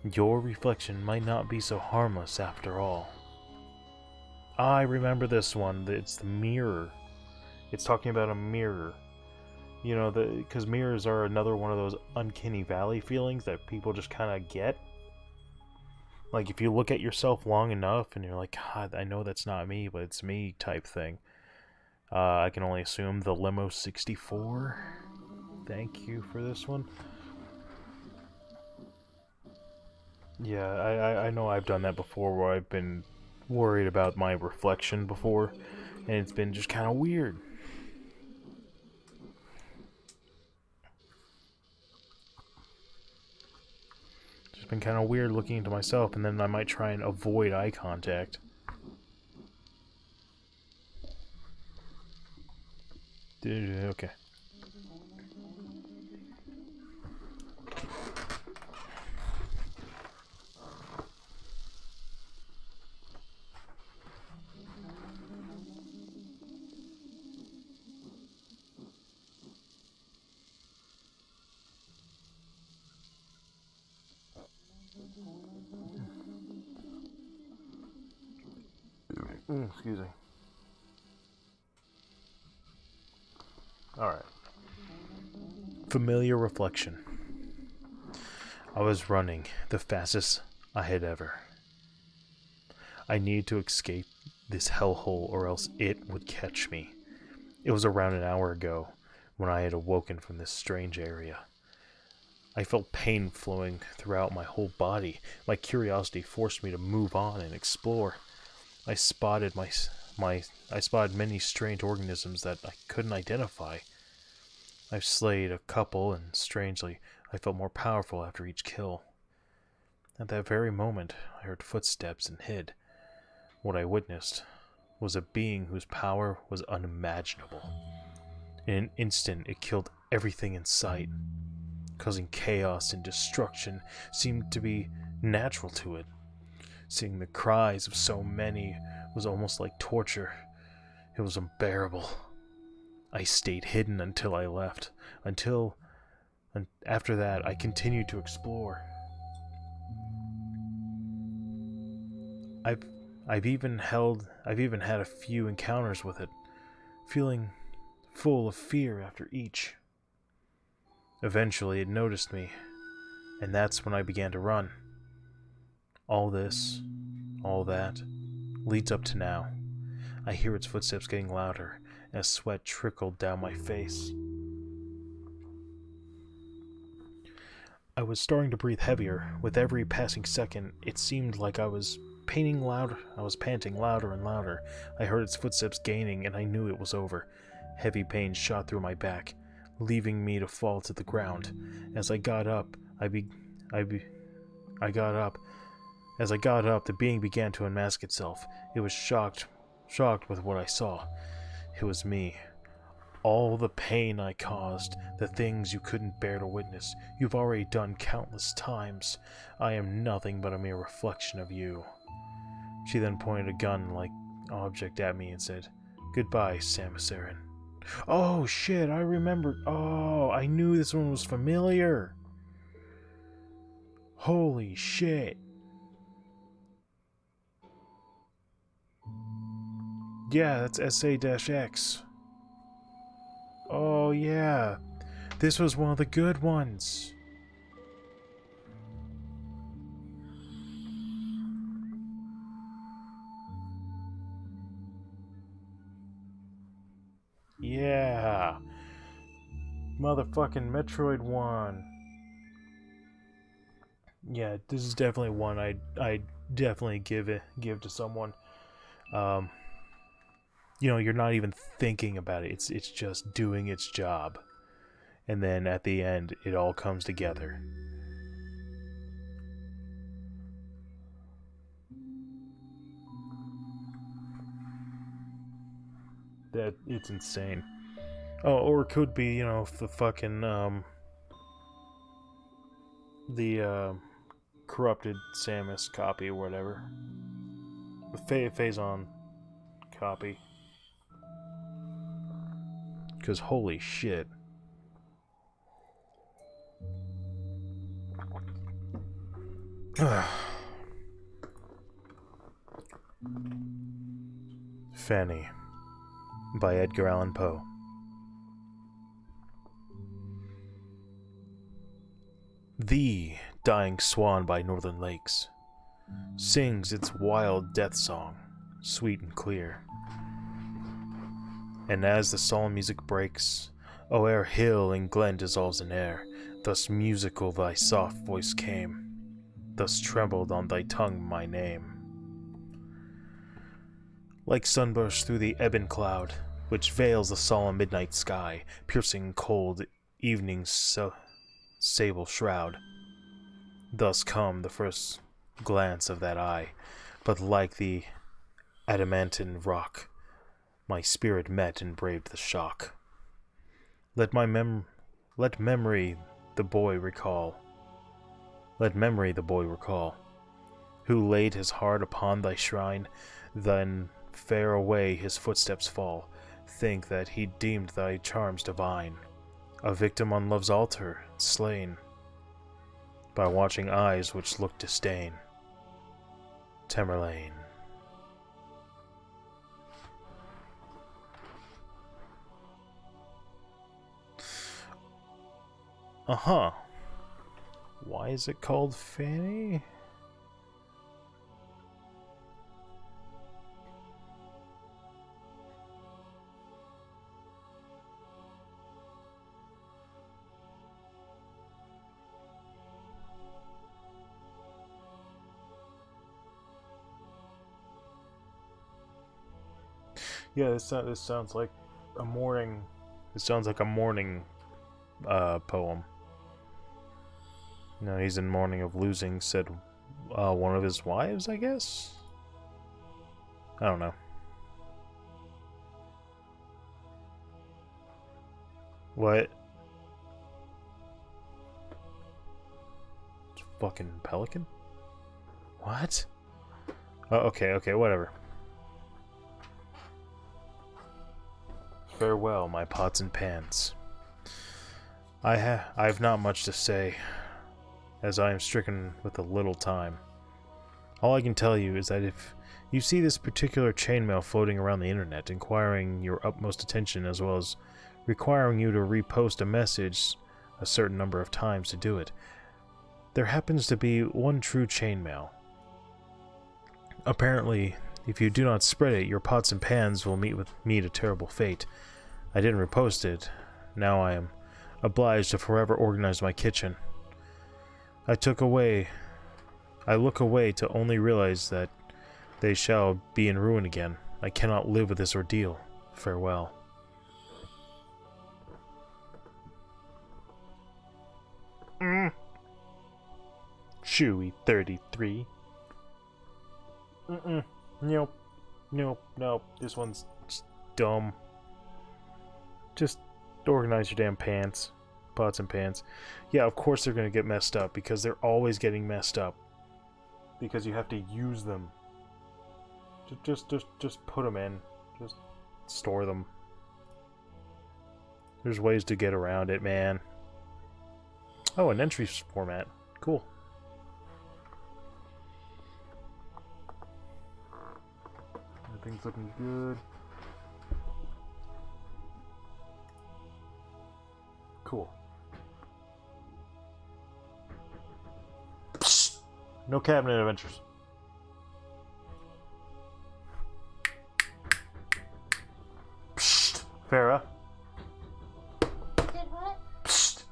Speaker 1: Your reflection might not be so harmless after all. I remember this one. It's the mirror. It's talking about a mirror. You know, because mirrors are another one of those uncanny valley feelings that people just kind of get. Like, if you look at yourself long enough and you're like, God, I know that's not me, but it's me type thing. I can only assume the Limo 64. Thank you for this one. Yeah, I know I've done that before where I've been worried about my reflection before, and it's been just kind of weird. It's been kind of weird looking into myself, and then I might try and avoid eye contact. Okay. Excuse me. Alright. Familiar reflection. I was running the fastest I had ever. I needed to escape this hellhole or else it would catch me. It was around an hour ago when I had awoken from this strange area. I felt pain flowing throughout my whole body. My curiosity forced me to move on and explore. I spotted many strange organisms that I couldn't identify. I've slayed a couple, and strangely, I felt more powerful after each kill. At that very moment, I heard footsteps and hid. What I witnessed was a being whose power was unimaginable. In an instant, it killed everything in sight. Causing chaos and destruction seemed to be natural to it. Seeing the cries of so many was almost like torture. It was unbearable. I stayed hidden until I left. After that, I continued to explore. I've even had a few encounters with it, feeling full of fear after each. Eventually, it noticed me, and that's when I began to run. All this, all that, leads up to now. I hear its footsteps getting louder, and sweat trickled down my face. I was starting to breathe heavier. With every passing second, it seemed like I was panting louder and louder. I heard its footsteps gaining, and I knew it was over. Heavy pain shot through my back, leaving me to fall to the ground. As I got up, the being began to unmask itself. It was shocked with what I saw. It was me. All the pain I caused, the things you couldn't bear to witness, you've already done countless times. I am nothing but a mere reflection of you. She then pointed a gun-like object at me and said, "Goodbye, Samus Aran." Oh shit, I remembered. Oh, I knew this one was familiar. Holy shit. Yeah, that's SA-X. Oh yeah, this was one of the good ones. Yeah. Motherfucking Metroid 1. Yeah, this is definitely one I definitely give to someone. Um you're not even thinking about it. It's just doing its job. And then at the end it all comes together. That it's insane. Oh, or it could be, the fucking the corrupted Samus copy or whatever. The Phazon copy. Because holy shit. Fanny by Edgar Allan Poe. The dying swan by northern lakes sings its wild death song, sweet and clear. And as the solemn music breaks, o'er hill and glen dissolves in air, thus musical thy soft voice came, thus trembled on thy tongue my name. Like sunburst through the ebon cloud, which veils the solemn midnight sky, piercing cold evening's sable shroud. Thus come the first glance of that eye, but like the adamantine rock, my spirit met and braved the shock. Let memory the boy recall. Let memory the boy recall, who laid his heart upon thy shrine, then fare away his footsteps fall. Think that he deemed thy charms divine, a victim on love's altar, slain by watching eyes which look disdain. Tamerlane. Why is it called Fanny? Yeah, this sounds like a mourning. It sounds like a mourning poem. No, he's in mourning of losing, said one of his wives, I guess? I don't know. What? It's a fucking pelican? What? Oh, okay, whatever. Farewell, my pots and pans. I've not much to say, as I am stricken with a little time. All I can tell you is that if you see this particular chainmail floating around the internet, inquiring your utmost attention as well as requiring you to repost a message a certain number of times to do it, there happens to be one true chainmail. Apparently, if you do not spread it, your pots and pans will meet a terrible fate. I didn't repost it. Now I am obliged to forever organize my kitchen. I look away to only realize that they shall be in ruin again. I cannot live with this ordeal. Farewell. Chewy 33. Nope. This one's just dumb. Just organize your damn pants. Pots and pans. Yeah, of course they're gonna get messed up, because they're always getting messed up. Because you have to use them. Just put them in. Just store them. There's ways to get around it, man. Oh, an entry format. Cool. Everything's looking good. Cool. Psst. No cabinet adventures. Psst. Farah.
Speaker 2: Did what?
Speaker 1: Psst.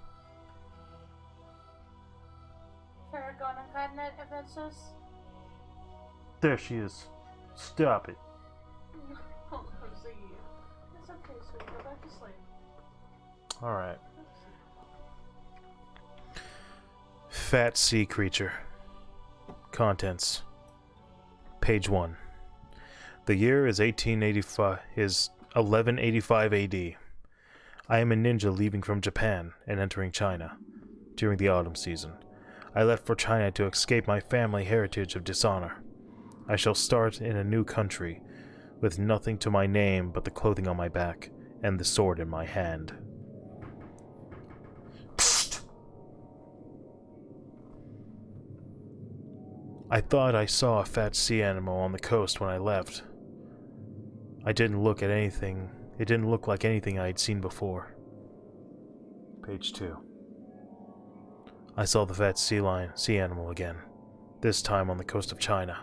Speaker 2: Farah gone on cabinet adventures?
Speaker 1: There she is. Stop it.
Speaker 2: Oh, Rosie. It's okay, sweetie. Go back to sleep.
Speaker 1: Alright. Fat sea creature. Contents. Page 1. The year is 1185 AD. I am a ninja leaving from Japan and entering China during the autumn season. I left for China to escape my family heritage of dishonor. I shall start in a new country with nothing to my name but the clothing on my back and the sword in my hand. I thought I saw a fat sea animal on the coast when I left. I didn't look at anything. It didn't look like anything I had seen before. Page 2. I saw the fat sea animal again, this time on the coast of China.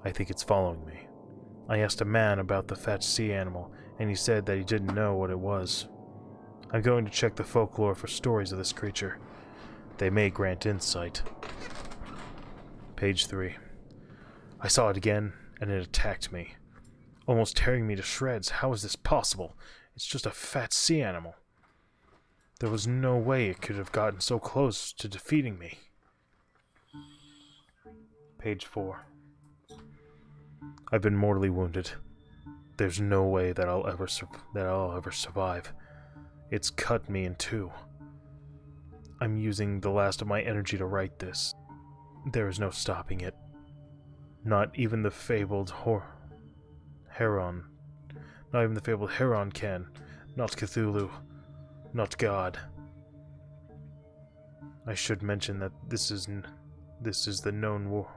Speaker 1: I think it's following me. I asked a man about the fat sea animal, and he said that he didn't know what it was. I'm going to check the folklore for stories of this creature. They may grant insight. Page 3. I saw it again, and it attacked me, almost tearing me to shreds. How is this possible? It's just a fat sea animal. There was no way it could have gotten so close to defeating me. Page 4. I've been mortally wounded. There's no way that I'll ever survive. It's cut me in two. I'm using the last of my energy to write this. There is no stopping it. Not even the fabled Heron. Not even the fabled Heron can. Not Cthulhu. Not God. I should mention that this is the known war.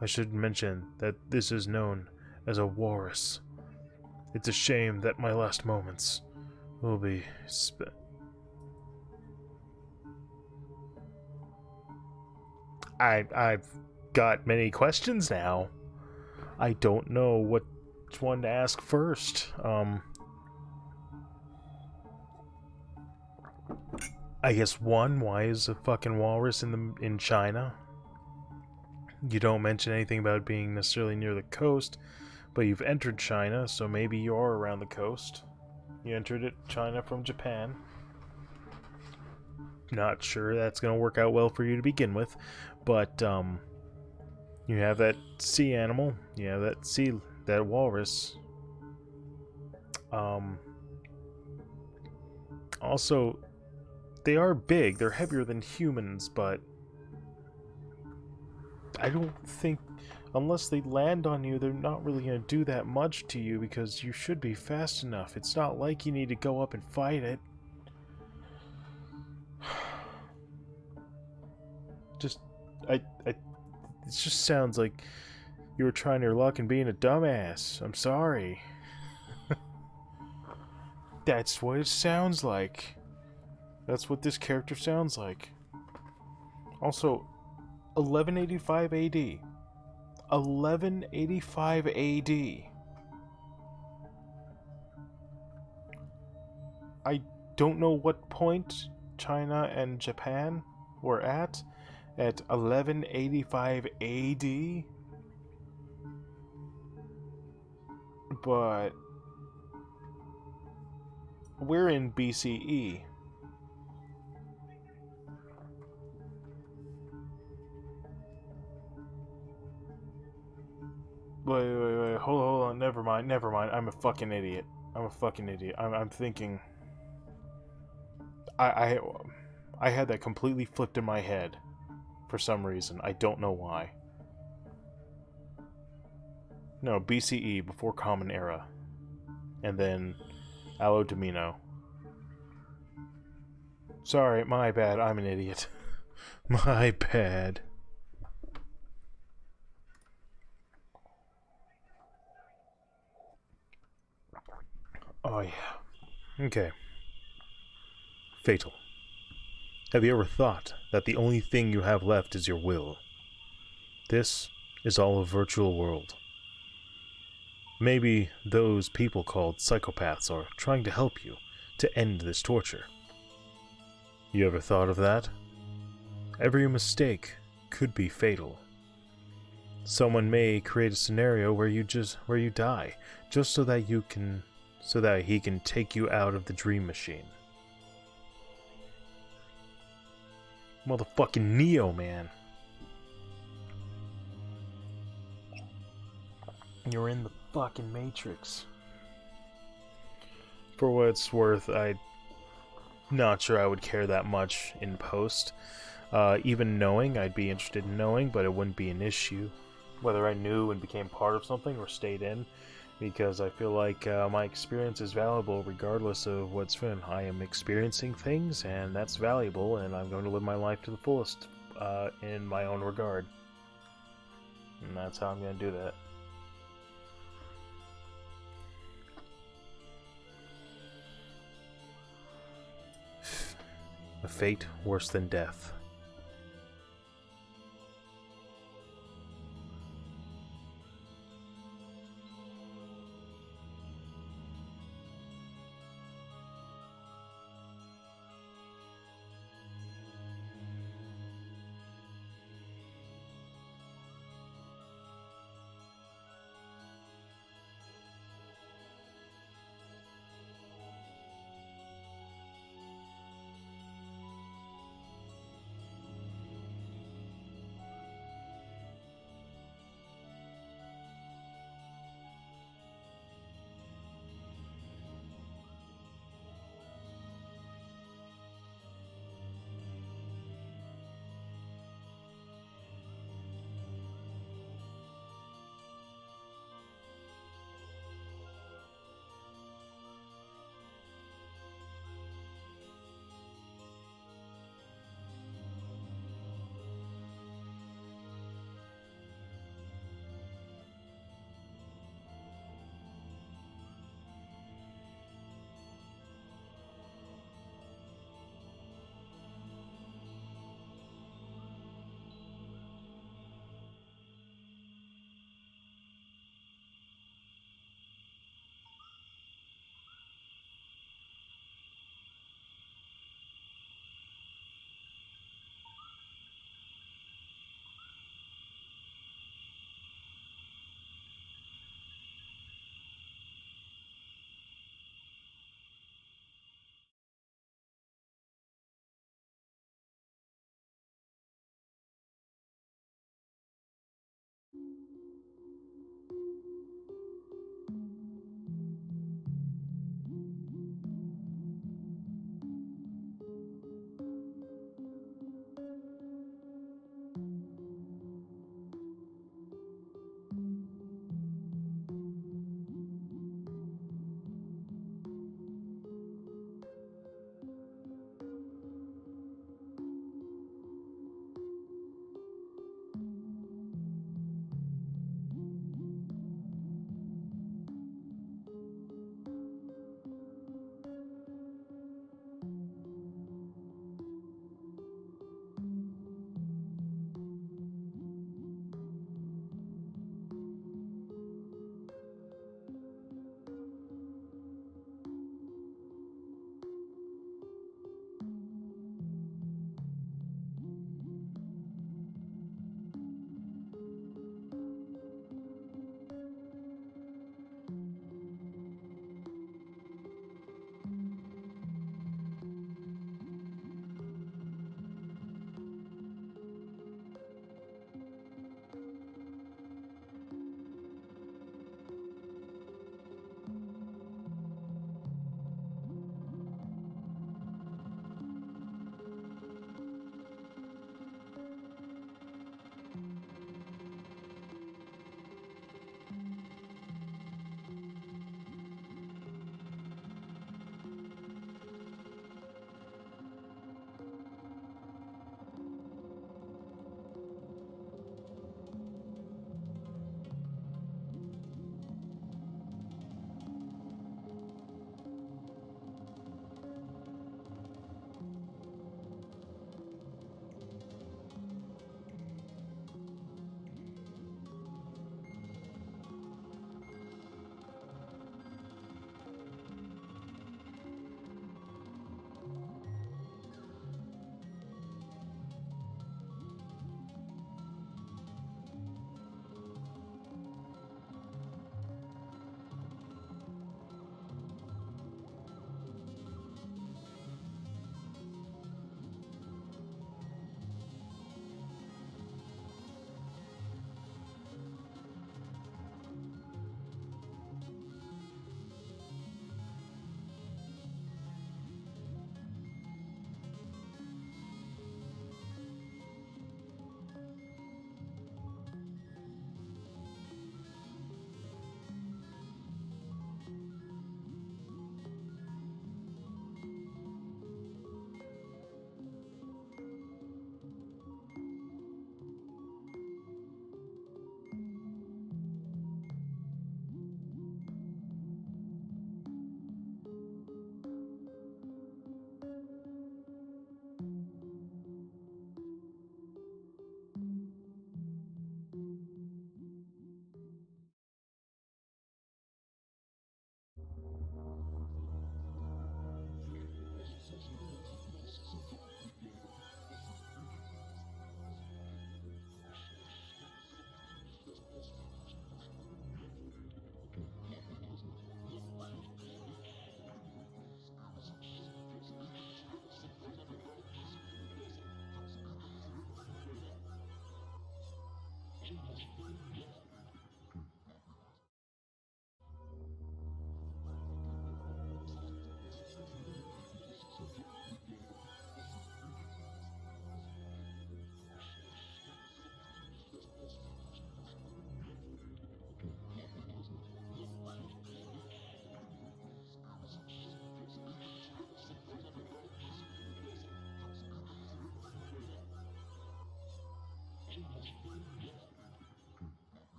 Speaker 1: I should mention that this is known as a walrus. It's a shame that my last moments will be spent. I've got many questions now. I don't know which one to ask first. I guess one, why is a fucking walrus in China? You don't mention anything about it being necessarily near the coast, but you've entered China, so maybe you are around the coast. You entered China from Japan. Not sure that's going to work out well for you to begin with, but you have that sea animal, you have that walrus. Also, they are big, they're heavier than humans, but I don't think, unless they land on you, they're not really going to do that much to you because you should be fast enough. It's not like you need to go up and fight it. It just sounds like you were trying your luck and being a dumbass. I'm sorry. That's what it sounds like. That's what this character sounds like. Also, 1185 AD. 1185 AD. I don't know what point China and Japan were at 1185 AD, but we're in BCE. Wait, hold on, never mind, I'm a fucking idiot. I'm thinking, I had that completely flipped in my head for some reason. I don't know why. No, BCE, before Common Era. And then Allo Domino. Sorry, my bad, I'm an idiot. My bad. Oh yeah. Okay. Fatal. Have you ever thought that the only thing you have left is your will? This is all a virtual world. Maybe those people called psychopaths are trying to help you to end this torture. You ever thought of that? Every mistake could be fatal. Someone may create a scenario where you die, just so that he can take you out of the dream machine. Motherfucking Neo, man. You're in the fucking Matrix. For what it's worth, I'm not sure I would care that much in post. Even knowing, I'd be interested in knowing, but it wouldn't be an issue. Whether I knew and became part of something or stayed in. Because I feel like my experience is valuable regardless of what's fun. I am experiencing things, and that's valuable, and I'm going to live my life to the fullest in my own regard. And that's how I'm going to do that. A fate worse than death.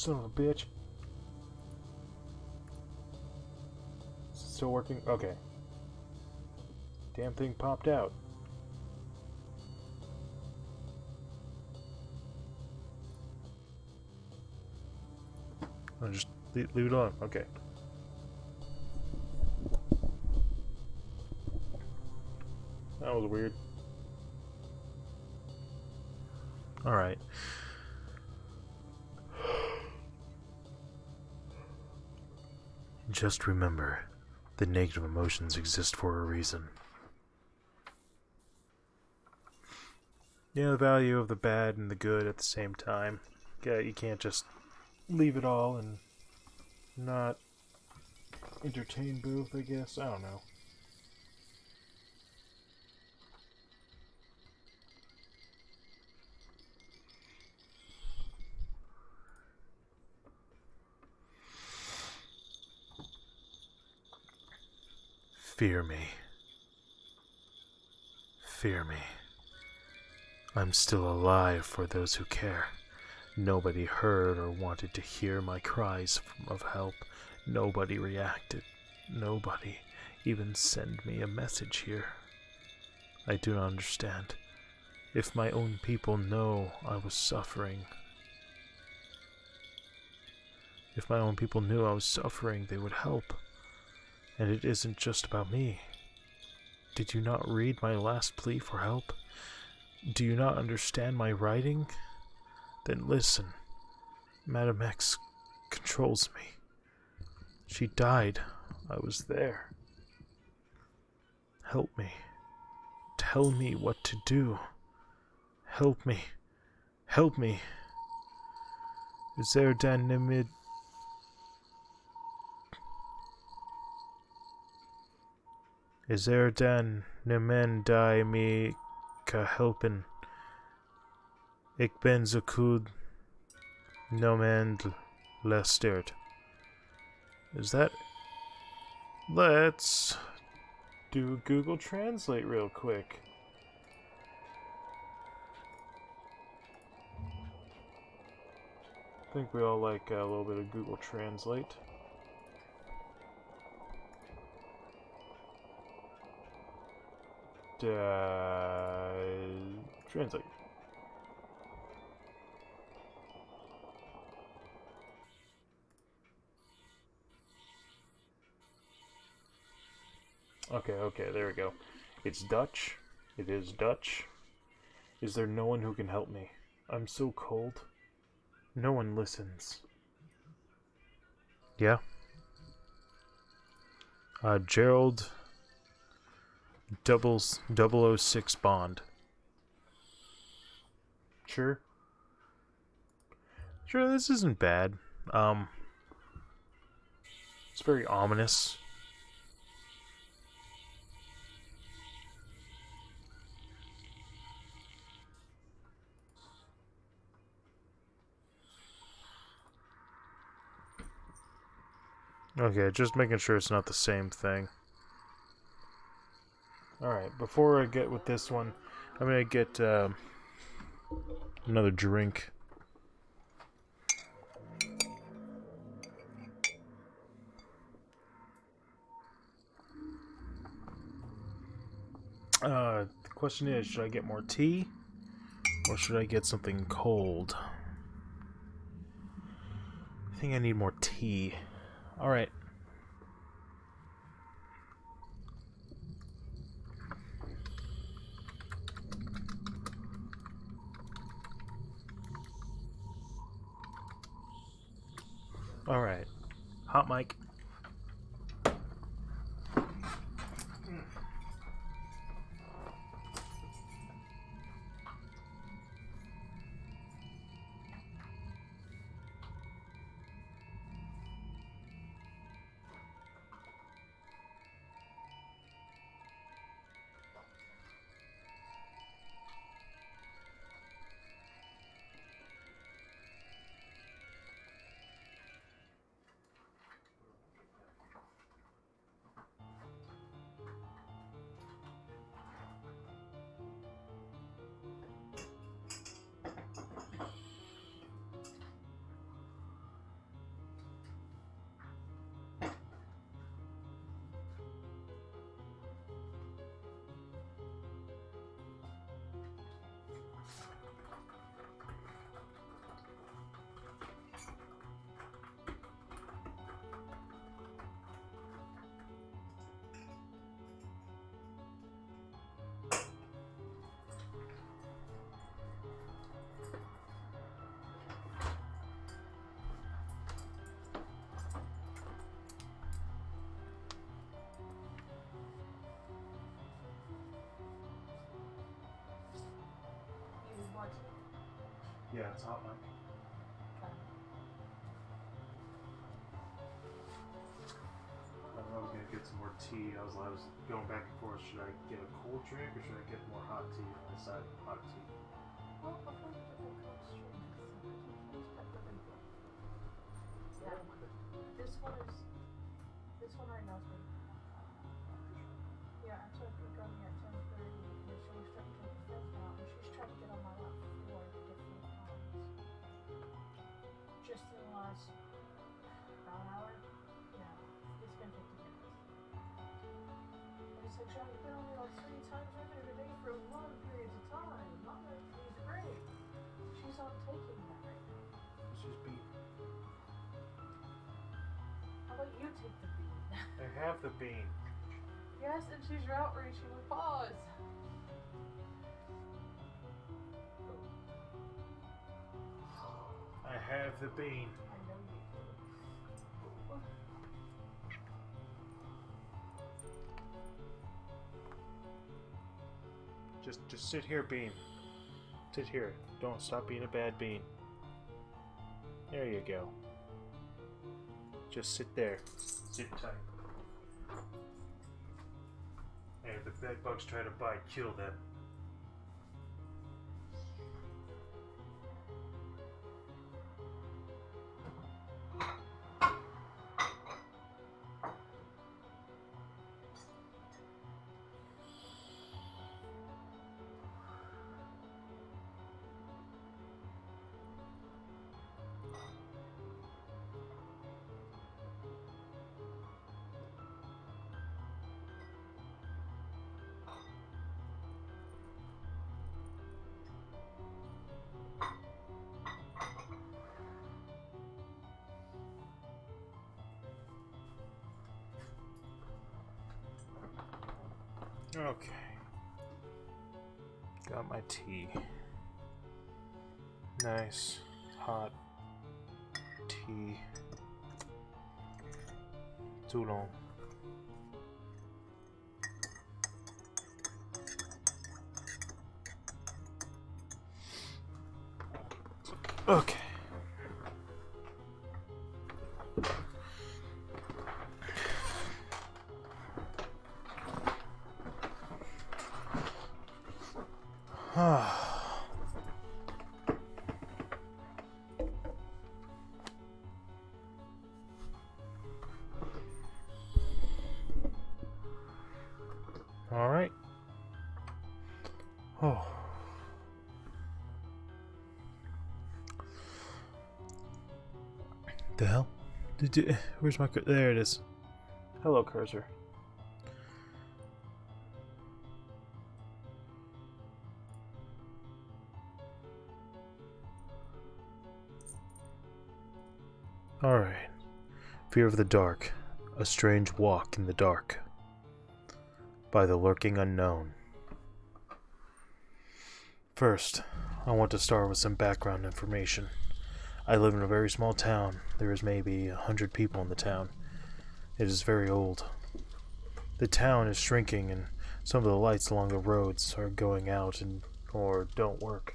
Speaker 1: Son of a bitch. Still working? Okay. Damn thing popped out. I'll just leave it on. Okay. That was weird. Alright. Just remember, the negative emotions exist for a reason. Yeah, the value of the bad and the good at the same time. Yeah, you can't just leave it all and not entertain both, I guess. I don't know. Fear me. Fear me. I'm still alive for those who care. Nobody heard or wanted to hear my cries of help. Nobody reacted. Nobody even sent me a message here. I do not understand. If my own people know I was suffering, if my own people knew I was suffering, they would help. And it isn't just about me. Did you not read my last plea for help? Do you not understand my writing? Then listen. Madam X controls me. She died. I was there. Help me. Tell me what to do. Help me. Help me. Is there Nimid? Is there Nimen die me ka helpen? Ik ben zo goed no man lestert. Is that? Let's do Google Translate real quick. I think we all like a little bit of Google Translate. Translate. Okay, there we go. It's Dutch. It is Dutch. Is there no one who can help me? I'm so cold. No one listens. Yeah? Gerald 006 Bond. Sure. Sure, this isn't bad. It's very ominous. Okay, just making sure it's not the same thing. Alright, before I get with this one, I'm gonna get another drink. The question is, should I get more tea? Or should I get something cold? I think I need more tea. Alright. Alright. Hot mic. Yeah, it's hot, Mike.
Speaker 2: Okay.
Speaker 1: I was gonna get some more tea. I was going back and forth. Should I get a cold drink or should I get more hot tea? And I decided hot tea.
Speaker 2: Well, before you get the cold stream, use peppermint. Yeah. This one right now is good. Yeah, I took a gummy at 10:30 and she was starting to take the fifth now and she's trying to get on my lap 4 different times. Just in the last about an hour? Yeah, it's been 50 minutes. And it's like, John, you've been only like 3 times with her today for long periods of time. Mama, he's great. She's not taking that right now.
Speaker 1: She's beat.
Speaker 2: How about you take the beat?
Speaker 1: I have the bean.
Speaker 2: Yes, and she's route reaching with paws.
Speaker 1: I have the bean.
Speaker 2: I know you do.
Speaker 1: Just sit here, bean. Sit here. Don't stop being a bad bean. There you go. Just sit there. Sit tight. And if the bed bugs try to bite, kill them. Okay. Got my tea. Nice, hot tea. Too long. Okay. All right. Oh. The hell? Where's my there it is. Hello, cursor. Alright. Fear of the Dark. A Strange Walk in the Dark. By the Lurking Unknown. First, I want to start with some background information. I live in a very small town. There is maybe 100 people in the town. It is very old. The town is shrinking and some of the lights along the roads are going out or don't work.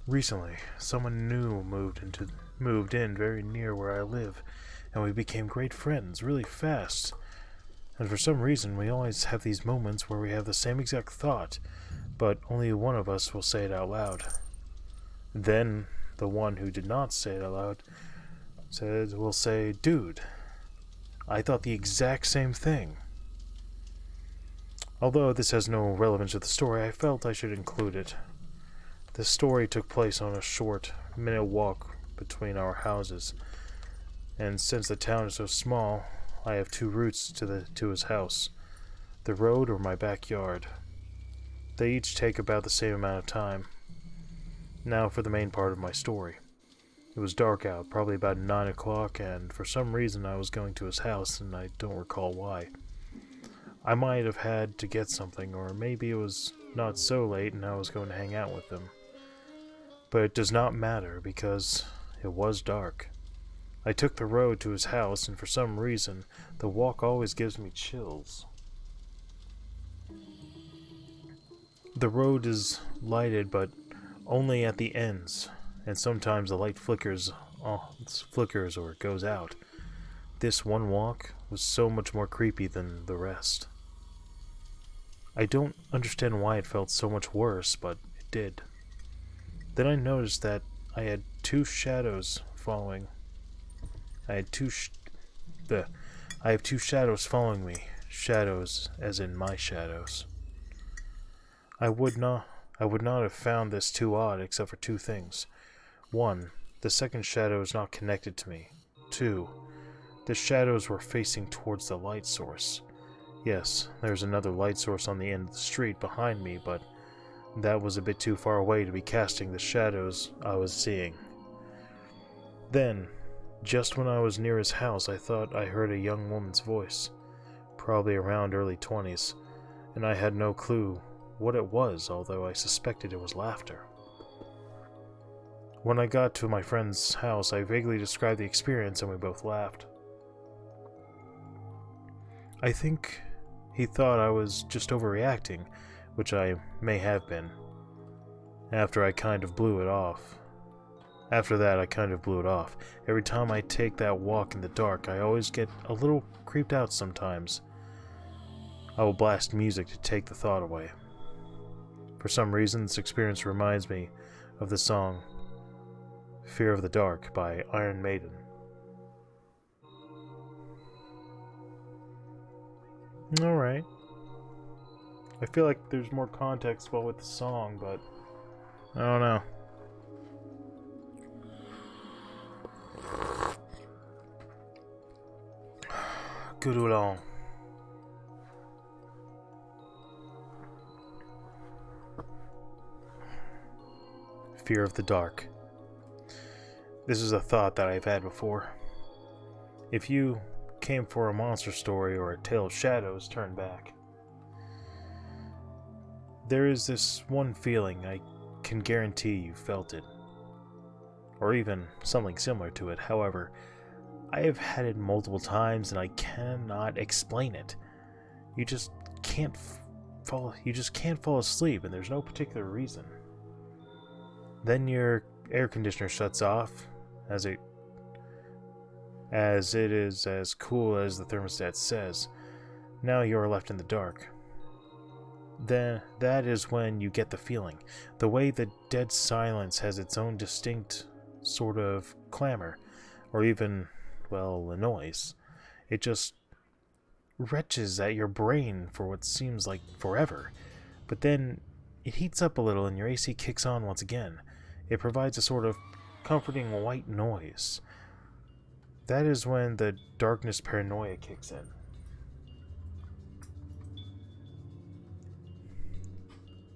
Speaker 1: Recently, someone new moved in very near where I live, and we became great friends really fast. And for some reason, we always have these moments where we have the same exact thought, but only one of us will say it out loud. Then, the one who did not say it out loud will say, "Dude, I thought the exact same thing." Although this has no relevance to the story, I felt I should include it. The story took place on a short, minute walk between our houses, and since the town is so small, I have 2 routes to his house, the road or my backyard. They each take about the same amount of time. Now for the main part of my story. It was dark out, probably about 9 o'clock, and for some reason I was going to his house, and I don't recall why. I might have had to get something, or maybe it was not so late and I was going to hang out with them. But it does not matter, because it was dark. I took the road to his house, and for some reason, the walk always gives me chills. The road is lighted, but only at the ends, and sometimes the light flickers or goes out. This one walk was so much more creepy than the rest. I don't understand why it felt so much worse, but it did. Then I noticed that I had two shadows following. I had two I have two shadows following me. Shadows as in my shadows. I would not have found this too odd except for two things. One, the second shadow is not connected to me. Two, the shadows were facing towards the light source. Yes, there's another light source on the end of the street behind me, but that was a bit too far away to be casting the shadows I was seeing. Then, just when I was near his house, I thought I heard a young woman's voice, probably around early 20s, and I had no clue what it was, although I suspected it was laughter. When I got to my friend's house, I vaguely described the experience and we both laughed. I think he thought I was just overreacting, which I may have been. After that, I kind of blew it off. Every time I take that walk in the dark, I always get a little creeped out sometimes. I will blast music to take the thought away. For some reason, this experience reminds me of the song Fear of the Dark by Iron Maiden. Alright. I feel like there's more context with the song, but I don't know. Good oolong. Fear of the dark. This is a thought that I've had before. If you came for a monster story or a tale of shadows, turn back. There is this one feeling, I can guarantee you felt it. Or even something similar to it. However, I have had it multiple times and I cannot explain it. You just can't fall asleep and there's no particular reason. Then your air conditioner shuts off as it is as cool as the thermostat says. Now you are left in the dark. Then that is when you get the feeling. The way the dead silence has its own distinct sort of clamor, or even, well, a noise. It just retches at your brain for what seems like forever. But then it heats up a little and your AC kicks on once again. It provides a sort of comforting white noise. That is when the darkness paranoia kicks in.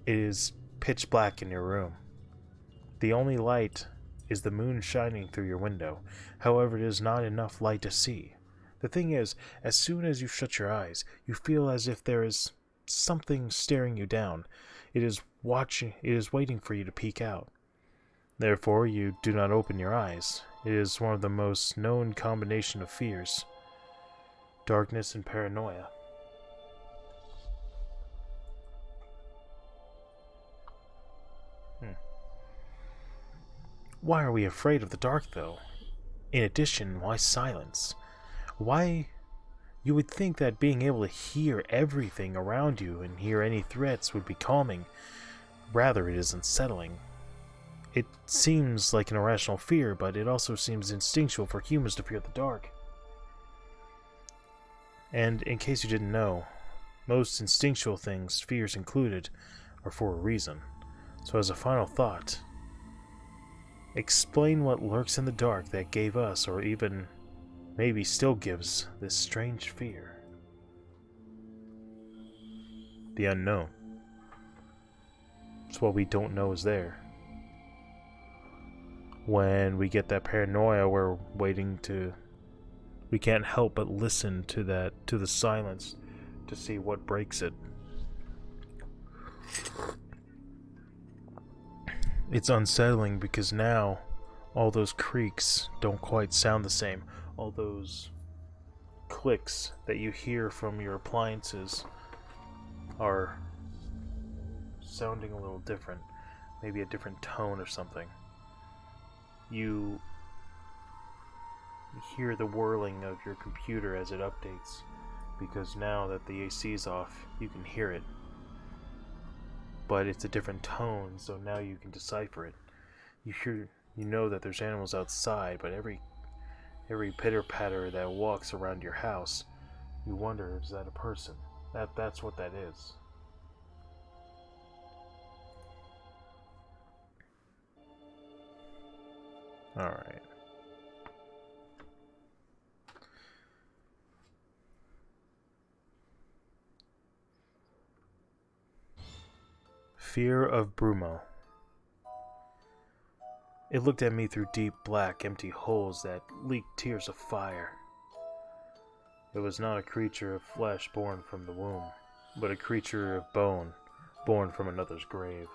Speaker 1: It is pitch black in your room. The only light is the moon shining through your window. However, it is not enough light to see. The thing is, as soon as you shut your eyes, you feel as if there is something staring you down. It is waiting for you to peek out. Therefore, you do not open your eyes. It is one of the most known combination of fears. Darkness and paranoia. Why are we afraid of the dark, though? In addition, why silence? Why? You would think that being able to hear everything around you and hear any threats would be calming. Rather, it is unsettling. It seems like an irrational fear, but it also seems instinctual for humans to fear the dark. And in case you didn't know, most instinctual things, fears included, are for a reason. So as a final thought, explain what lurks in the dark that gave us, or even maybe still gives, this strange fear. The unknown. It's what we don't know is there. When we get that paranoia, we can't help but listen to the silence to see what breaks it. It's unsettling because now all those creaks don't quite sound the same. All those clicks that you hear from your appliances are sounding a little different. maybe a different tone or something. You hear the whirling of your computer as it updates, because now that the AC is off, you can hear it. But it's a different tone, so now you can decipher it. You know that there's animals outside, but every pitter-patter that walks around your house, you wonder, is that a person? That's what that is. Alright. Fear of Brumo. It looked at me through deep, black, empty holes that leaked tears of fire. It was not a creature of flesh born from the womb, but a creature of bone, born from another's grave.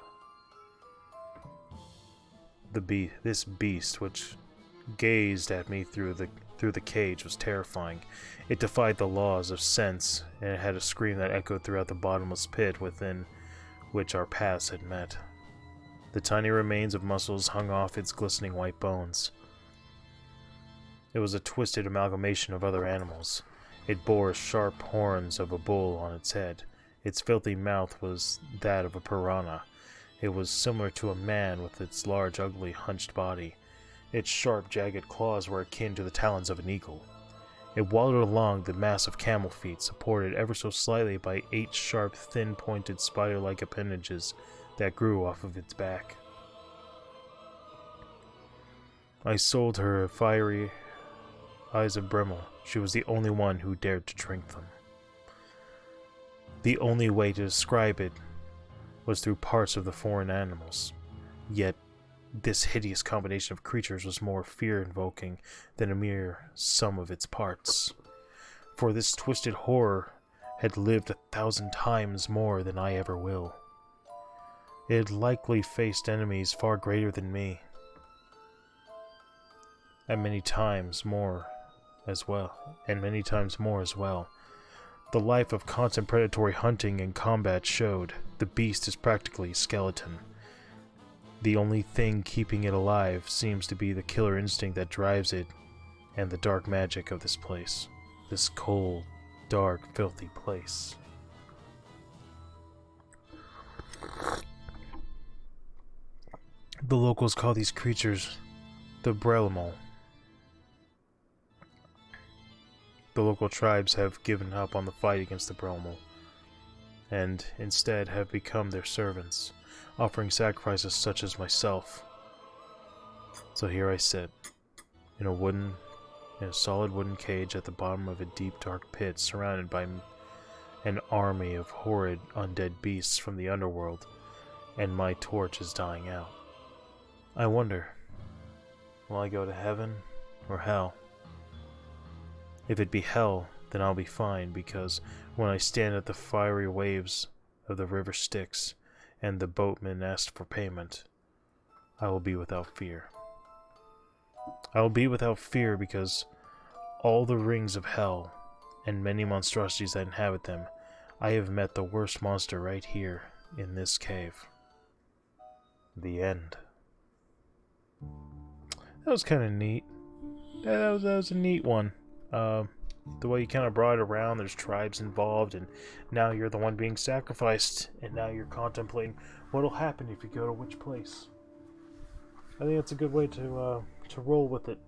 Speaker 1: This beast, which gazed at me through the cage, was terrifying. It defied the laws of sense, and it had a scream that echoed throughout the bottomless pit within which our paths had met. The tiny remains of muscles hung off its glistening white bones. It was a twisted amalgamation of other animals. It bore sharp horns of a bull on its head. Its filthy mouth was that of a piranha. It was similar to a man with its large, ugly, hunched body. Its sharp, jagged claws were akin to the talons of an eagle. It waddled along the massive camel feet, supported ever so slightly by 8 sharp, thin-pointed, spider-like appendages that grew off of its back. I sold her fiery eyes of brimel. She was the only one who dared to drink them. The only way to describe it was through parts of the foreign animals. Yet, this hideous combination of creatures was more fear-invoking than a mere sum of its parts. For this twisted horror had lived 1,000 times more than I ever will. It had likely faced enemies far greater than me, and many times more as well. The life of constant predatory hunting and combat showed the beast is practically a skeleton. The only thing keeping it alive seems to be the killer instinct that drives it, and the dark magic of this place. This cold, dark, filthy place. The locals call these creatures the Brelmo. The local tribes have given up on the fight against the Brelmo, and instead have become their servants, offering sacrifices such as myself. So here I sit, in a solid wooden cage at the bottom of a deep dark pit, surrounded by an army of horrid undead beasts from the underworld, and my torch is dying out. I wonder, will I go to heaven or hell? If it be hell, then I'll be fine, because when I stand at the fiery waves of the river Styx, and the boatman asked for payment, I will be without fear. I will be without fear because all the rings of hell, and many monstrosities that inhabit them, I have met the worst monster right here, in this cave. The end. That was kind of neat. That was a neat one. The way you kind of brought it around, there's tribes involved, and now you're the one being sacrificed, and now you're contemplating what'll happen if you go to which place. I think that's a good way to roll with it.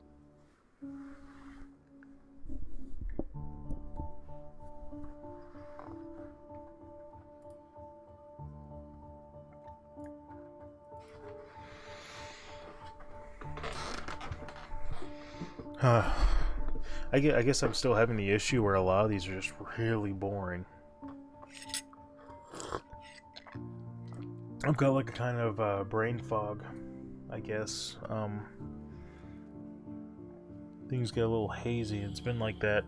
Speaker 1: I guess I'm still having the issue where a lot of these are just really boring. I've got like a kind of brain fog, I guess. Things get a little hazy. It's been like that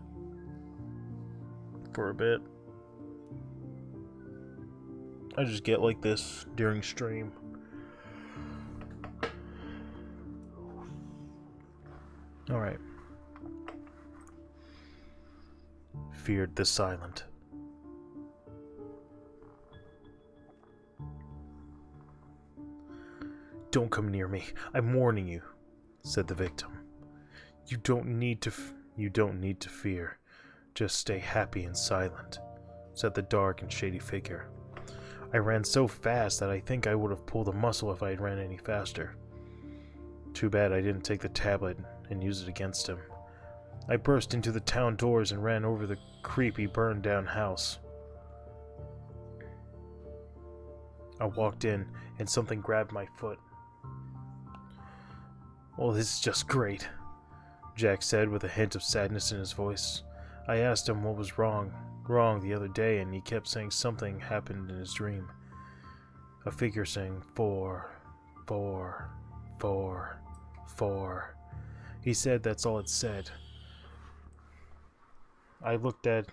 Speaker 1: for a bit. I just get like this during stream. Alright. Feared the silent. Don't come near me. I'm warning you, said the victim. You don't need to fear. Just stay happy and silent, said the dark and shady figure. I ran so fast that I think I would have pulled a muscle if I had ran any faster. Too bad I didn't take the tablet and use it against him. I burst into the town doors and ran over the creepy, burned-down house. I walked in, and something grabbed my foot. Well, this is just great, Jack said with a hint of sadness in his voice. I asked him what was wrong the other day, and he kept saying something happened in his dream. A figure saying 4, 4, 4, 4. He said that's all it said. I looked at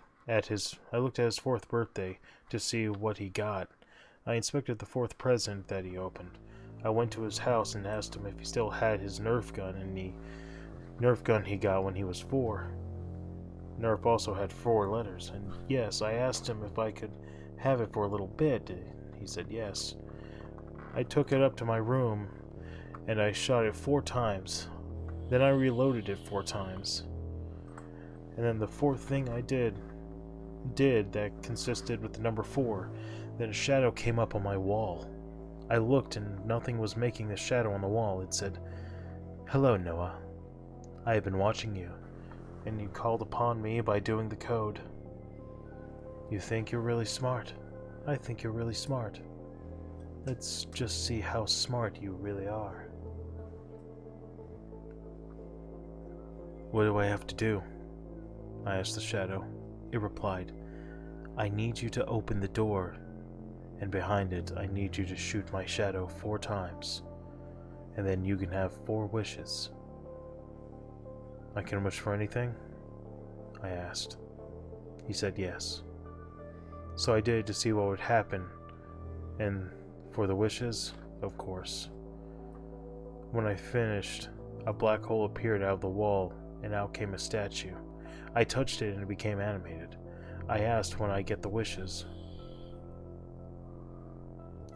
Speaker 1: his 4th birthday to see what he got. I inspected the 4th present that he opened. I went to his house and asked him if he still had his Nerf gun and the Nerf gun he got when he was 4. Nerf also had 4 letters, and yes, I asked him if I could have it for a little bit. He said yes. I took it up to my room and I shot it 4 times. Then I reloaded it 4 times. And then the 4th thing I did that consisted with the number 4, then a shadow came up on my wall. I looked and nothing was making the shadow on the wall. It said, "Hello, Noah. I have been watching you, and you called upon me by doing the code. You think you're really smart. I think you're really smart. Let's just see how smart you really are." "What do I have to do?" I asked the shadow. It replied, "I need you to open the door, and behind it I need you to shoot my shadow 4 times, and then you can have 4 wishes." "I can wish for anything?" I asked. He said yes. So I did to see what would happen, and for the wishes, of course. When I finished, a black hole appeared out of the wall, and out came a statue. I touched it and it became animated. I asked when I get the wishes.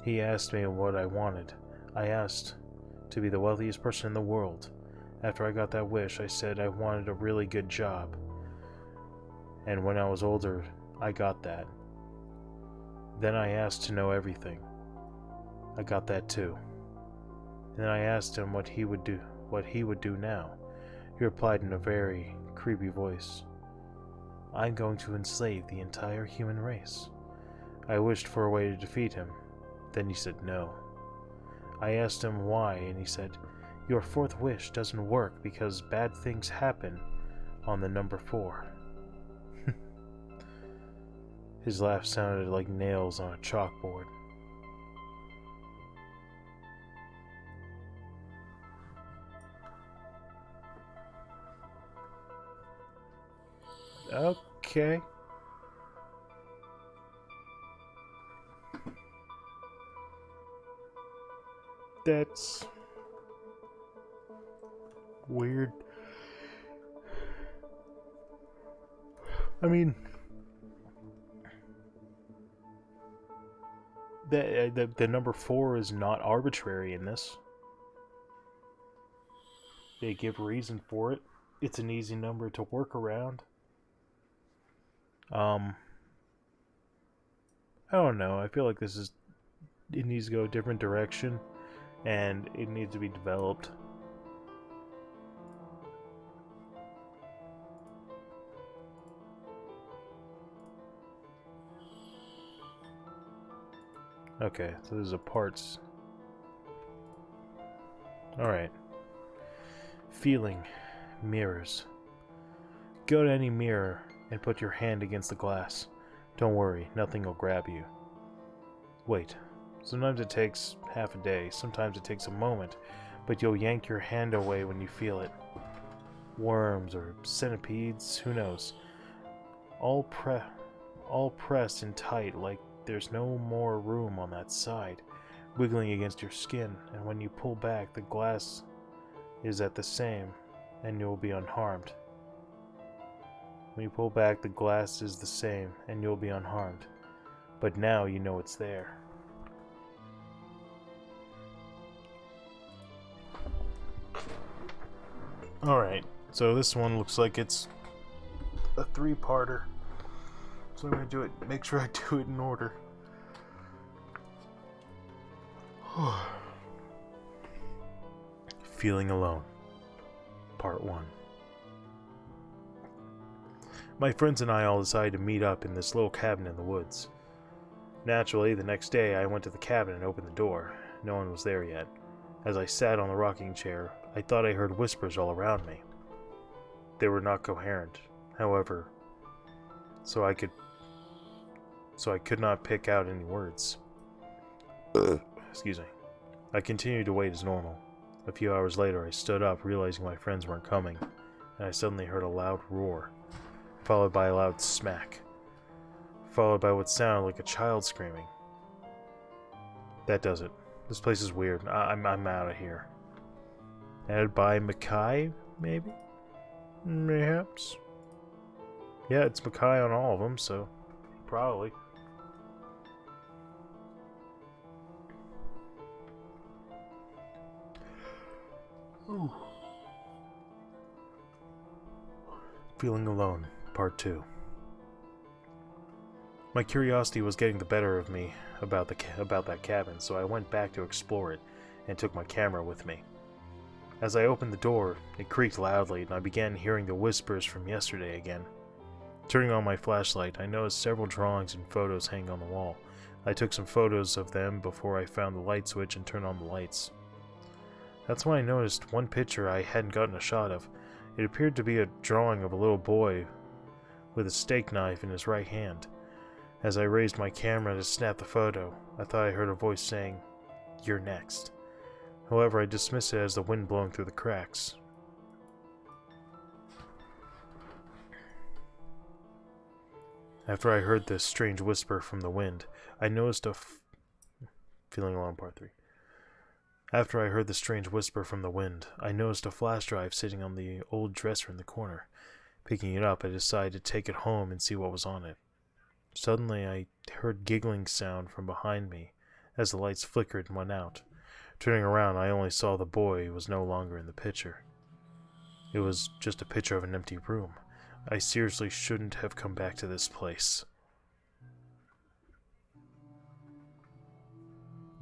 Speaker 1: He asked me what I wanted. I asked to be the wealthiest person in the world. After I got that wish, I said I wanted a really good job. And when I was older, I got that. Then I asked to know everything. I got that too. And then I asked him what he would do now. He replied in a very creepy voice, "I'm going to enslave the entire human race." I wished for a way to defeat him. Then he said no. I asked him why, and he said, "Your 4th wish doesn't work because bad things happen on the number 4. His laugh sounded like nails on a chalkboard. Okay. That's weird. I mean, the number 4 is not arbitrary in this. They give reason for it. It's an easy number to work around. I don't know. I feel like it needs to go a different direction, and it needs to be developed. Okay, so there's a parts. Alright. Feeling. Mirrors. Go to any mirror and put your hand against the glass. Don't worry, nothing will grab you. Wait. Sometimes it takes half a day, sometimes it takes a moment, but you'll yank your hand away when you feel it. Worms or centipedes, who knows? All pressed in tight like there's no more room on that side, wiggling against your skin, and when you pull back, the glass is at the same, and you'll be unharmed. When you pull back, the glass is the same, and you'll be unharmed. But now you know it's there. Alright, so this one looks like it's a three-parter. So I'm gonna do it, make sure I do it in order. Feeling Alone, Part 1. My friends and I all decided to meet up in this little cabin in the woods. Naturally, the next day I went to the cabin and opened the door. No one was there yet. As I sat on the rocking chair, I thought I heard whispers all around me. They were not coherent, however, so I could not pick out any words. Excuse me. I continued to wait as normal. A few hours later, I stood up, realizing my friends weren't coming, and I suddenly heard a loud roar, followed by a loud smack, followed by what sounded like a child screaming. That does it. This place is weird. I'm out of here. Added by Mackay, maybe? Perhaps? Yeah, it's Mackay on all of them, so probably. Ooh. Feeling Alone, Part 2. My curiosity was getting the better of me about that cabin, so I went back to explore it and took my camera with me. As I opened the door, it creaked loudly and I began hearing the whispers from yesterday again. Turning on my flashlight, I noticed several drawings and photos hanging on the wall. I took some photos of them before I found the light switch and turned on the lights. That's when I noticed one picture I hadn't gotten a shot of. It appeared to be a drawing of a little boy with a steak knife in his right hand. As I raised my camera to snap the photo, I thought I heard a voice saying, "You're next." However, I dismissed it as the wind blowing through the cracks. After I heard this strange whisper from the wind, I noticed Feeling Alone, Part 3. After I heard the strange whisper from the wind, I noticed a flash drive sitting on the old dresser in the corner. Picking it up, I decided to take it home and see what was on it. Suddenly, I heard giggling sound from behind me as the lights flickered and went out. Turning around, I only saw the boy who was no longer in the picture. It was just a picture of an empty room. I seriously shouldn't have come back to this place.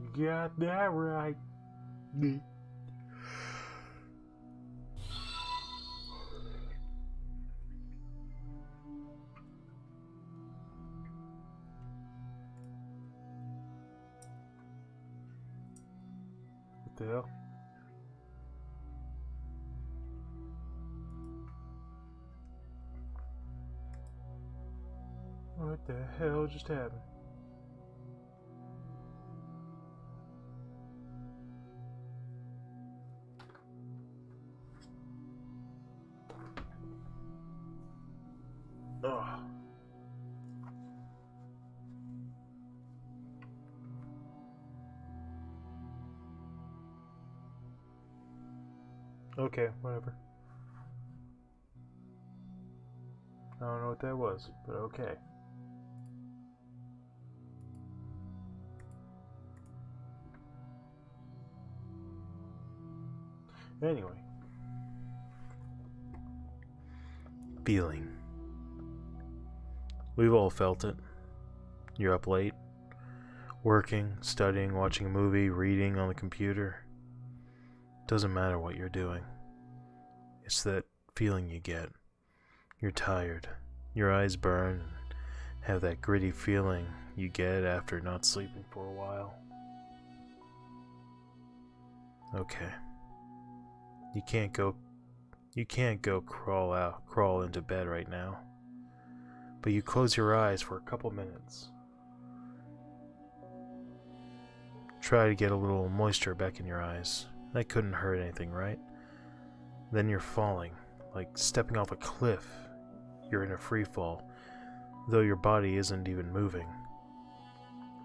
Speaker 1: You got that right. What the hell? What the hell just happened? Oh. Okay, whatever. I don't know what that was, but okay. Anyway. Feeling. We've all felt it. You're up late, working, studying, watching a movie, reading on the computer. Doesn't matter what you're doing. It's that feeling you get. You're tired. Your eyes burn and have that gritty feeling you get after not sleeping for a while. Okay. You can't go crawl into bed right now. But you close your eyes for a couple minutes. Try to get a little moisture back in your eyes. That couldn't hurt anything, right? Then you're falling, like stepping off a cliff. You're in a free fall, though your body isn't even moving.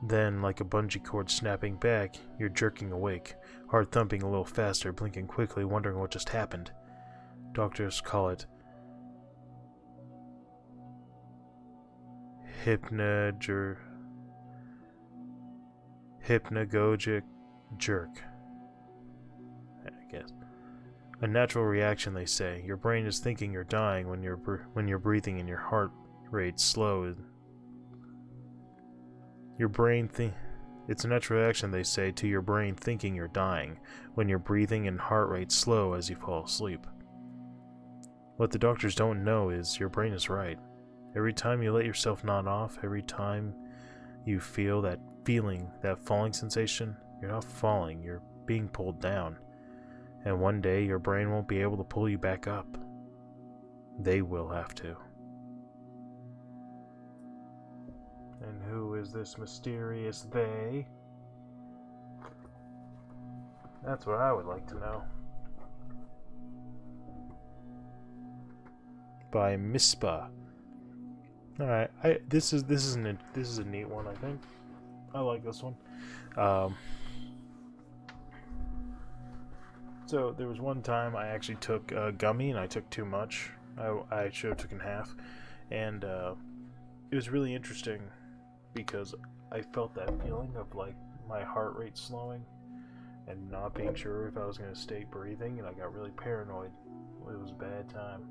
Speaker 1: Then, like a bungee cord snapping back, you're jerking awake, heart thumping a little faster, blinking quickly, wondering what just happened. Doctors call it hypnagogic jerk, I guess. A natural reaction, they say. Your brain is thinking you're dying when you're breathing and your heart rate slow. It's a natural reaction, they say, to your brain thinking you're dying when you're breathing and heart rate slow as you fall asleep. What the doctors don't know is your brain is right. Every time you let yourself nod off, every time you feel that feeling, that falling sensation, you're not falling, you're being pulled down. And one day your brain won't be able to pull you back up. They will have to. And who is this mysterious they? That's what I would like to know. By Mispa. Alright, this is a neat one, I think. I like this one. So there was one time I actually took a gummy and I took too much. I should have taken half, and it was really interesting because I felt that feeling of like my heart rate slowing and not being sure if I was going to stay breathing, and I got really paranoid. It was a bad time.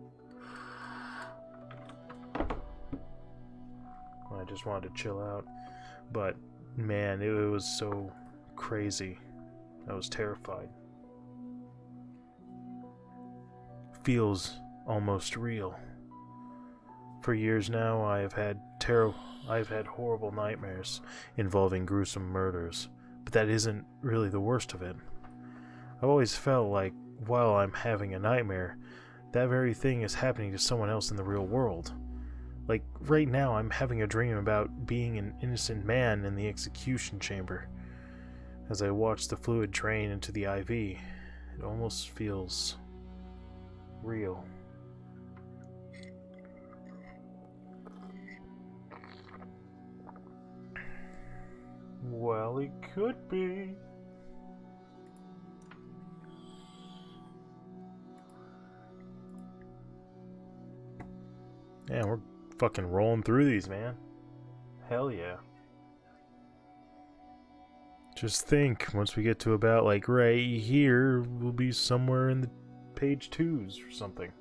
Speaker 1: I just wanted to chill out, but man, it was so crazy. I was terrified. Feels almost real. For years now, I've had horrible nightmares involving gruesome murders, but that isn't really the worst of it. I've always felt like while I'm having a nightmare, that very thing is happening to someone else in the real world. Like, right now, I'm having a dream about being an innocent man in the execution chamber. As I watch the fluid drain into the IV, it almost feels real. Well, it could be. Yeah, we're fucking rolling through these, man. Hell yeah. Just think, once we get to about like right here, we'll be somewhere in the page 2s or something.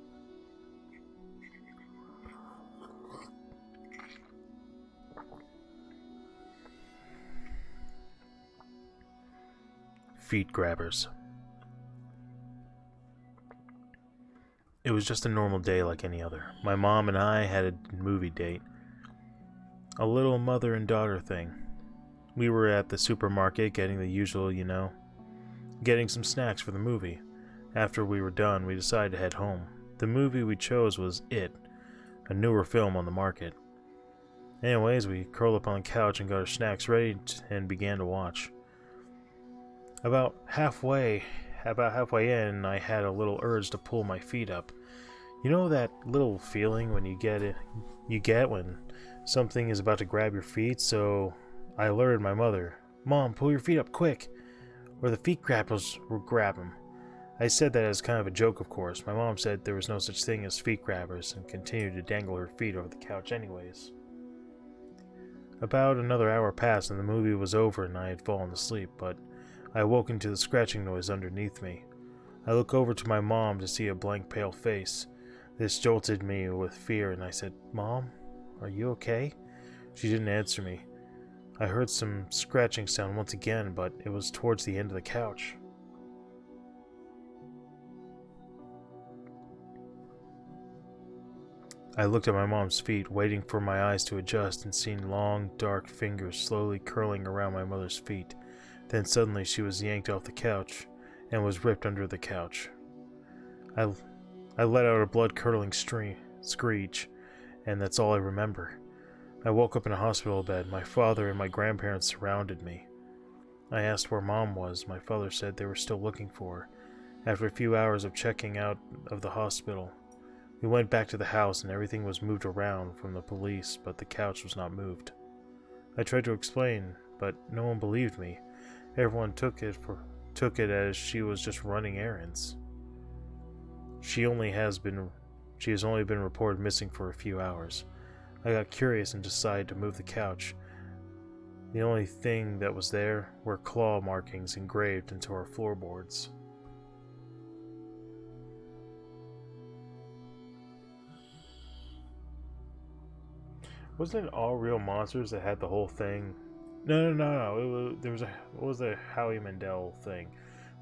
Speaker 1: Feet grabbers. It was just a normal day like any other. My mom and I had a movie date. A little mother and daughter thing. We were at the supermarket getting the usual, getting some snacks for the movie. After we were done, we decided to head home. The movie we chose was It, a newer film on the market. Anyways, we curled up on the couch and got our snacks ready and began to watch. About halfway in, I had a little urge to pull my feet up. You know that little feeling when you get when something is about to grab your feet? So I alerted my mother, "Mom, pull your feet up quick, or the feet grabbers will grab them." I said that as kind of a joke, of course. My mom said there was no such thing as feet grabbers and continued to dangle her feet over the couch anyways. About another hour passed and the movie was over and I had fallen asleep, but I awoke into the scratching noise underneath me. I look over to my mom to see a blank, pale face. This jolted me with fear, and I said, "Mom, are you okay?" She didn't answer me. I heard some scratching sound once again, but it was towards the end of the couch. I looked at my mom's feet, waiting for my eyes to adjust, and seeing long, dark fingers slowly curling around my mother's feet. Then suddenly she was yanked off the couch and was ripped under the couch. I let out a blood-curdling screech, and that's all I remember. I woke up in a hospital bed. My father and my grandparents surrounded me. I asked where Mom was. My father said they were still looking for her. After a few hours of checking out of the hospital, we went back to the house and everything was moved around from the police, but the couch was not moved. I tried to explain, but no one believed me. Everyone took it as she was just running errands. She has only been reported missing for a few hours. I got curious and decided to move the couch. The only thing that was there were claw markings engraved into our floorboards. Wasn't it All Real Monsters that had the whole thing? No. There was a what was the Howie Mandel thing,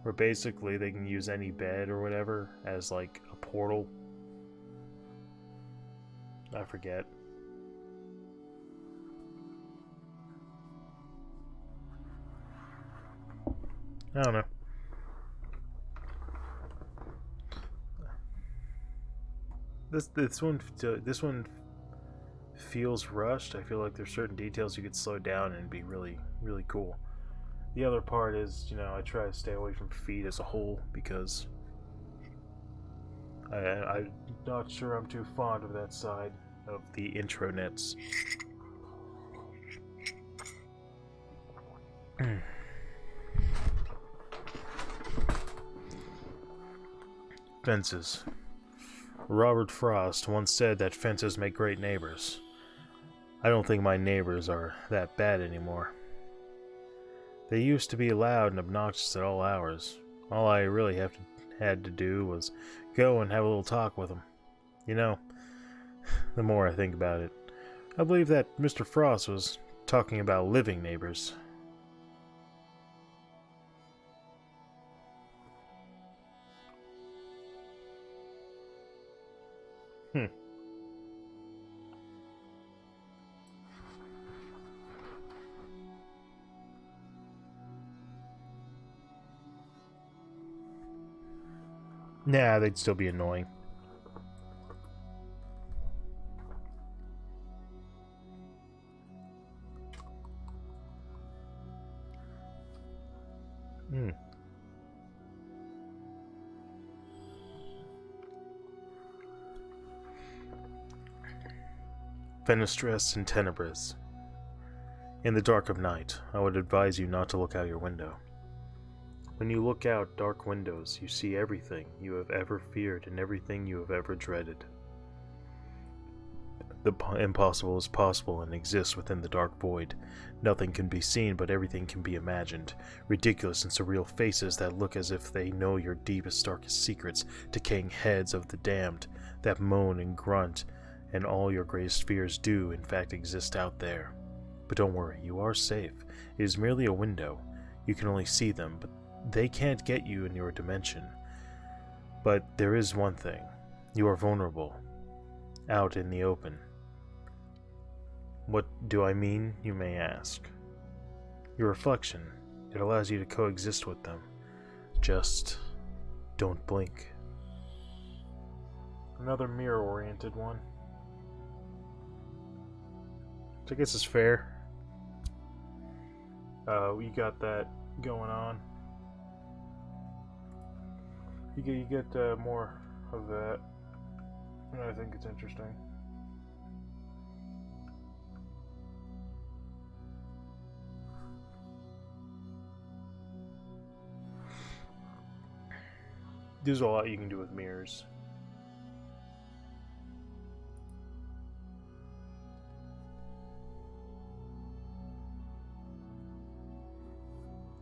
Speaker 1: where basically they can use any bed or whatever as like a portal. I forget. I don't know. This one feels rushed. I feel like there's certain details you could slow down and be really cool. The other part is, I try to stay away from feet as a whole because I'm not sure I'm too fond of that side of the intronets. Fences. Robert Frost once said that fences make great neighbors. I don't think my neighbors are that bad anymore. They used to be loud and obnoxious at all hours. All I really had to do was go and have a little talk with them. The more I think about it, I believe that Mr. Frost was talking about living neighbors. Nah, they'd still be annoying. Fenestras and Tenebris. In the dark of night, I would advise you not to look out your window. When you look out dark windows, you see everything you have ever feared and everything you have ever dreaded. The impossible is possible and exists within the dark void. Nothing can be seen, but everything can be imagined. Ridiculous and surreal faces that look as if they know your deepest, darkest secrets. Decaying heads of the damned that moan and grunt, and all your greatest fears do, in fact, exist out there. But don't worry, you are safe. It is merely a window. You can only see them, but they can't get you in your dimension. But there is one thing. You are vulnerable. Out in the open. What do I mean, you may ask? Your reflection. It allows you to coexist with them. Just don't blink. Another mirror-oriented one. Which I guess is fair. We got that going on. You get more of that, and I think it's interesting. There's a lot you can do with mirrors.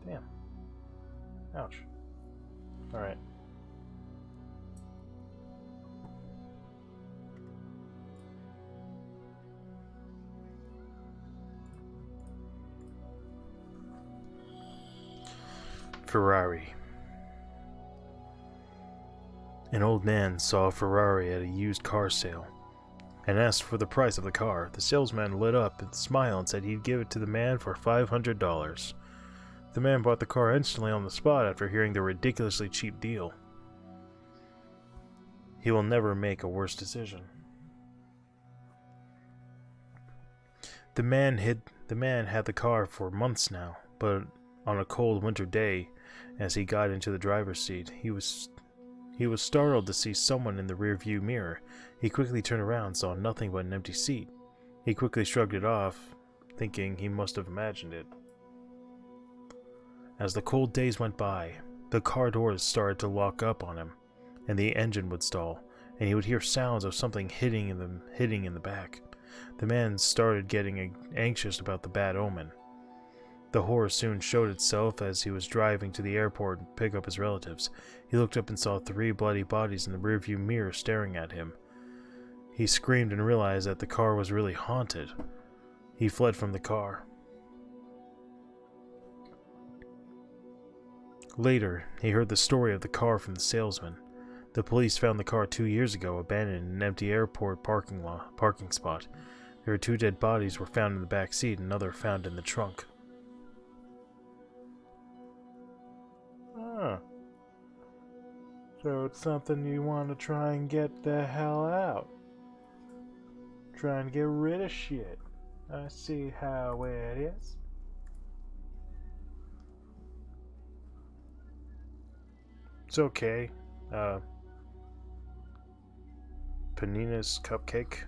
Speaker 1: Damn. Ouch. Alright. Ferrari. An old man saw a Ferrari at a used car sale and asked for the price of the car. The salesman lit up and smiled and said he'd give it to the man for $500. The man bought the car instantly on the spot after hearing the ridiculously cheap deal. He will never make a worse decision. The man had the car for months now, but on a cold winter day, as he got into the driver's seat, he was startled to see someone in the rearview mirror. He quickly turned around and saw nothing but an empty seat. He quickly shrugged it off, thinking he must have imagined it. As the cold days went by, the car doors started to lock up on him, and the engine would stall, and he would hear sounds of something hitting in the back. The man started getting anxious about the bad omen. The horror soon showed itself as he was driving to the airport to pick up his relatives. He looked up and saw 3 bloody bodies in the rearview mirror staring at him. He screamed and realized that the car was really haunted. He fled from the car. Later, he heard the story of the car from the salesman. The police found the car 2 years ago, abandoned in an empty airport parking spot. There were 2 dead bodies were found in the back seat and another found in the trunk. Ah. So it's something you want to try and get the hell out. Try and get rid of shit. I see how it is. It's okay. Panina's Cupcake.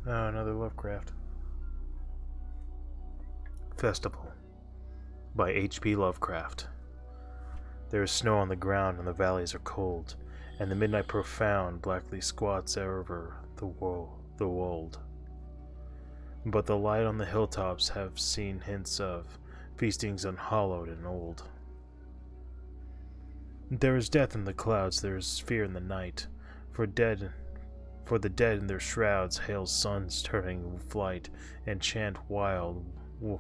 Speaker 1: Oh, another Lovecraft. Festival by H.P. Lovecraft. There is snow on the ground and the valleys are cold, and the midnight profound blackly squats over the wold. But the light on the hilltops have seen hints of feastings unhallowed and old. There is death in the clouds, there is fear in the night, for the dead in their shrouds hail suns turning flight and chant wild in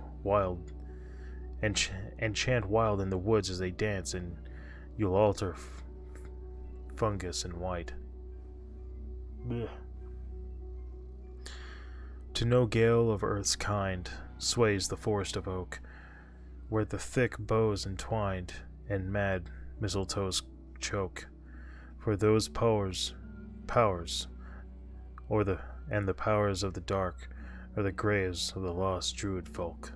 Speaker 1: the woods as they dance in you'll alter fungus and white. Blech. To no gale of earth's kind sways the forest of oak, where the thick boughs entwined and mad mistletoes choke. For those powers, and the powers of the dark, are the graves of the lost druid folk.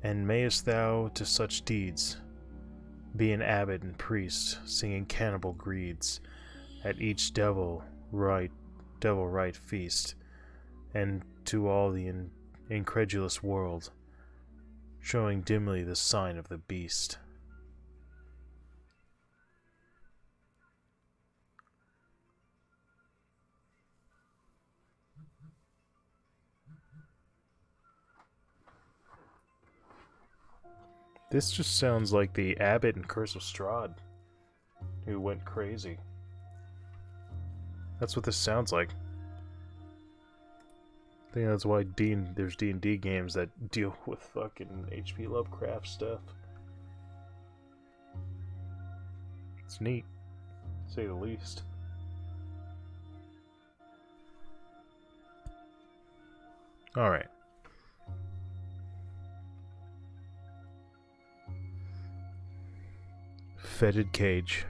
Speaker 1: And mayest thou to such deeds be an abbot and priest, singing cannibal greeds at each devil right feast, and to all the incredulous world, showing dimly the sign of the beast. This just sounds like the Abbot and Curse of Strahd, who went crazy. That's what this sounds like. I think that's why there's D&D games that deal with fucking H.P. Lovecraft stuff. It's neat, to say the least. Alright. Fetid Cage.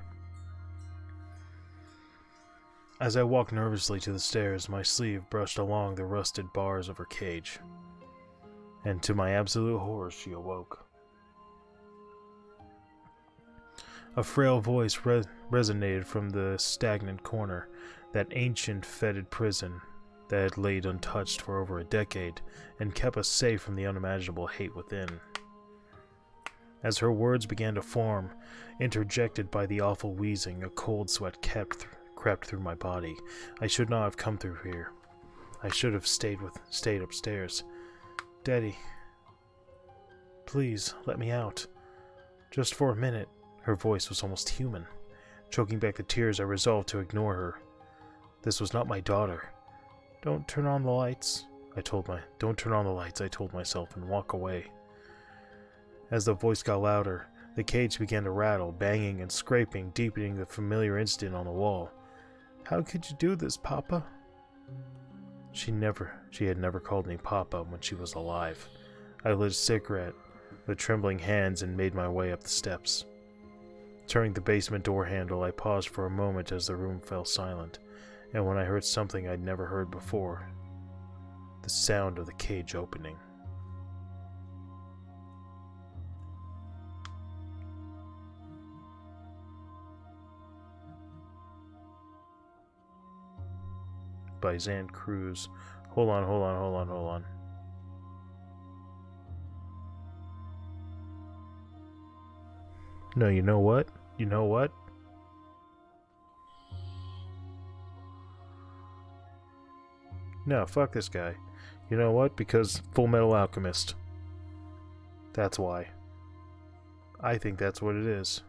Speaker 1: As I walked nervously to the stairs, my sleeve brushed along the rusted bars of her cage, and to my absolute horror, she awoke. A frail voice resonated from the stagnant corner, that ancient fetid prison that had laid untouched for over a decade and kept us safe from the unimaginable hate within. As her words began to form, interjected by the awful wheezing, a cold sweat crept through my body. I should not have come through here. I should have stayed upstairs. Daddy, please let me out. Just for a minute. Her voice was almost human. Choking back the tears, I resolved to ignore her. This was not my daughter. Don't turn on the lights, I told myself, and walk away. As the voice got louder, the cage began to rattle, banging and scraping, deepening the familiar incident on the wall. How could you do this, Papa? She had never called me Papa when she was alive. I lit a cigarette with trembling hands and made my way up the steps. Turning the basement door handle, I paused for a moment as the room fell silent, and when I heard something I'd never heard before, the sound of the cage opening. By Zan Cruz. Hold on. No, you know what? No, fuck this guy. You know what? Because Full Metal Alchemist. That's why. I think that's what it is.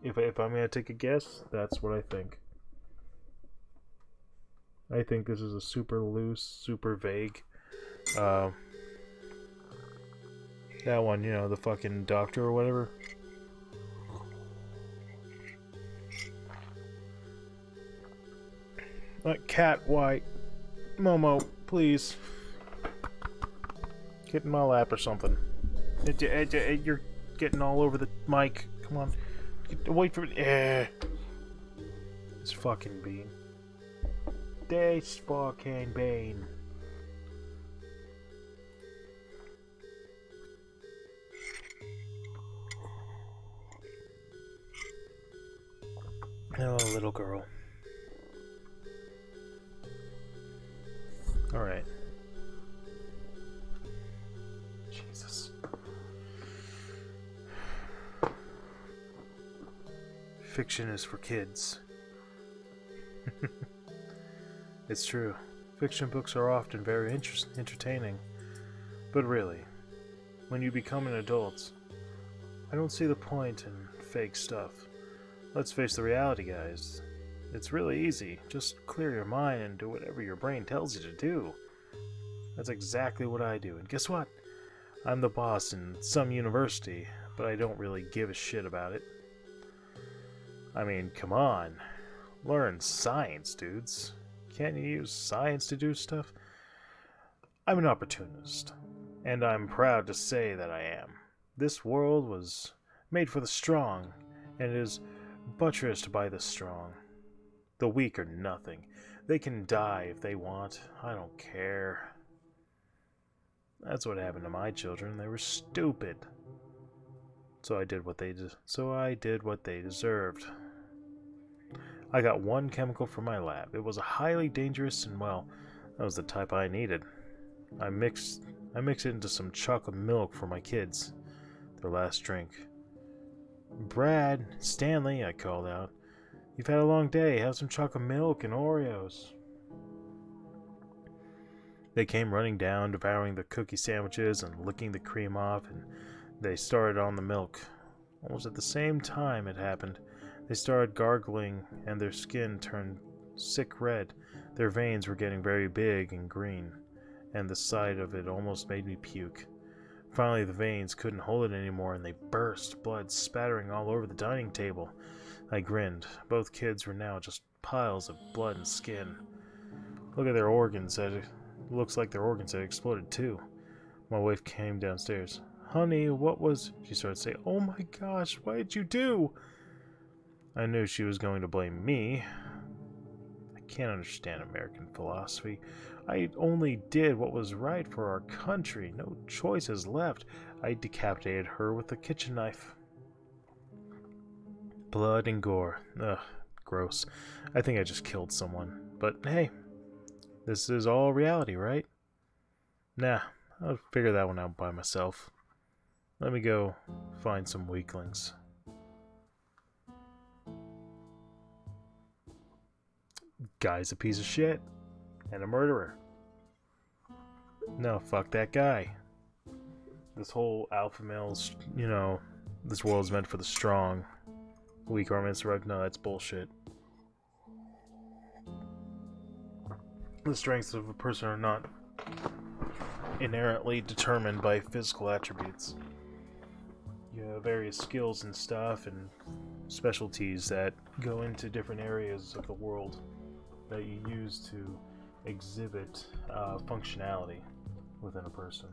Speaker 1: If I'm gonna take a guess, that's what I think. I think this is a super loose, super vague. That one, you know, the fucking doctor or whatever. Cat, white. Momo, please. Get in my lap or something. You're getting all over the mic. Come on. Get away from it. This fucking bean. This fucking bean. Hello, little girl. Alright. Jesus. Fiction is for kids. It's true. Fiction books are often very entertaining. But really, when you become an adult, I don't see the point in fake stuff. Let's face the reality, guys. It's really easy. Just clear your mind and do whatever your brain tells you to do. That's exactly what I do. And guess what? I'm the boss in some university, but I don't really give a shit about it. I mean, come on. Learn science, dudes. Can't you use science to do stuff? I'm an opportunist, and I'm proud to say that I am. This world was made for the strong, and is buttressed by the strong. The weak are nothing. They can die if they want. I don't care. That's what happened to my children. They were stupid. So I did what they deserved. I got one chemical from my lab. It was highly dangerous, and well, that was the type I needed. I mixed it into some chocolate milk for my kids. Their last drink. Brad, Stanley, I called out. You've had a long day. Have some chocolate milk and Oreos. They came running down, devouring the cookie sandwiches and licking the cream off, and they started on the milk. Almost at the same time it happened, they started gargling, and their skin turned sick red. Their veins were getting very big and green, and the sight of it almost made me puke. Finally, the veins couldn't hold it anymore, and they burst, blood spattering all over the dining table. I grinned. Both kids were now just piles of blood and skin. Look at their organs. Looks like their organs had exploded too. My wife came downstairs. Honey, what was... She started to say, oh my gosh, what did you do? I knew she was going to blame me. I can't understand American philosophy. I only did what was right for our country. No choices left. I decapitated her with a kitchen knife. Blood and gore. Ugh, gross. I think I just killed someone. But hey, this is all reality, right? Nah, I'll figure that one out by myself. Let me go find some weaklings. Guy's a piece of shit. And a murderer. No, fuck that guy. This whole alpha male's, you know, this world's meant for the strong. Weak are meant to survive. No, that's bullshit. The strengths of a person are not inherently determined by physical attributes. You have various skills and stuff and specialties that go into different areas of the world that you use to exhibit functionality within a person.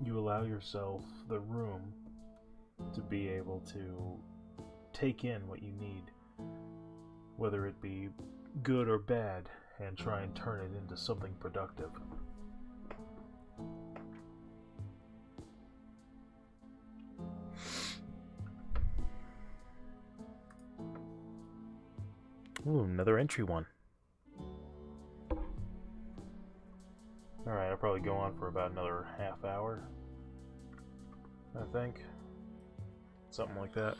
Speaker 1: You allow yourself the room to be able to take in what you need, whether it be good or bad, and try and turn it into something productive. Ooh, another entry one. Alright, I'll probably go on for about another half hour, I think. Something like that.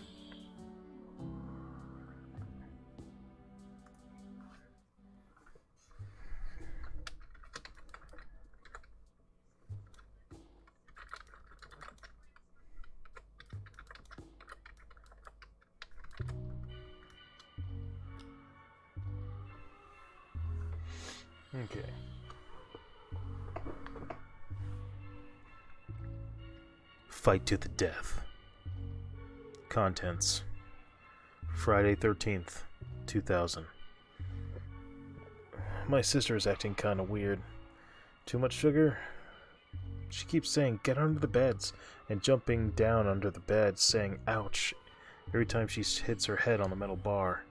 Speaker 1: Okay. Fight to the death. Contents. Friday 13th, 2000. My sister is acting kinda weird. Too much sugar? She keeps saying, get under the beds, and jumping down under the bed, saying, ouch, every time she hits her head on the metal bar.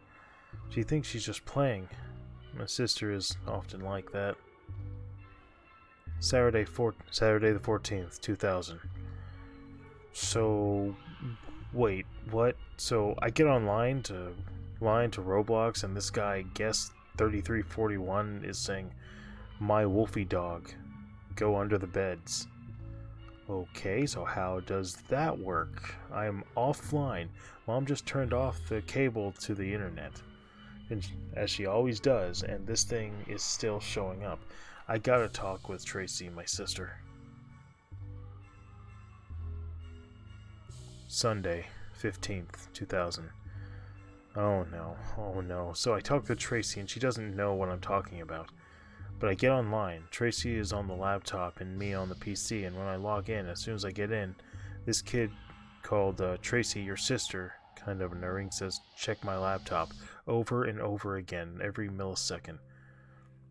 Speaker 1: She thinks she's just playing. My sister is often like that. Saturday the 14th, 2000. So, wait, what? So I get online to Roblox, and this guy, Guest 3341, is saying, my wolfie dog, go under the beds. Okay, so how does that work? I am offline. Mom just turned off the cable to the internet, and as she always does, and this thing is still showing up. I gotta talk with Tracy, my sister. Sunday, 15th, 2000. Oh no. So I talk with Tracy, and she doesn't know what I'm talking about. But I get online. Tracy is on the laptop and me on the PC, and when I log in, as soon as I get in, this kid called Tracy, your sister, kind of annoying, says, check my laptop, over and over again, every millisecond,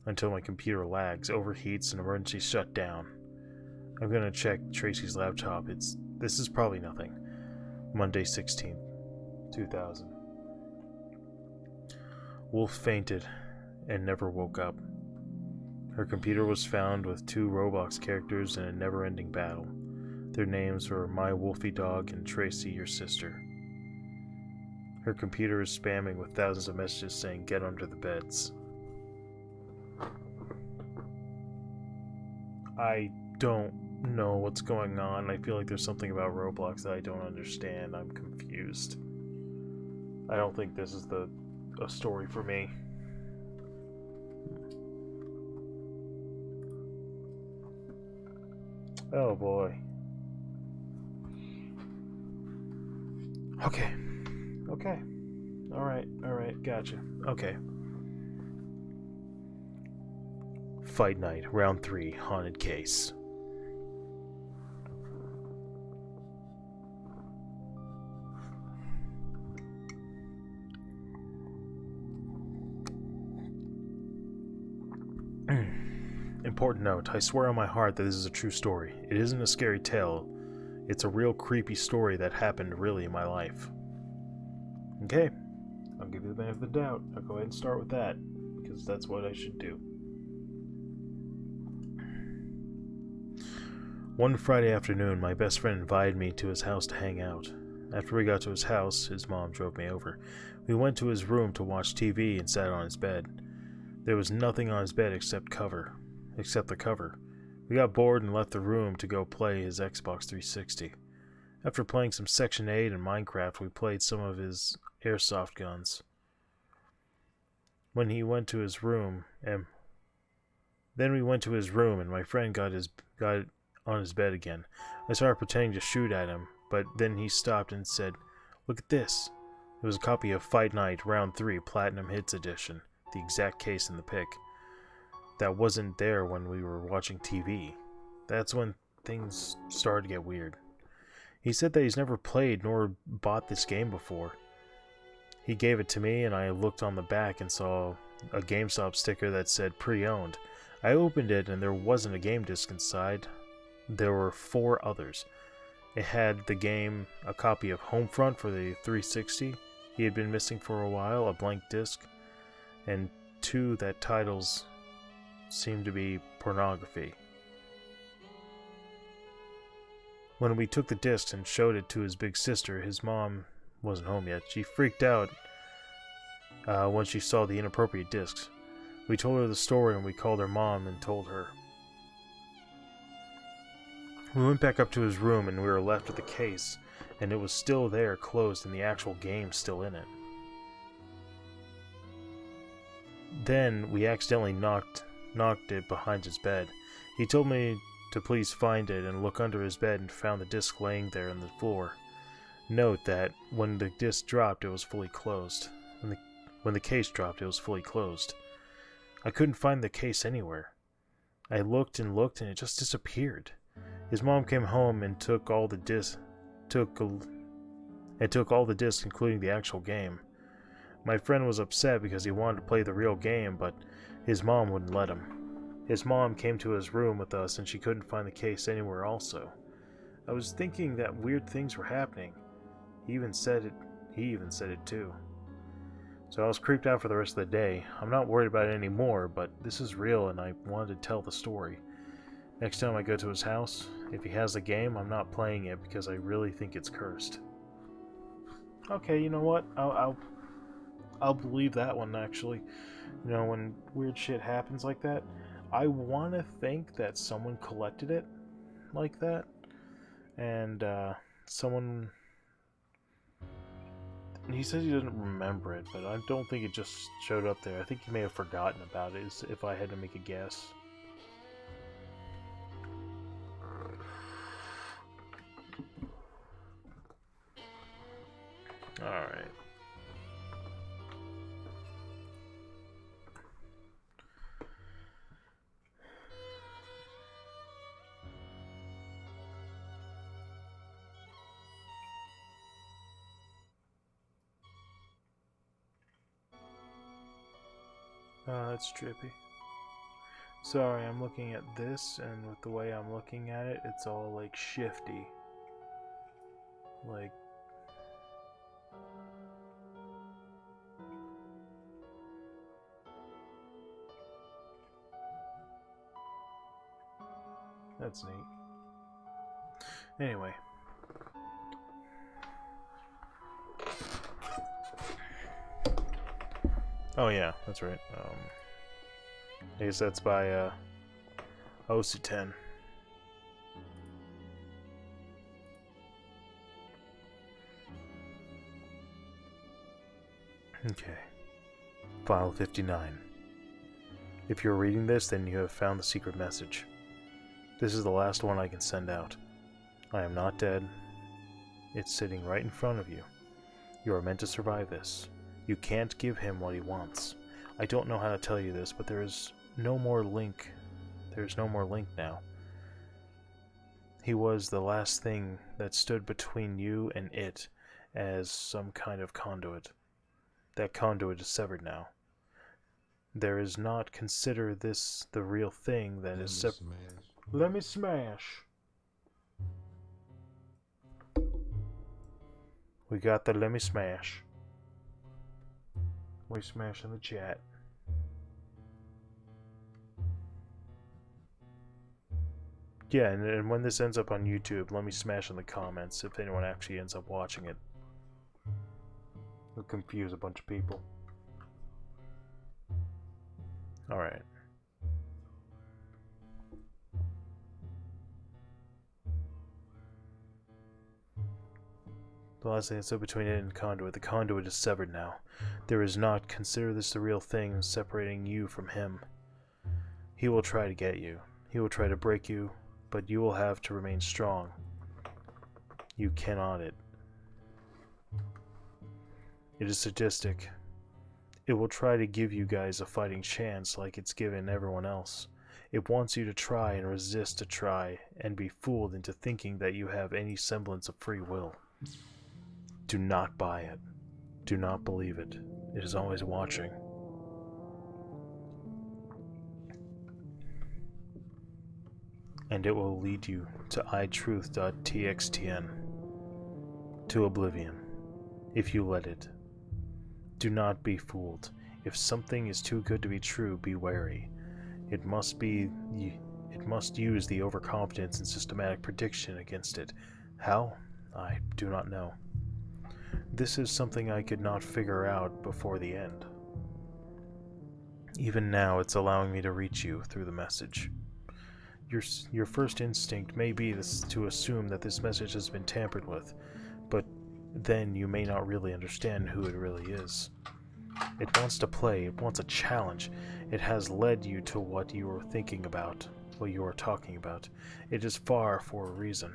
Speaker 1: until my computer lags, overheats, and emergency shutdown. I'm gonna check Tracy's laptop. This is probably nothing. Monday 16th, 2000. Wolf fainted and never woke up. Her computer was found with 2 Roblox characters in a never-ending battle. Their names were My Wolfie Dog and Tracy, your sister. Her computer is spamming with thousands of messages saying, get under the beds. I don't know what's going on. I feel like there's something about Roblox that I don't understand. I'm confused. I don't think this is a story for me. Oh boy. Okay. Alright, gotcha. Okay. Fight Night, Round 3, Haunted Case. Important note, I swear on my heart that this is a true story. It isn't a scary tale. It's a real creepy story that happened really in my life. Okay, I'll give you the benefit of the doubt. I'll go ahead and start with that, because that's what I should do. One Friday afternoon, my best friend invited me to his house to hang out. After we got to his house, his mom drove me over. We went to his room to watch TV and sat on his bed. There was nothing on his bed except the cover. We got bored and left the room to go play his Xbox 360. After playing some Section 8 and Minecraft, we played some of his airsoft guns. Then we went to his room, and my friend got on his bed again. I started pretending to shoot at him, but then he stopped and said, "Look at this." It was a copy of Fight Night Round 3 Platinum Hits Edition, the exact case in the pic. That wasn't there when we were watching TV. That's when things started to get weird. He said that he's never played nor bought this game before. He gave it to me, and I looked on the back and saw a GameStop sticker that said pre-owned. I opened it, and there wasn't a game disc inside. There were 4 others. It had the game, a copy of Homefront for the 360 he had been missing for a while, a blank disc, and 2 that titles seemed to be pornography. When we took the discs and showed it to his big sister, his mom wasn't home yet. She freaked out when she saw the inappropriate discs. We told her the story, and we called her mom and told her. We went back up to his room, and we were left with the case, and it was still there, closed, and the actual game still in it. Then we accidentally knocked it behind his bed. He told me to please find it and look under his bed, and found the disc laying there on the floor. Note that when the disc dropped, it was fully closed. When the case dropped, it was fully closed. I couldn't find the case anywhere. I looked and looked and it just disappeared. His mom came home and took all the discs, including the actual game. My friend was upset because he wanted to play the real game, but his mom wouldn't let him. His mom came to his room with us and she couldn't find the case anywhere also. I was thinking that weird things were happening. He even said it too. So I was creeped out for the rest of the day. I'm not worried about it anymore, but this is real and I wanted to tell the story. Next time I go to his house, if he has the game, I'm not playing it because I really think it's cursed. Okay, you know what? I'll believe that one, actually. You know, when weird shit happens like that, I want to think that someone collected it like that, and someone... He says he doesn't remember it, but I don't think it just showed up there. I think he may have forgotten about it, if I had to make a guess. Alright. That's trippy. Sorry, I'm looking at this, and with the way I'm looking at it, it's all like shifty. Like... That's neat. Anyway. Oh yeah, that's right. I guess that's by OC10. Okay. File 59. If you're reading this, then you have found the secret message. This is the last one I can send out. I am not dead. It's sitting right in front of you. You are meant to survive this. You can't give him what he wants. I don't know how to tell you this, but there is no more link. There's no more link now. He was the last thing that stood between you and it as some kind of conduit. That conduit is severed now. There is not consider this the real thing that is separate. Let me smash. We got the let me smash. We smash in the chat. Yeah, and when this ends up on YouTube, let me smash in the comments if anyone actually ends up watching it. It'll confuse a bunch of people. Alright. The last thing that's so between it and the conduit. The conduit is severed now. There is not, consider this the real thing, separating you from him. He will try to get you. He will try to break you, but you will have to remain strong. You cannot it. It is sadistic. It will try to give you guys a fighting chance like it's given everyone else. It wants you to try and resist to try and be fooled into thinking that you have any semblance of free will. Do not buy it. Do not believe it. It is always watching. And it will lead you to itruth.txtn, to oblivion, if you let it. Do not be fooled. If something is too good to be true, be wary. It must use the overconfidence and systematic prediction against it. How? I do not know. This is something I could not figure out before the end. Even now, it's allowing me to reach you through the message. Your first instinct may be to assume that this message has been tampered with, but then you may not really understand who it really is. It wants to play, it wants a challenge. It has led you to what you are thinking about, what you are talking about. It is far for a reason.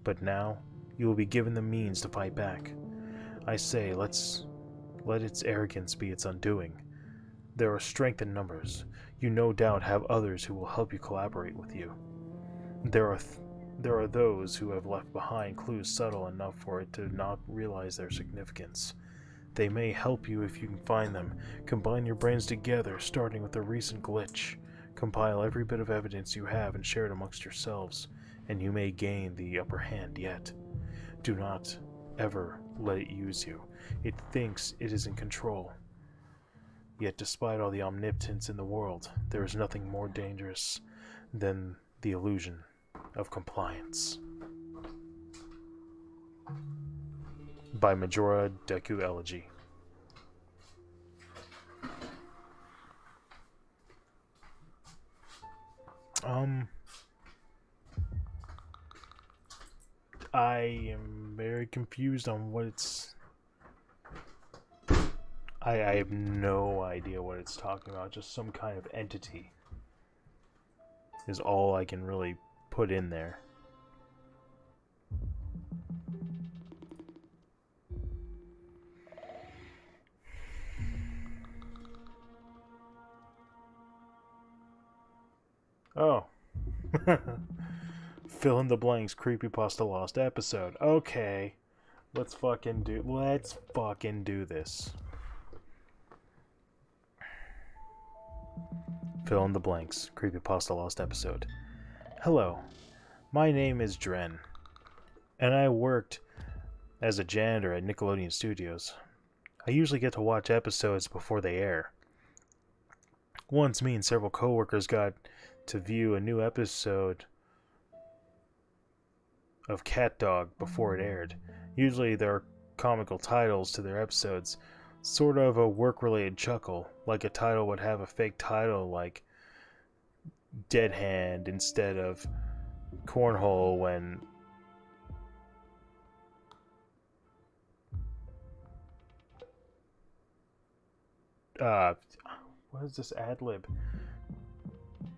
Speaker 1: But now, you will be given the means to fight back. I say, let its arrogance be its undoing. There are strength in numbers. You no doubt have others who will help you collaborate with you. There are those who have left behind clues subtle enough for it to not realize their significance. They may help you if you can find them. Combine your brains together, starting with a recent glitch. Compile every bit of evidence you have and share it amongst yourselves, and you may gain the upper hand yet. Do not ever let it use you. It thinks it is in control. Yet despite all the omnipotence in the world, there is nothing more dangerous than the illusion of compliance. By Majora Deku Elegy. I am very confused on what it's... I have no idea what it's talking about. Just some kind of entity is all I can really put in there. Oh. Fill in the blanks, CreepyPasta lost episode. Okay. Let's fucking do this. Fill in the blanks, CreepyPasta lost episode. Hello. My name is Dren, and I worked as a janitor at Nickelodeon Studios. I usually get to watch episodes before they air. Once me and several coworkers got to view a new episode of Cat Dog before it aired. Usually there are comical titles to their episodes, sort of a work-related chuckle, like a title would have a fake title like Dead Hand instead of Cornhole when what is this ad-lib?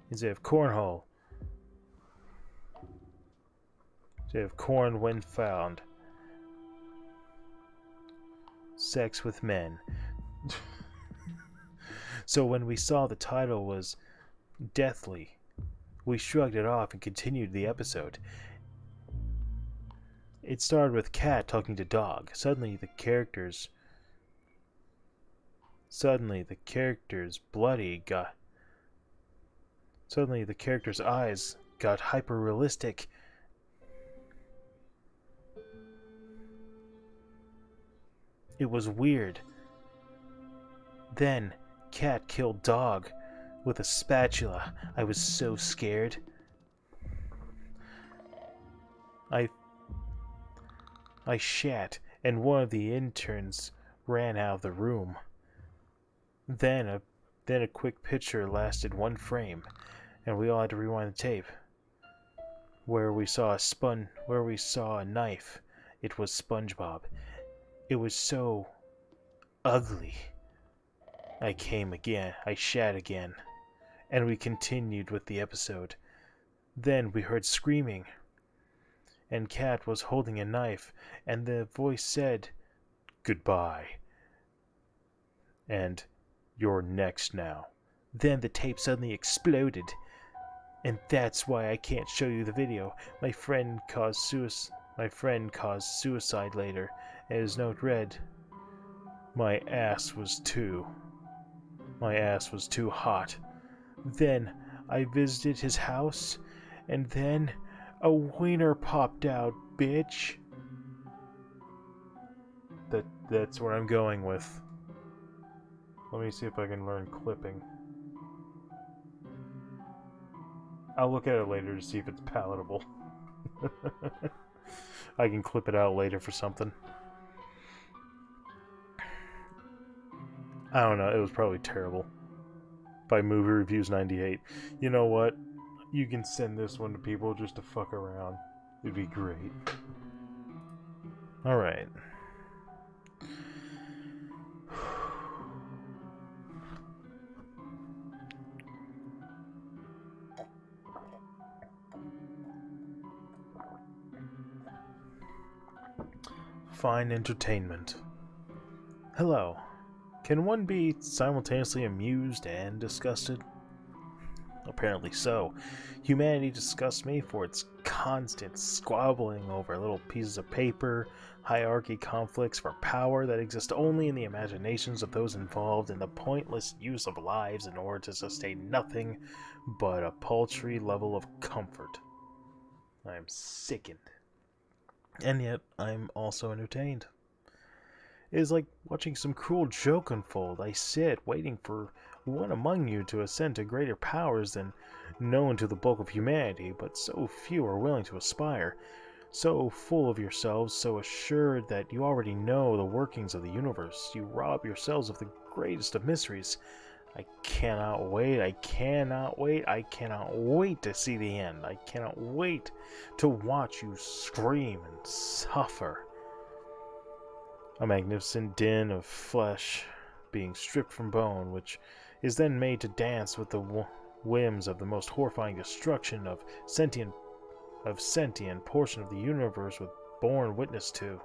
Speaker 1: Is it Cornhole? They have corn when found. Sex with men. So when we saw the title was Deathly, we shrugged it off and continued the episode. It started with cat talking to dog. Suddenly the character's eyes got hyper-realistic. It was weird. Then, cat killed dog with a spatula. I was so scared. I shat, and one of the interns ran out of the room. Then a quick picture lasted 1 frame, and we all had to rewind the tape. Where we saw a knife, it was SpongeBob. It was so ugly. I shat again, and we continued with the episode. Then we heard screaming, and Cat was holding a knife, and the voice said, "Goodbye," and "You're next now." Then the tape suddenly exploded, and that's why I can't show you the video. My friend caused suicide later, and his note read, My ass was too hot. Then I visited his house, and then a wiener popped out, bitch. That's what I'm going with. Let me see if I can learn clipping. I'll look at it later to see if it's palatable. I can clip it out later for something. I don't know, it was probably terrible. By Movie Reviews 98. You know what? You can send this one to people just to fuck around. It'd be great. Alright. Fine entertainment. Hello. Can one be simultaneously amused and disgusted? Apparently so. Humanity disgusts me for its constant squabbling over little pieces of paper, hierarchy conflicts for power that exist only in the imaginations of those involved, and the pointless use of lives in order to sustain nothing but a paltry level of comfort. I am sickened. And yet, I'm also entertained. It is like watching some cruel joke unfold. I sit, waiting for one among you to ascend to greater powers than known to the bulk of humanity, but so few are willing to aspire. So full of yourselves, so assured that you already know the workings of the universe, you rob yourselves of the greatest of mysteries. I cannot wait, I cannot wait, I cannot wait to see the end. I cannot wait to watch you scream and suffer. A magnificent din of flesh being stripped from bone, which is then made to dance with the whims of the most horrifying destruction of sentient portion of the universe with borne witness to.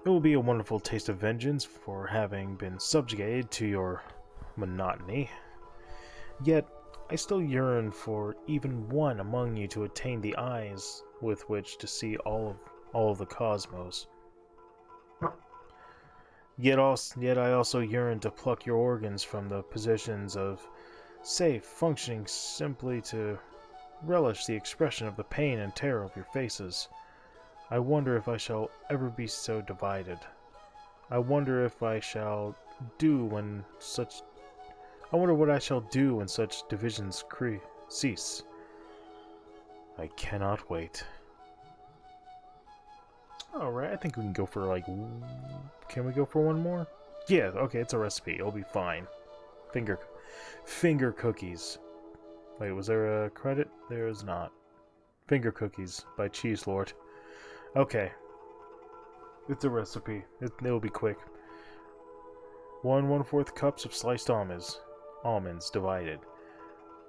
Speaker 1: It will be a wonderful taste of vengeance for having been subjugated to your monotony. Yet I still yearn for even one among you to attain the eyes with which to see all of the cosmos. Yet I also yearn to pluck your organs from the positions of safe functioning simply to relish the expression of the pain and terror of your faces. I wonder if I shall ever be so divided. I wonder if I shall do when such I wonder what I shall do when such divisions cease. I cannot wait. Alright, I think we can go for can we go for one more? Yeah, okay, it's a recipe. It'll be fine. Finger cookies. Wait, was there a credit? There is not. Finger cookies by Cheese Lord. Okay. It's a recipe. It'll be quick. 1/4 cups of sliced almonds divided.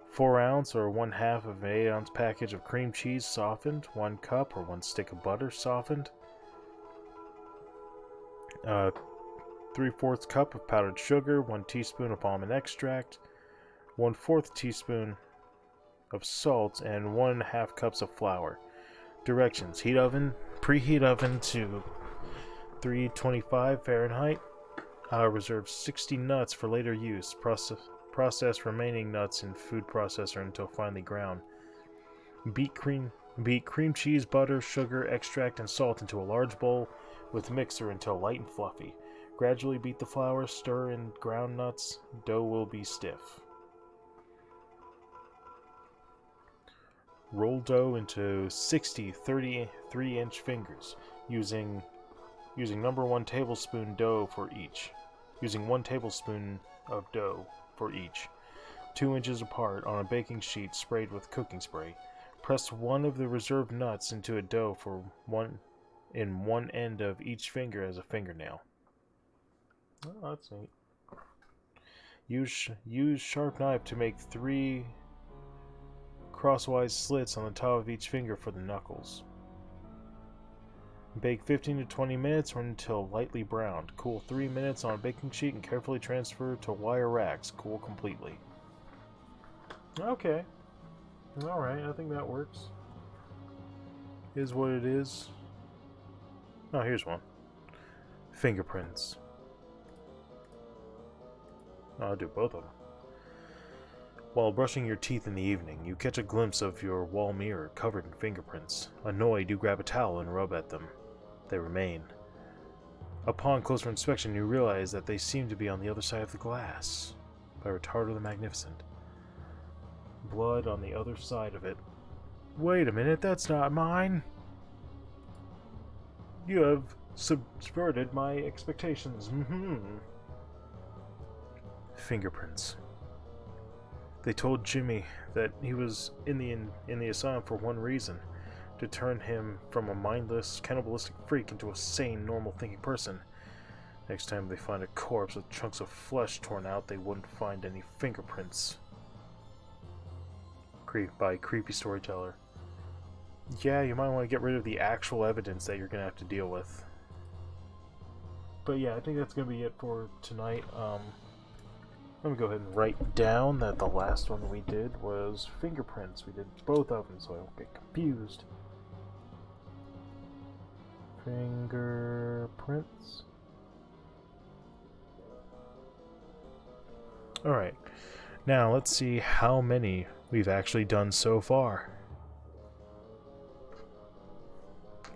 Speaker 1: 4 ounce or 1/2 of an 8-ounce package of cream cheese softened. 1 cup or 1 stick of butter softened. 3/4 cup of powdered sugar. 1 teaspoon of almond extract. 1/4 teaspoon of salt and 1/2 cups of flour. Directions: preheat oven to 325 Fahrenheit. Reserve 60 nuts for later use. Process remaining nuts in food processor until finely ground. Beat cream cheese, butter, sugar, extract, and salt into a large bowl with mixer until light and fluffy. Gradually beat the flour, stir in ground nuts. Dough will be stiff. Roll dough into 60 33-inch fingers, using number 1 tablespoon dough for each. Using 1 tablespoon of dough for each. 2 inches apart on a baking sheet sprayed with cooking spray. Press one of the reserved nuts into a dough for one end of each finger as a fingernail. Oh, that's neat. Use sharp knife to make 3 crosswise slits on the top of each finger for the knuckles. Bake 15 to 20 minutes or until lightly browned. Cool 3 minutes on a baking sheet and carefully transfer to wire racks. Cool completely. Okay. Alright, I think that works. Is what it is. Oh, here's one. Fingerprints. I'll do both of them. While brushing your teeth in the evening, you catch a glimpse of your wall mirror covered in fingerprints. Annoyed, you grab a towel and rub at them. They remain. Upon closer inspection, you realize that they seem to be on the other side of the glass. By Retardo the Magnificent. Blood on the other side of it. Wait a minute, that's not mine! You have subverted my expectations. Fingerprints. They told Jimmy that he was in the asylum for one reason. To turn him from a mindless, cannibalistic freak into a sane, normal-thinking person. Next time they find a corpse with chunks of flesh torn out, they wouldn't find any fingerprints. By Creepy Storyteller. Yeah, you might want to get rid of the actual evidence that you're going to have to deal with. But yeah, I think that's gonna be it for tonight. Let me go ahead and write down that the last one we did was fingerprints. We did both of them, so I don't get confused. Fingerprints. Alright, now let's see how many we've actually done so far.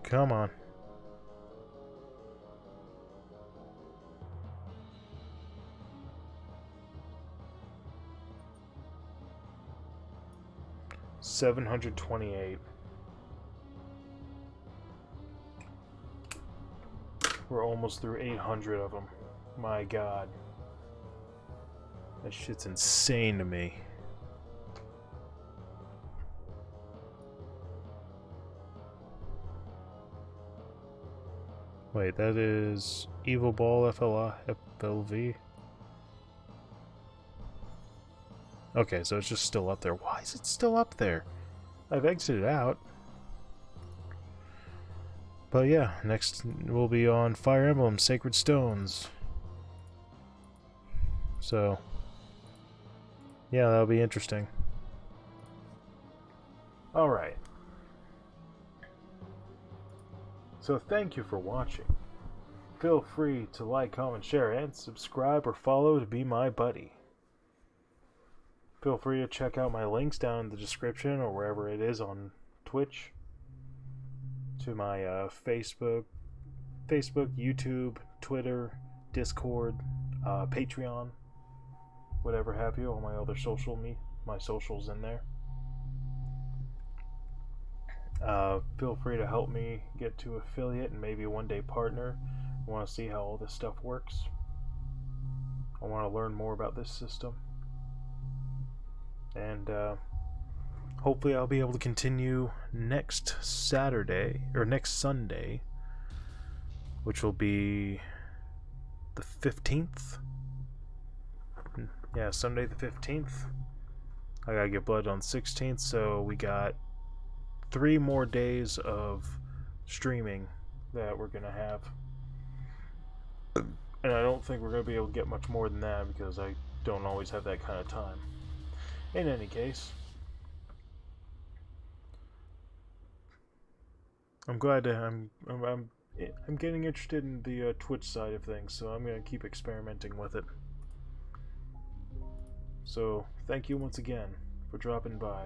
Speaker 1: Come on. $728. We're almost through 800 of them. My god. That shit's insane to me. Wait, that is Evil Ball FLV? Okay, so it's just still up there. Why is it still up there? I've exited out. But yeah, next we'll be on Fire Emblem Sacred Stones. So, yeah, that'll be interesting. Alright. So thank you for watching. Feel free to like, comment, share, and subscribe or follow to be my buddy. Feel free to check out my links down in the description or wherever it is on Twitch. To my Facebook, YouTube, Twitter, Discord, Patreon, whatever have you, all my other my socials in there. Feel free to help me get to affiliate and maybe one day partner. I want to see how all this stuff works. I want to learn more about this system. And hopefully I'll be able to continue next Saturday, or next Sunday, which will be the 15th. Yeah, Sunday the 15th. I gotta get blood on 16th, so we got 3 more days of streaming that we're gonna have. And I don't think we're gonna be able to get much more than that because I don't always have that kind of time. In any case, I'm glad to, I'm getting interested in the Twitch side of things, so I'm gonna keep experimenting with it. So thank you once again for dropping by.